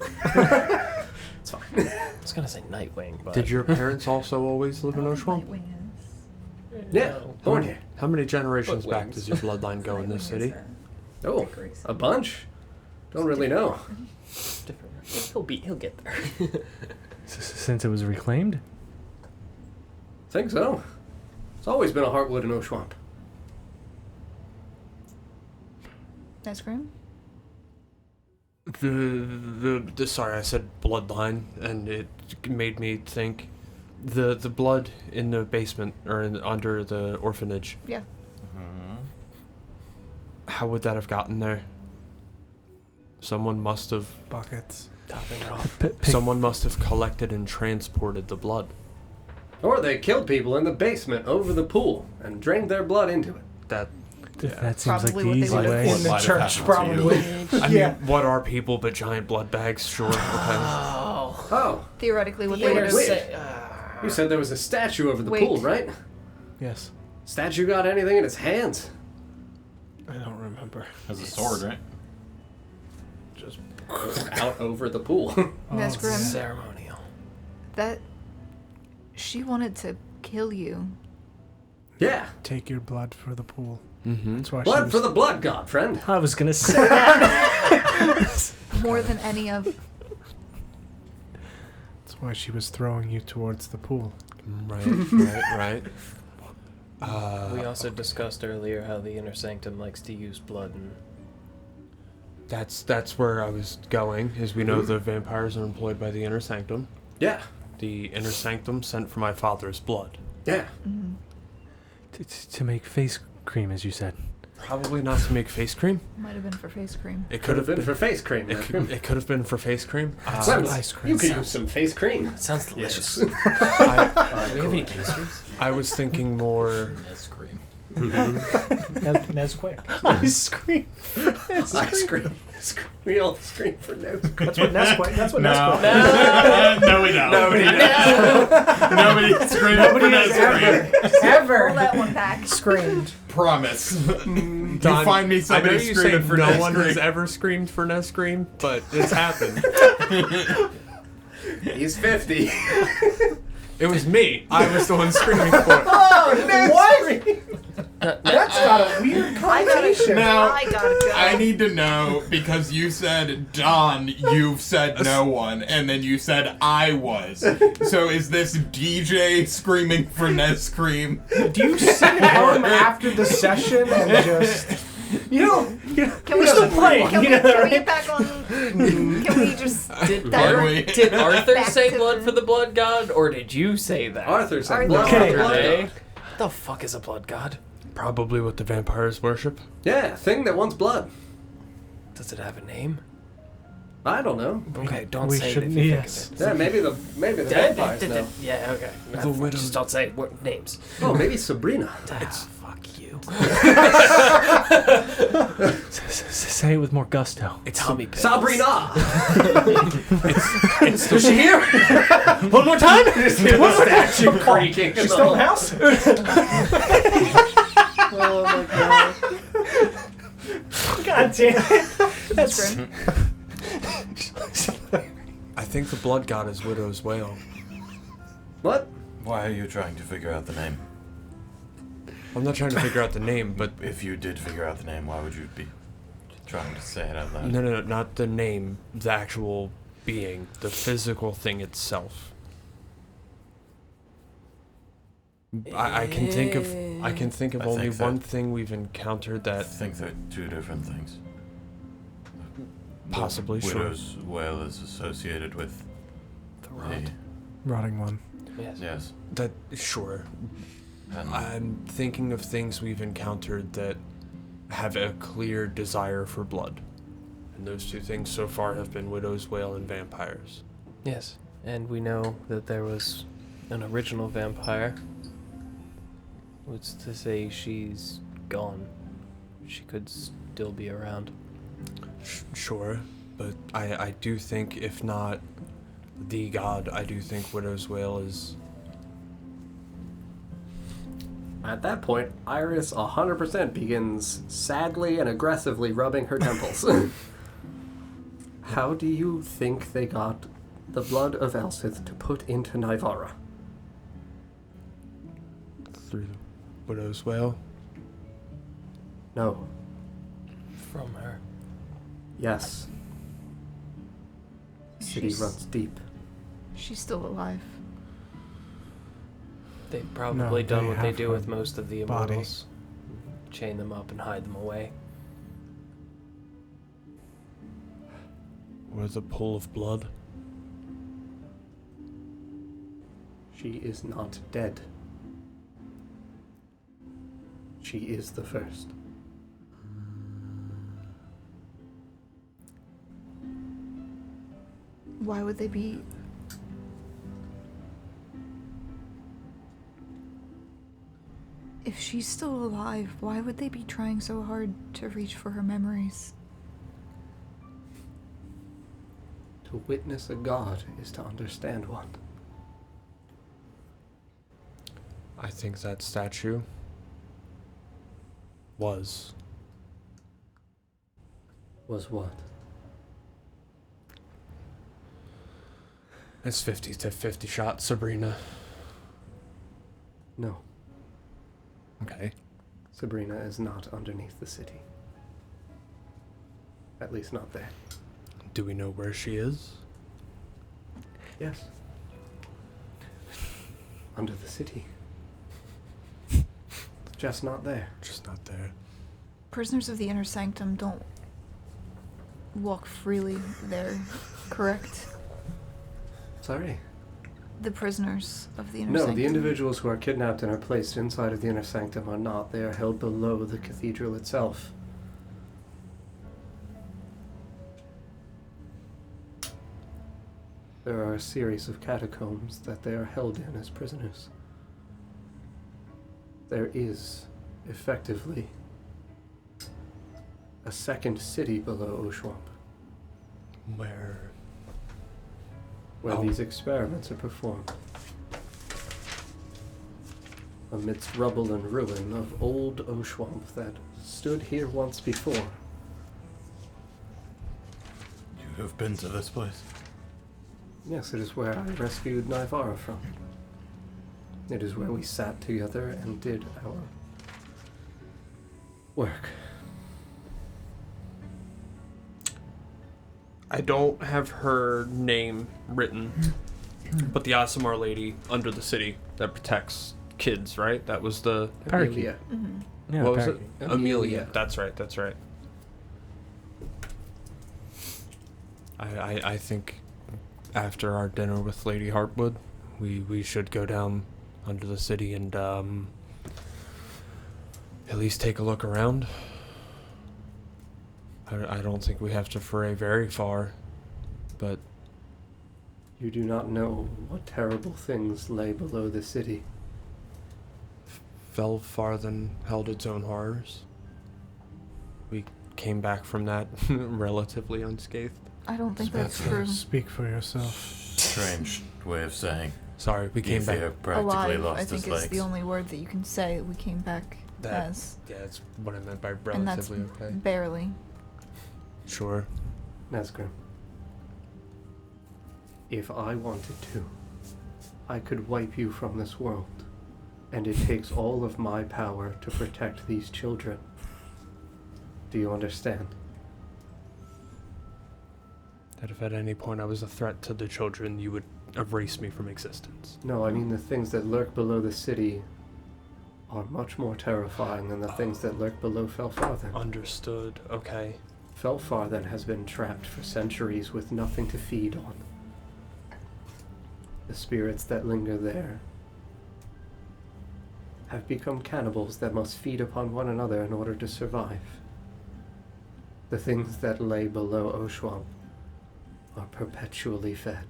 It's fine. I was gonna say Nightwing, but Did your parents also always live in Oshuamp? Yeah. Born here. How many generations But back wings. does your bloodline go in this city? Oh, a bunch. Don't really know. different. He'll get there. Since it was reclaimed? Think so. It's always been a heartwood in Oshuamp. Ice cream? The sorry, I said bloodline, and it made me think the blood in the basement or under the orphanage. Yeah. How would that have gotten there? Someone must have. Buckets. Topping it off. Someone must have collected and transported the blood. Or they killed people in the basement over the pool and drained their blood into it. That. That seems like Probably the what they easy would've- way. In the might have church, happened to you. probably. I Yeah. mean, what are people but giant blood bags? Sure. Okay. Oh. Oh, Theoretically, what The they would wait, have wait. said. you said there was a statue over the Wait. pool, right? Yes. Statue got anything in its hands? I don't remember. Has a sword, right? Just out over the pool. That's grim. Ceremonial. That she wanted to kill you. Yeah. Take your blood for the pool. Mm-hmm. That's why she Blood was, for the blood god, friend. I was gonna say that. More than any of. that's why she was throwing you towards the pool. Right. We also discussed earlier how the Inner Sanctum likes to use blood and That's where I was going. As we know, the vampires are employed by the Inner Sanctum. Yeah. The Inner Sanctum sent for my father's blood. Yeah. To make face cream, as you said. Probably not to make face cream. Might have been for face cream. It Could have been for face cream. It could have been for face cream. Well, ice cream. You could use some face cream. sounds delicious. Yes. I, Do we have any pastries? I was thinking more. Ice cream. Nesquik. Ice cream. Ice cream. We all scream for no. That's what Nesquik. That's what No. Nesquik. No, we don't. Nobody screamed for that Ever Pull that one back. screamed. Promise. You Don, find me I know somebody you screaming say for no one has Nesquik. ever screamed for Nescream, but it's happened. He's 50. It was me. I was the one screaming for it. What? That's got a weird I gotta, connotation. Now, I gotta go. I need to know, because you said Don, you've said no one, and then you said I was. So is this DJ screaming for Nescream? Do you sit home after the session and just... You know, Can we we're still playing. Can we, you know, can we right? get back on? Can we just? Did, Are we? did Arthur Back say to blood the- for the blood god, or did you say that? Arthur said Arthur. blood. Okay. Blood Eh? god. What the fuck is a blood god? Probably what the vampires worship. Yeah, thing that wants blood. Does it have a name? I don't know. Okay, don't We say it if shouldn't- you yes. think of it. Yeah, maybe the vampires know. Yeah, okay. The widows- Just don't say what names. Oh, maybe Sabrina. It's fuck you. Say it with more gusto. It's Tommy Pickles. Sabrina. It's the Is she here? One more time. Statue creaking. She's still in the house? Oh my god. God damn it. That's grim. I think the blood god is Widow's Wail. What? Why are you trying to figure out the name? I'm not trying to figure out the name, but If you did figure out the name, why would you be trying to say it out loud? no, not the name, the actual being, the physical thing itself. I can think of I only think that- one thing we've encountered I that think they're two different things. possibly The sure. Widow's Wail is associated with The the... rot. Rotting one. Yes. Yes. That sure. And I'm thinking of things we've encountered that have a clear desire for blood. And those two things so far have been Widow's Wail and vampires. Yes. And we know that there was an original vampire. What's to say she's gone, she could still be around. Sure, but I do think, if not the god, I do think Widow's Wail is... At that point, Iris 100% begins sadly and aggressively rubbing her temples. How do you think they got the blood of Elsith to put into Nivara? through Widow's Wail. No. From her. Yes. City runs deep. She's still alive. They've probably done they what they have do her with most of the body. immortals. Chain them up and hide them away. Or the pool of blood. She is not dead. She is the first. Why would they be... If she's still alive, why would they be trying so hard to reach for her memories? To witness a god is to understand one. I think that statue was Was what? It's 50-50 shot, Sabrina. No. Okay. Sabrina is not underneath the city. At least not there. Do we know where she is? Yes. Under the city. Just not there. Just not there. Prisoners of the Inner Sanctum don't walk freely there, correct? Sorry. The prisoners of the Inner No, Sanctum. the individuals who are kidnapped and are placed inside of the Inner Sanctum are not. They are held below the cathedral itself. There are a series of catacombs that they are held in as prisoners. There is, effectively, a second city below Oshuamp, Where? where Oh. these experiments are performed. Amidst rubble and ruin of old Oshuamp that stood here once before. You have been to this place? Yes, it is where I rescued Nivara from. It is where we sat together and did our work. I don't have her name written, but the Asimar lady under the city that protects kids, right? That was the... Parakeet. Amelia. Mhm. Yeah, what was parakeet. it? Amelia. That's right, that's right. I think after our dinner with Lady Hartwood, we should go down under the city and at least take a look around. I don't think we have to foray very far, but You do not know what terrible things lay below the city. fell far than held its own horrors. We came back from that relatively unscathed. I don't think that's true. Speak for yourself. Strange way of saying. Sorry, we came back. Ether practically Alive, lost I think his is legs. the only word that you can say we came back That- as. Yeah, that's what I meant by And that's relatively okay. barely. Sure. Nazgrim. If I wanted to, I could wipe you from this world. And it takes all of my power to protect these children. Do you understand? That if at any point I was a threat to the children, you would erase me from existence. No, I mean the things that lurk below the city are much more terrifying than the things that lurk below Felfarthen. Understood. Okay. Felfarthen has been trapped for centuries with nothing to feed on. The spirits that linger there have become cannibals that must feed upon one another in order to survive. The things that lay below Oshuamp are perpetually fed.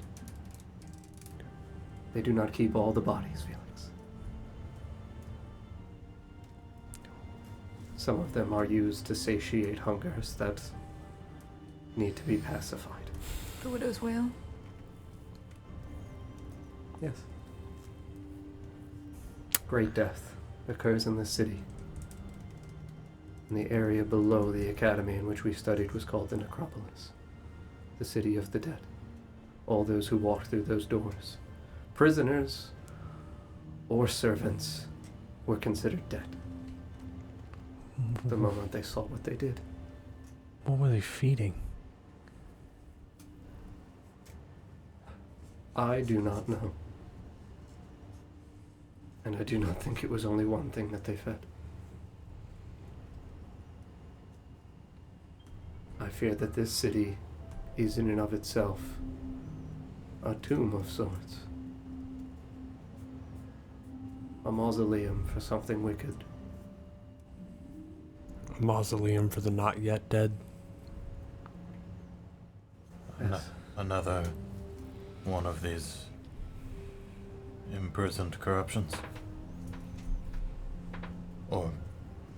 They do not keep all the bodies, Felix. Some of them are used to satiate hungers that need to be pacified. The widow's wail. Yes. Great death occurs in this city. And the area below the academy in which we studied was called the Necropolis, the city of the dead. All those who walked through those doors, prisoners or servants, were considered dead the moment they saw what they did. What were they feeding? I do not know. And I do not think it was only one thing that they fed. I fear that this city is in and of itself a tomb of sorts. A mausoleum for something wicked. A mausoleum for the not yet dead. Yes. Another one of these imprisoned corruptions? Or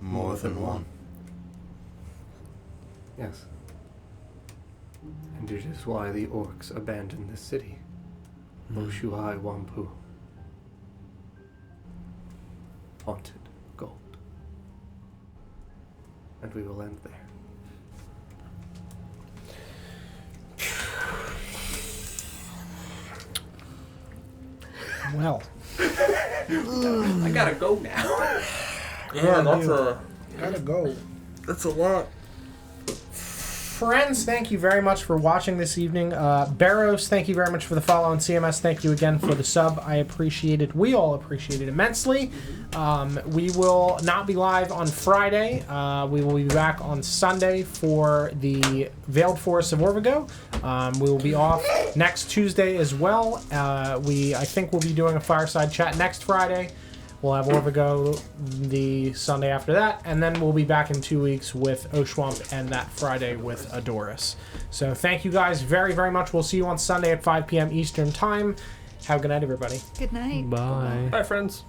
more than one? Yes. And it is why the orcs abandoned this city. Oshuamp. Haunted gold. And we will end there. Well. I gotta go now. Yeah, Gotta go. That's a lot. Friends, thank you very much for watching this evening. Barrows, thank you very much for the follow on CMS. Thank you again for the sub. I appreciate it. We all appreciate it immensely. We will not be live on Friday. We will be back on Sunday for the Veiled Forest of Orvigo. We will be off next Tuesday as well. I think we'll be doing a fireside chat next Friday. We'll have Orvigo the Sunday after that, and then we'll be back in 2 weeks with Oshuamp and that Friday with Adoris. So thank you guys very, very much. We'll see you on Sunday at 5 p.m. Eastern Time. Have a good night, everybody. Good night. Bye. Bye, friends.